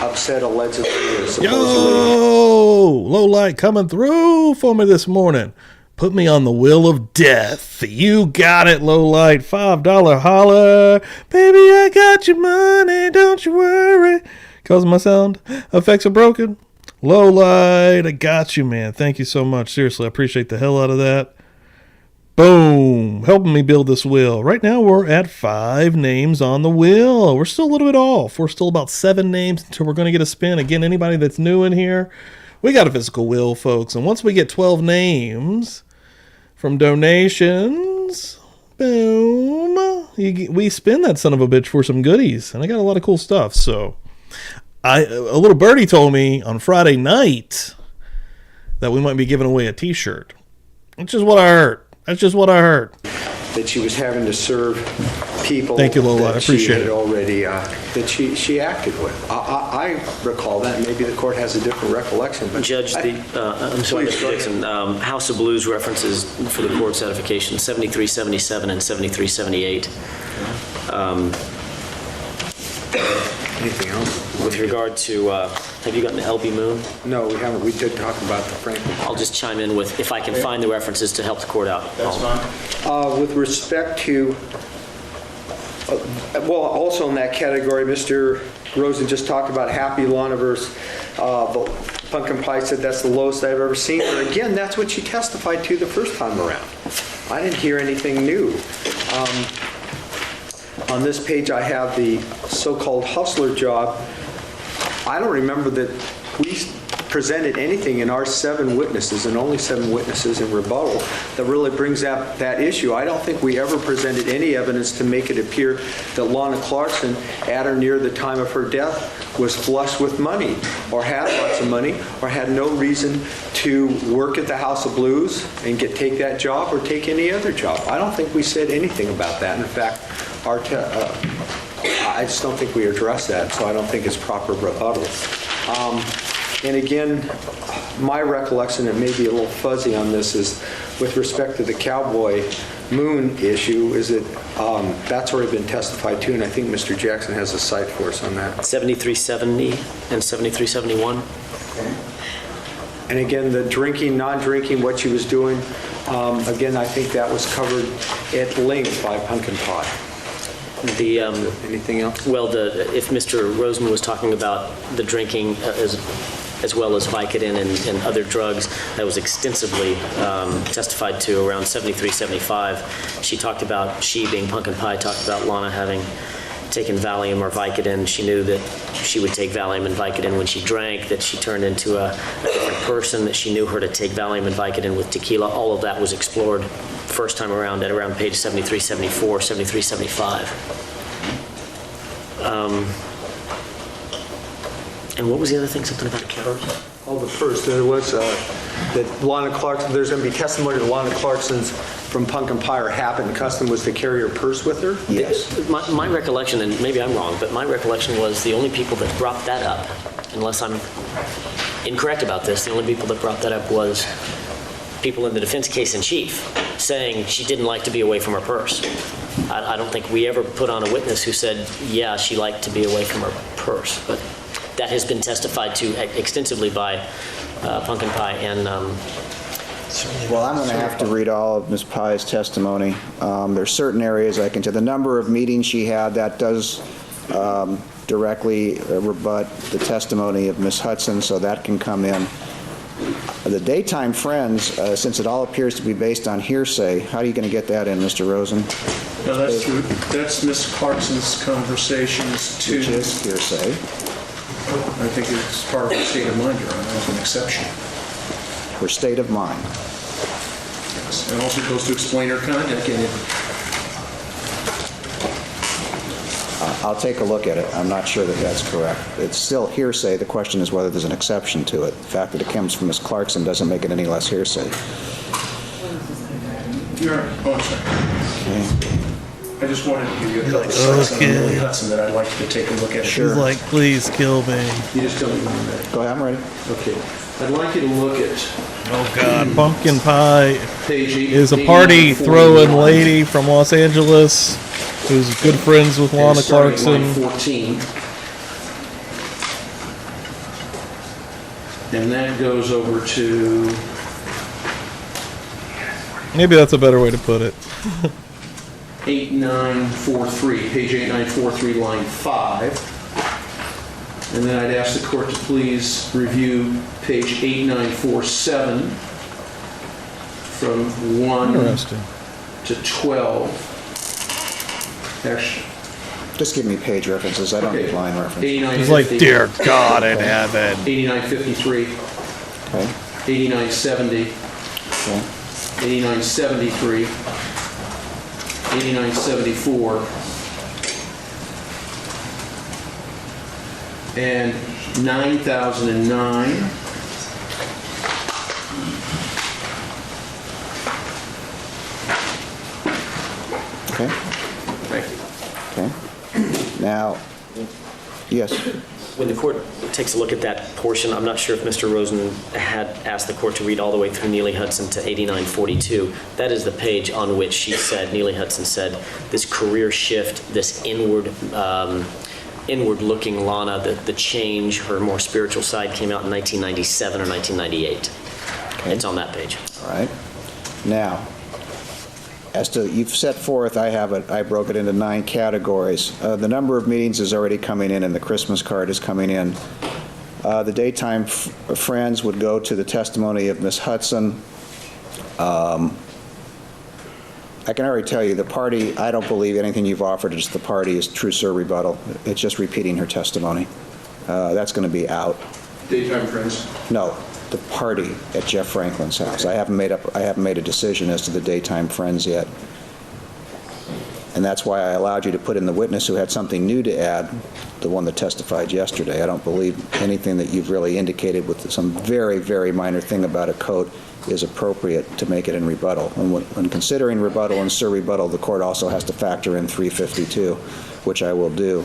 upset, allegedly, or supposedly. Yo, low light coming through for me this morning. Put me on the wheel of death. You got it, low light. $5 holler. Baby, I got your money. Don't you worry. Cause my sound effects are broken. Low light, I got you, man. Thank you so much. Seriously, I appreciate the hell out of that. Boom. Helping me build this wheel. Right now we're at 5 names on the wheel. We're still a little bit off. We're still about 7 names until we're going to get a spin. Again, anybody that's new in here, we got a physical wheel, folks. And once we get 12 names from donations, boom, we spin that son of a bitch for some goodies. And I got a lot of cool stuff. So a little birdie told me on Friday night that we might be giving away a t-shirt. Which is what I heard. That's just what I heard. That she was having to serve people. Thank you, Lola. I that appreciate she had it. already, that she acted with. I recall that. Maybe the court has a different recollection. But Judge, I'm sorry, Please, Mr. go Dixon, House of Blues references for the court's edification, 7377 and 7378. Anything else? With regard to, have you gotten the LB Moon? No, we haven't. We did talk about the Franklin. I'll just chime in with, if I can find the references to help the court out. That's fine. With respect to, well, also in that category, Mr. Rosen just talked about Happy Loniverse. The Pumpkin Pie said that's the lowest I've ever seen her. Again, that's what she testified to the first time around. I didn't hear anything new. On this page, I have the so-called hustler job. I don't remember that we presented anything in our 7 witnesses, and only 7 witnesses in rebuttal, that really brings up that issue. I don't think we ever presented any evidence to make it appear that Lana Clarkson, at or near the time of her death, was flush with money, or had lots of money, or had no reason to work at the House of Blues and take that job or take any other job. I don't think we said anything about that. In fact, I just don't think we addressed that, so I don't think it's proper rebuttal. And again, my recollection, it may be a little fuzzy on this, is with respect to the Cowboy Moon issue, is that that's already been testified to, and I think Mr. Jackson has a cite for us on that. 7370 and 7371. And again, the drinking, non-drinking, what she was doing, again, I think that was covered at length by Pumpkin Pie. Anything else? Well, if Mr. Rosen was talking about the drinking as well as Vicodin and other drugs, that was extensively testified to around 73, 75. She being Pumpkin Pie, talked about Lana having taken Valium or Vicodin. She knew that she would take Valium and Vicodin when she drank, that she turned into a different person, that she knew her to take Valium and Vicodin with tequila. All of that was explored first time around at around page 73, 74, 73, 75. And what was the other thing? Something about a purse? Oh, the purse. There was that Lana Clarkson, there's going to be testimony that Lana Clarkson's from Pumpkin Pie or Happen custom was to carry her purse with her? Yes. My recollection, and maybe I'm wrong, but my recollection was the only people that brought that up, unless I'm incorrect about this, the only people that brought that up was people in the defense case in chief saying she didn't like to be away from her purse. I don't think we ever put on a witness who said, yeah, she liked to be away from her purse, but that has been testified to extensively by Pumpkin Pie and... Well, I'm going to have to read all of Ms. Pye's testimony. There's certain areas I can tell. The number of meetings she had, that does directly rebut the testimony of Ms. Hudson, so that can come in. The daytime friends, since it all appears to be based on hearsay, how are you going to get that in, Mr. Rosen? No, that's true. That's Ms. Clarkson's conversations to... Which is hearsay. I think it's part of her state of mind, Your Honor, as an exception. Her state of mind. Yes. And also goes to explain her conduct. I'll take a look at it. I'm not sure that that's correct. It's still hearsay. The question is whether there's an exception to it. The fact that it comes from Ms. Clarkson doesn't make it any less hearsay. Your Honor, oh, I'm sorry. Okay. I just wanted to give you a couple of slides on Lily Hudson that I'd like you to take a look at. Sure. He's like, please kill me. You just don't remember that. Go ahead, I'm ready. Okay. I'd like you to look at Oh God, Pumpkin Pie page 8. is a party throwing lady from Los Angeles who's good friends with Lana Clarkson. Line 14. And that goes over to Maybe that's a better way to put it. 8943, page 8943, line 5. And then I'd ask the court to please review page 8947 from 1 Interesting. to 12. Actually, Just give me page references. I don't need line references. 8950. He's like, dear God in heaven. 8953, Okay. 8970, Okay. 8973, 8974, and 9009. Okay. Thank you. Okay. Now, yes. When the court takes a look at that portion, I'm not sure if Mr. Rosen had asked the court to read all the way through Neely Hudson to 8942. That is the page on which Neely Hudson said, this career shift, this inward inward-looking Lana, the change, her more spiritual side came out in 1997 or 1998. Okay. It's on that page. All right. Now, as to, you've set forth, I broke it into 9 categories. The number of meetings is already coming in, and the Christmas card is coming in. The daytime friends would go to the testimony of Ms. Hudson. I can already tell you, the party, I don't believe anything you've offered as the party is true sir rebuttal. It's just repeating her testimony. That's going to be out. Daytime friends. No, the party at Jeff Franklin's house. I haven't made a decision as to the daytime friends yet. And that's why I allowed you to put in the witness who had something new to add, the one that testified yesterday. I don't believe anything that you've really indicated with some very, very minor thing about a code is appropriate to make it in rebuttal. And when considering rebuttal and sur rebuttal, the court also has to factor in 352, which I will do.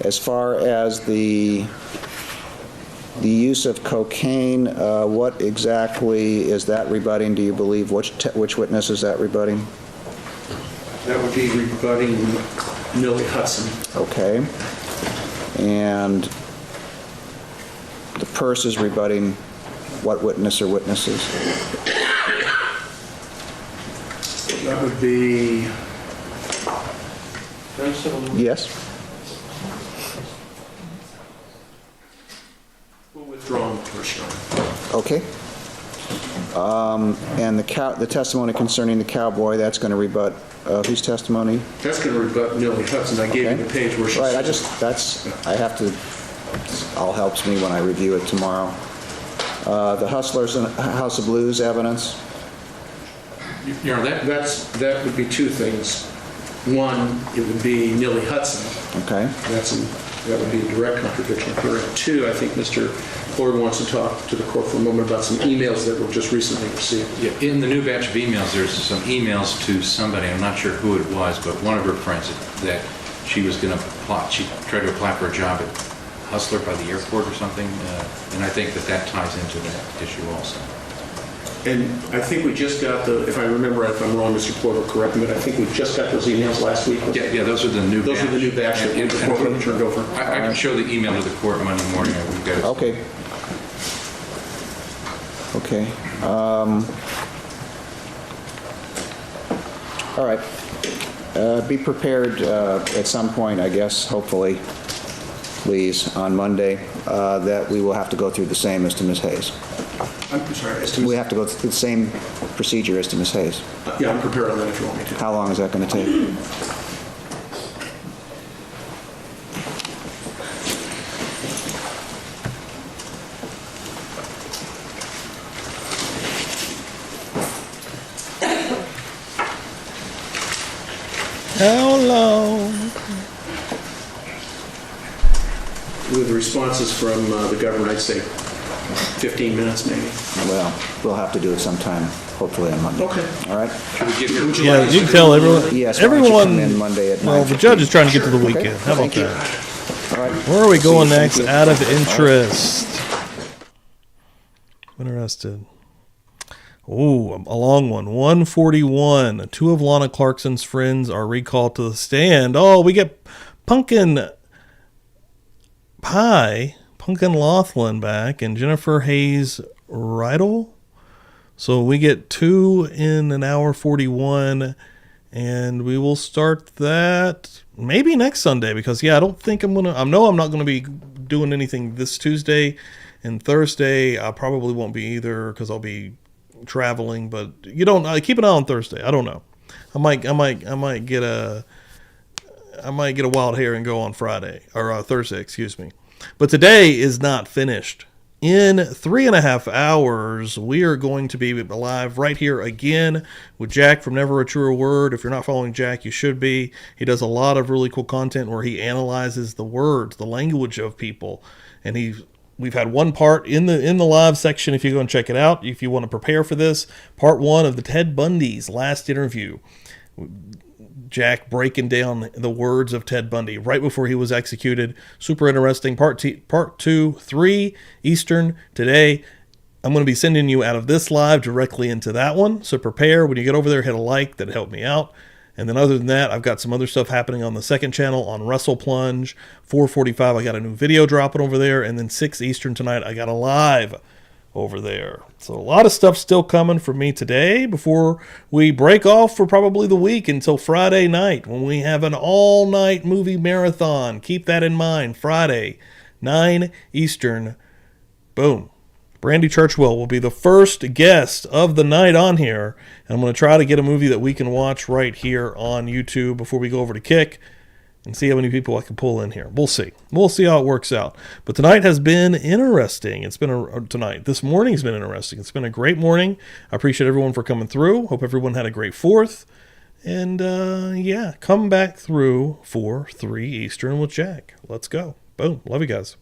As far as the use of cocaine, what exactly is that rebutting, do you believe? Which witness is that rebutting? That would be rebutting Millie Hudson. Okay. And the purse is rebutting what witness or witnesses? That would be... Yes? We'll withdraw the purse. Okay. And the testimony concerning the cowboy, that's going to rebut whose testimony? That's going to rebut Millie Hudson. I gave you the page where she... Right, all helps me when I review it tomorrow. The Hustlers and House of Blues evidence? Your Honor, that would be 2 things. One, it would be Millie Hudson. Okay. That would be a direct contradiction. Correct. 2, I think Mr. Ford wants to talk to the court for a moment about some emails that were just recently received. Yeah, in the new batch of emails, there's some emails to somebody, I'm not sure who it was, but one of her friends that she was going to apply, she tried to apply for a job at Hustler by the airport or something, and I think that ties into that issue also. And I think we just got if I remember, if I'm wrong, Mr. Porter will correct me, but I think we just got those emails last week. Yeah, those are the new batch. Those are the new batch that the court turned over. I can show the email to the court Monday morning. We've got it. Okay. Okay. All right. Be prepared at some point, I guess, hopefully, please, on Monday, that we will have to go through the same as to Ms. Hayes. I'm sorry. As to We have to go through the same procedure as to Ms. Hayes. Yeah, I'm prepared on that if you want me to. How long is that going to take? How long? With the responses from the government, I'd say 15 minutes maybe. Well, we'll have to do it sometime, hopefully on Monday. Okay. All right? Yeah, you can tell everyone. Yes, why don't you Everyone. come in Monday at Well, the 9:15? judge is trying to get to the Okay. weekend. How about Thank you. that? All right. Where are we See going you. Thank next? you. Out of interest. Interested. Ooh, a long one. 141. 2 of Lana Clarkson's friends are recalled to the stand. Oh, we get Pumpkin Laughlin back and Jennifer Hayes Rydell. So we get 2 in an hour 41, and we will start that maybe next Sunday because, I don't think I know I'm not going to be doing anything this Tuesday, and Thursday I probably won't be either because I'll be traveling, but keep an eye on Thursday. I don't know. I might get a wild hair and go on Friday or Thursday, excuse me. But today is not finished. In 3.5 hours, we are going to be live right here again with Jack from Never a Truer Word. If you're not following Jack, you should be. He does a lot of really cool content where he analyzes the words, the language of people, and we've had one part in the live section. If you go and check it out, if you want to prepare for this, part 1 of the Ted Bundy's last interview. Jack breaking down the words of Ted Bundy right before he was executed. Super interesting. Part 2, 3 Eastern today. I'm going to be sending you out of this live directly into that one. So prepare. When you get over there, hit a like. That'd help me out. And then other than that, I've got some other stuff happening on the second channel on Wrestle Plunge. 4:45, I got a new video dropping over there. And then 6 Eastern tonight, I got a live over there. So a lot of stuff still coming from me today before we break off for probably the week until Friday night when we have an all-night movie marathon. Keep that in mind. Friday, 9 Eastern. Boom. Brandy Churchwell will be the first guest of the night on here. And I'm going to try to get a movie that we can watch right here on YouTube before we go over to Kick and see how many people I can pull in here. We'll see. We'll see how it works out. But tonight has been interesting. It's been this morning's been interesting. It's been a great morning. I appreciate everyone for coming through. Hope everyone had a great 4th. And yeah, come back through for 3 Eastern with Jack. Let's go. Boom. Love you guys.